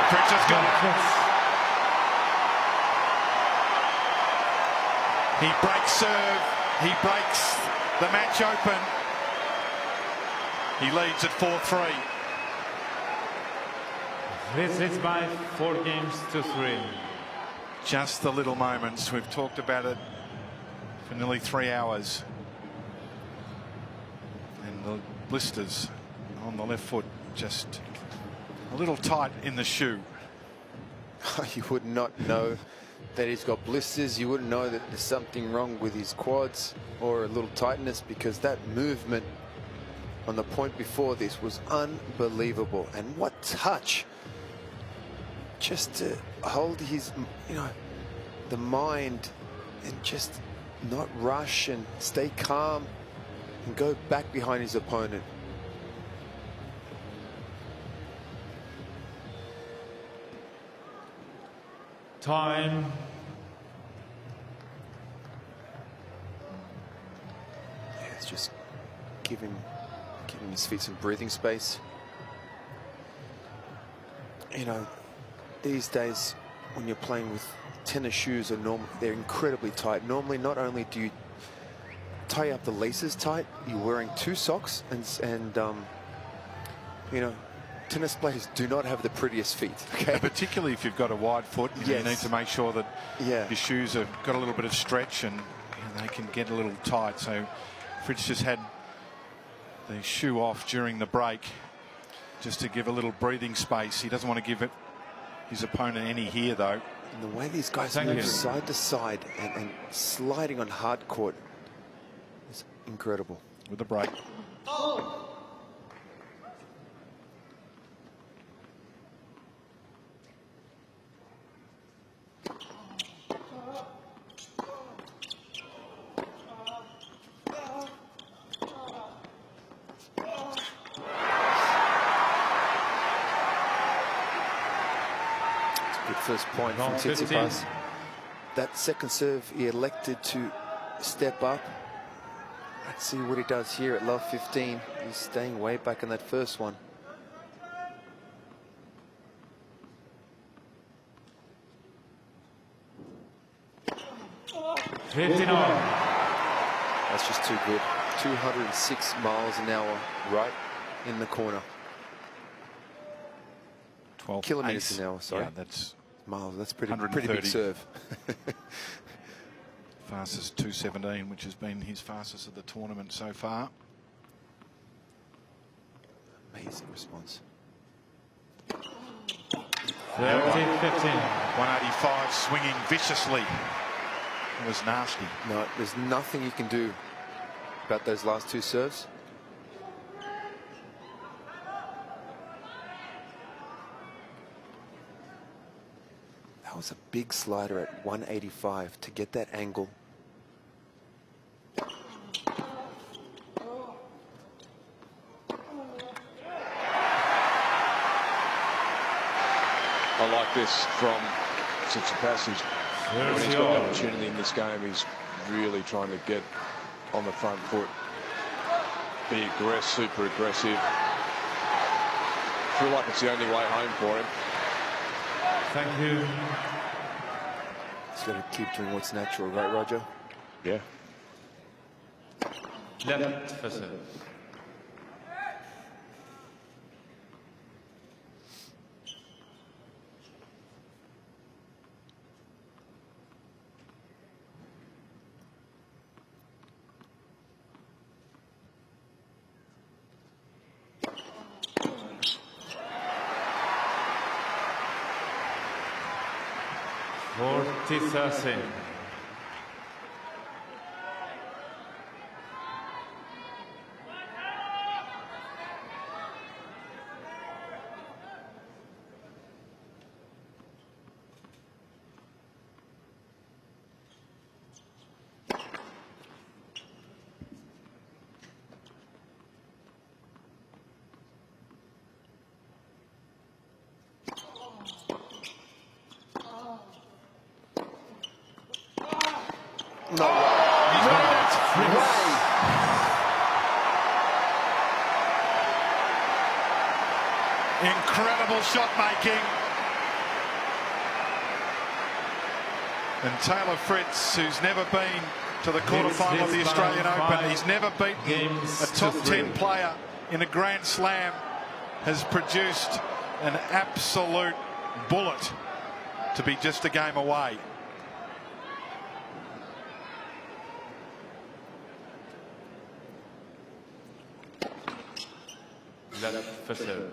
Fritz has got it. He breaks serve. He breaks the match open. He leads at 4-3. This is by 4-3. Just the little moments. We've talked about it for nearly 3 hours. And the blisters on the left foot just a little tight in the shoe. You would not know that he's got blisters. You wouldn't know that there's something wrong with his quads or a little tightness, because that movement on the point before this was unbelievable. And what touch! Just to hold his, the mind and just not rush and stay calm and go back behind his opponent. Time. Yeah, it's just giving his feet some breathing space. These days when you're playing with tennis shoes, they're incredibly tight. Normally, not only do you tie up the laces tight, you're wearing 2 socks, and tennis players do not have the prettiest feet. Okay, Particularly if you've got a wide foot, you need to make sure that your shoes have got a little bit of stretch and they can get a little tight. So Fritz just had the shoe off during the break just to give a little breathing space. He doesn't want to give his opponent any here, though. And the way these guys move side to side and sliding on hard court is incredible. With the break. First point from Tsitsipas. That second serve, he elected to step up. Let's see what he does here at love 15. He's staying way back in that first one. That's just too good. 206 miles an hour right in the corner. 12 kilometers an hour, sorry. Yeah, that's miles. That's pretty big serve. Fastest 217, which has been his fastest of the tournament so far. Amazing response. 185, swinging viciously. It was nasty. No, there's nothing you can do about those last 2 serves. That was a big slider at 185 to get that angle. I like this from Tsitsipas. When he's got an opportunity in this game, he's really trying to get on the front foot, be aggressive, super aggressive. Feel like it's the only way home for him. Thank you. He's got to keep doing what's natural, right, Roger? Yeah. Left for serve. No way. Incredible shot making. And Taylor Fritz, who's never been to the quarterfinal of the Australian Open, he's never beaten a top 10 player in a Grand Slam, has produced an absolute bullet to be just a game away. For serve.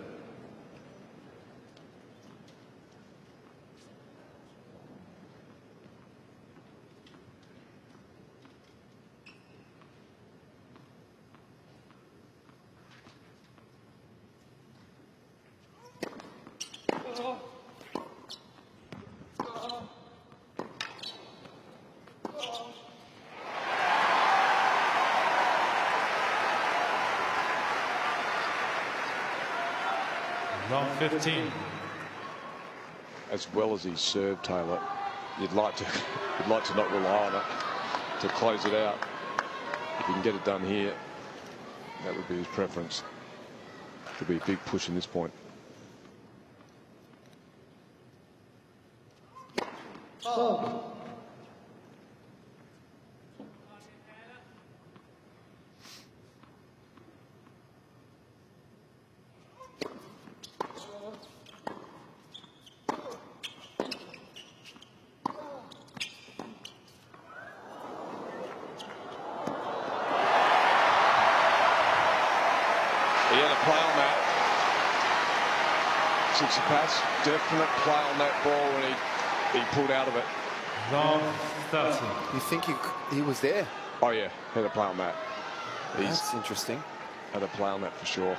Long 15. As well as he served, Taylor, you'd like to not rely on it to close it out. If he can get it done here, that would be his preference. Could be a big push in this point. Oh. He had a play on that. Tsitsipas, definite play on that ball when he pulled out of it. Long 30. You think he was there? Oh yeah, had a play on that. That's interesting. Had a play on that for sure.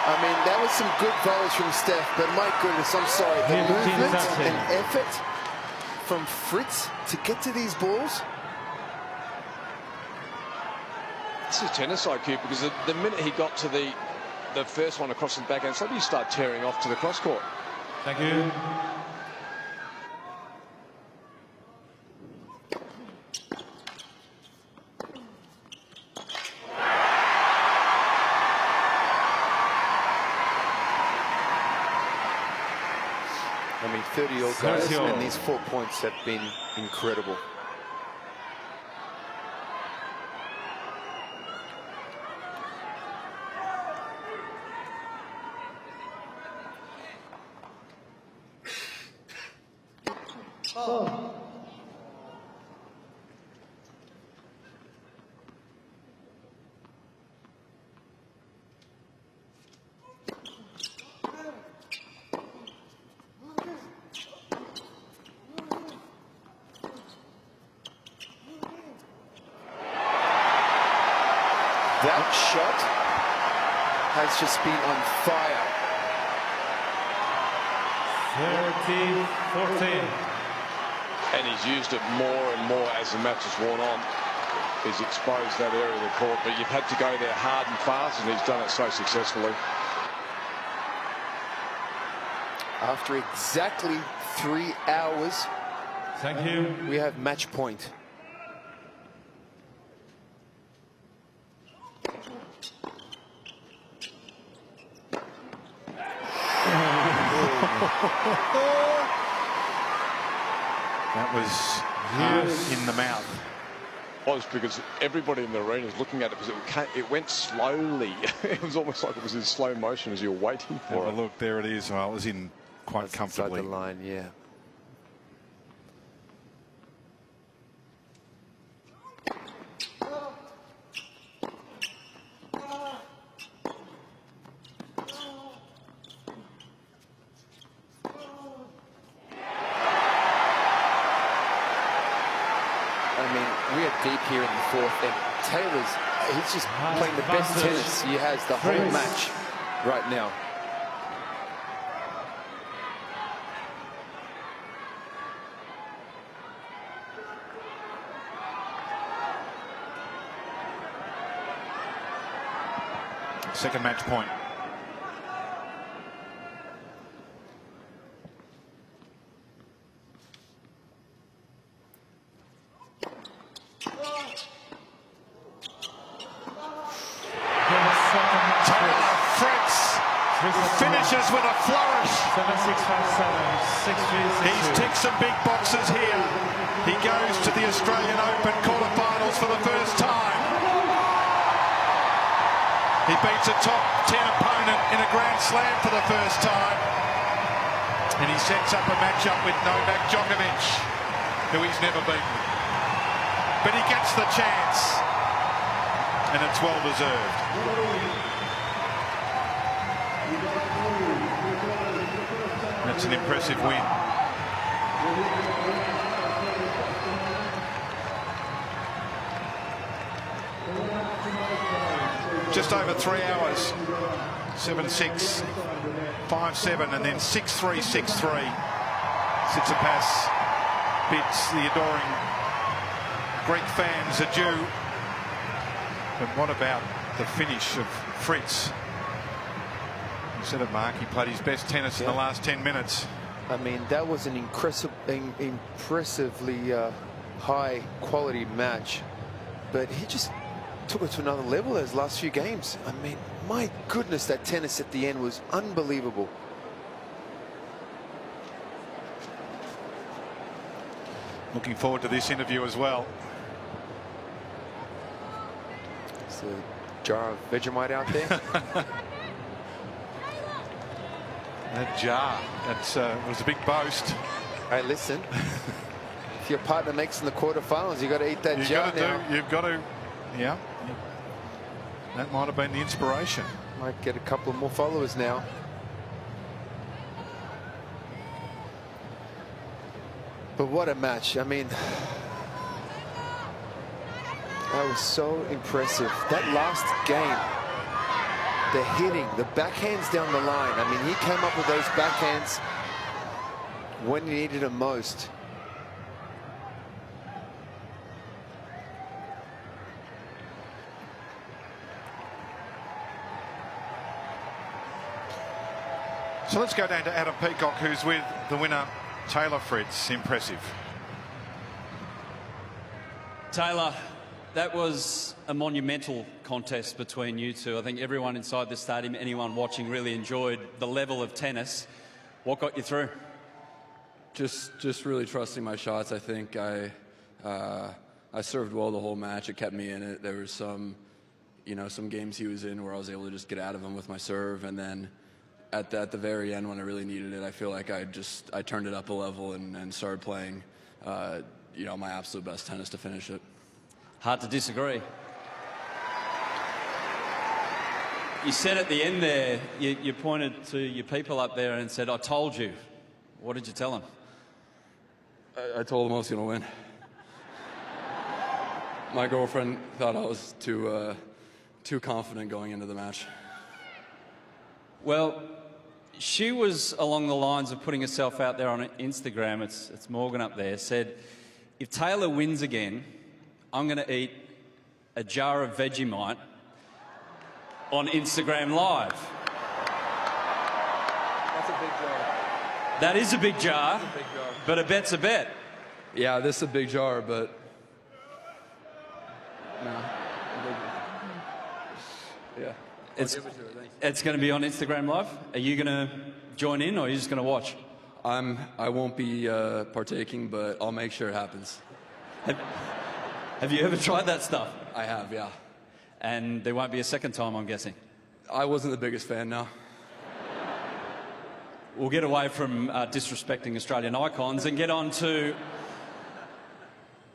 I mean, that was some good volleys from Steph, but my goodness, I'm sorry. The movement and effort from Fritz to get to these balls. It's a tennis IQ, because the minute he got to the first one across the backhand, suddenly you start tearing off to the cross court. Thank you. I mean, 30-all guys, and these 4 points have been incredible. Oh. That shot has just been on fire. 30-14. And he's used it more and more as the match has worn on. He's exposed that area of the court, but you've had to go there hard and fast, and he's done it so successfully. After exactly 3 hours, Thank you. we have match point. That was in the mouth. Was because everybody in the arena is looking at it, because it went slowly. It was almost like it was in slow motion as you were waiting for it. Look, there it is. Well, it was in quite comfortably. Inside the line, yeah. forth, and he's just playing the best tennis he has the whole match right now. Second match point. Taylor Fritz finishes with a flourish. 7-6, 5-7, 6-3, 6-2. He's ticked some big boxes here. He goes to the Australian Open quarterfinals for the first time. He beats a top 10 opponent in a Grand Slam for the first time. And he sets up a matchup with Novak Djokovic, who he's never beaten. But he gets the chance, and it's well deserved. That's an impressive win. Just over 3 hours. 7-6, 5-7, and then 6-3, 6-3. Tsitsipas bids the adoring Greek fans adieu. But what about the finish of Fritz? You said it, Mark, he played his best tennis in the last 10 minutes. I mean, that was an impressively high quality match, but he just took it to another level those last few games. I mean, my goodness, that tennis at the end was unbelievable. Looking forward to this interview as well. It's a jar of Vegemite out there. That jar, that was a big boast. Hey, listen, if your partner makes in the quarterfinals, you got to eat that jar now. You've got to, yeah. That might have been the inspiration. Might get a couple more followers now. But what a match. I mean, that was so impressive. That last game, the hitting, the backhands down the line. I mean, he came up with those backhands when he needed them most. So let's go down to Adam Peacock, who's with the winner, Taylor Fritz. Impressive. Taylor, that was a monumental contest between you two. I think everyone inside the stadium, anyone watching, really enjoyed the level of tennis. What got you through? Just really trusting my shots. I think I served well the whole match. It kept me in it. There was some games he was in where I was able to just get out of him with my serve, and then at the very end when I really needed it, I feel like I turned it up a level and started playing my absolute best tennis to finish it. Hard to disagree. You said at the end there, you pointed to your people up there and said, "I told you." What did you tell them? I told them I was going to win. My girlfriend thought I was too confident going into the match. Well, she was along the lines of putting herself out there on Instagram. It's Morgan up there. Said, if Taylor wins again, I'm going to eat a jar of Vegemite on Instagram Live. That's a big jar. That is a big jar, That's a big jar. But a bet's a bet. Yeah, this is a big jar, but no. Yeah. It's going to be on Instagram Live. Are you going to join in, or are you just going to watch? I won't be partaking, but I'll make sure it happens. Have you ever tried that stuff? I have, yeah. And there won't be a second time, I'm guessing. I wasn't the biggest fan, no. We'll get away from disrespecting Australian icons and get on to...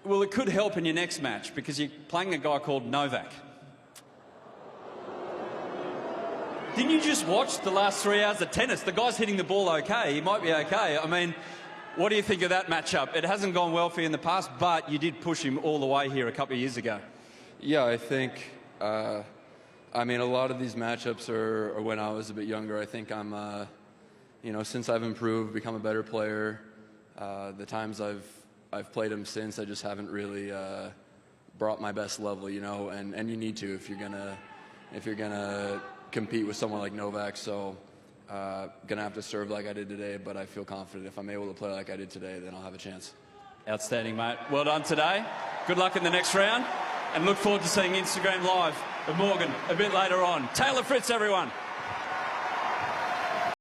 Well, it could help in your next match because you're playing a guy called Novak. Didn't you just watch the last 3 hours of tennis? The guy's hitting the ball okay. He might be okay. I mean, what do you think of that matchup? It hasn't gone well for you in the past, but you did push him all the way here a couple of years ago. Yeah, I think, I mean, a lot of these matchups are when I was a bit younger. I think I'm, you know, since I've improved, become a better player, the times I've played him since, I just haven't really brought my best level, you know, and you need to if you're gonna compete with someone like Novak. So gonna have to serve like I did today, but I feel confident if I'm able to play like I did today, then I'll have a chance. Outstanding, mate. Well done today. Good luck in the next round, and look forward to seeing Instagram Live of Morgan a bit later on. Taylor Fritz, everyone.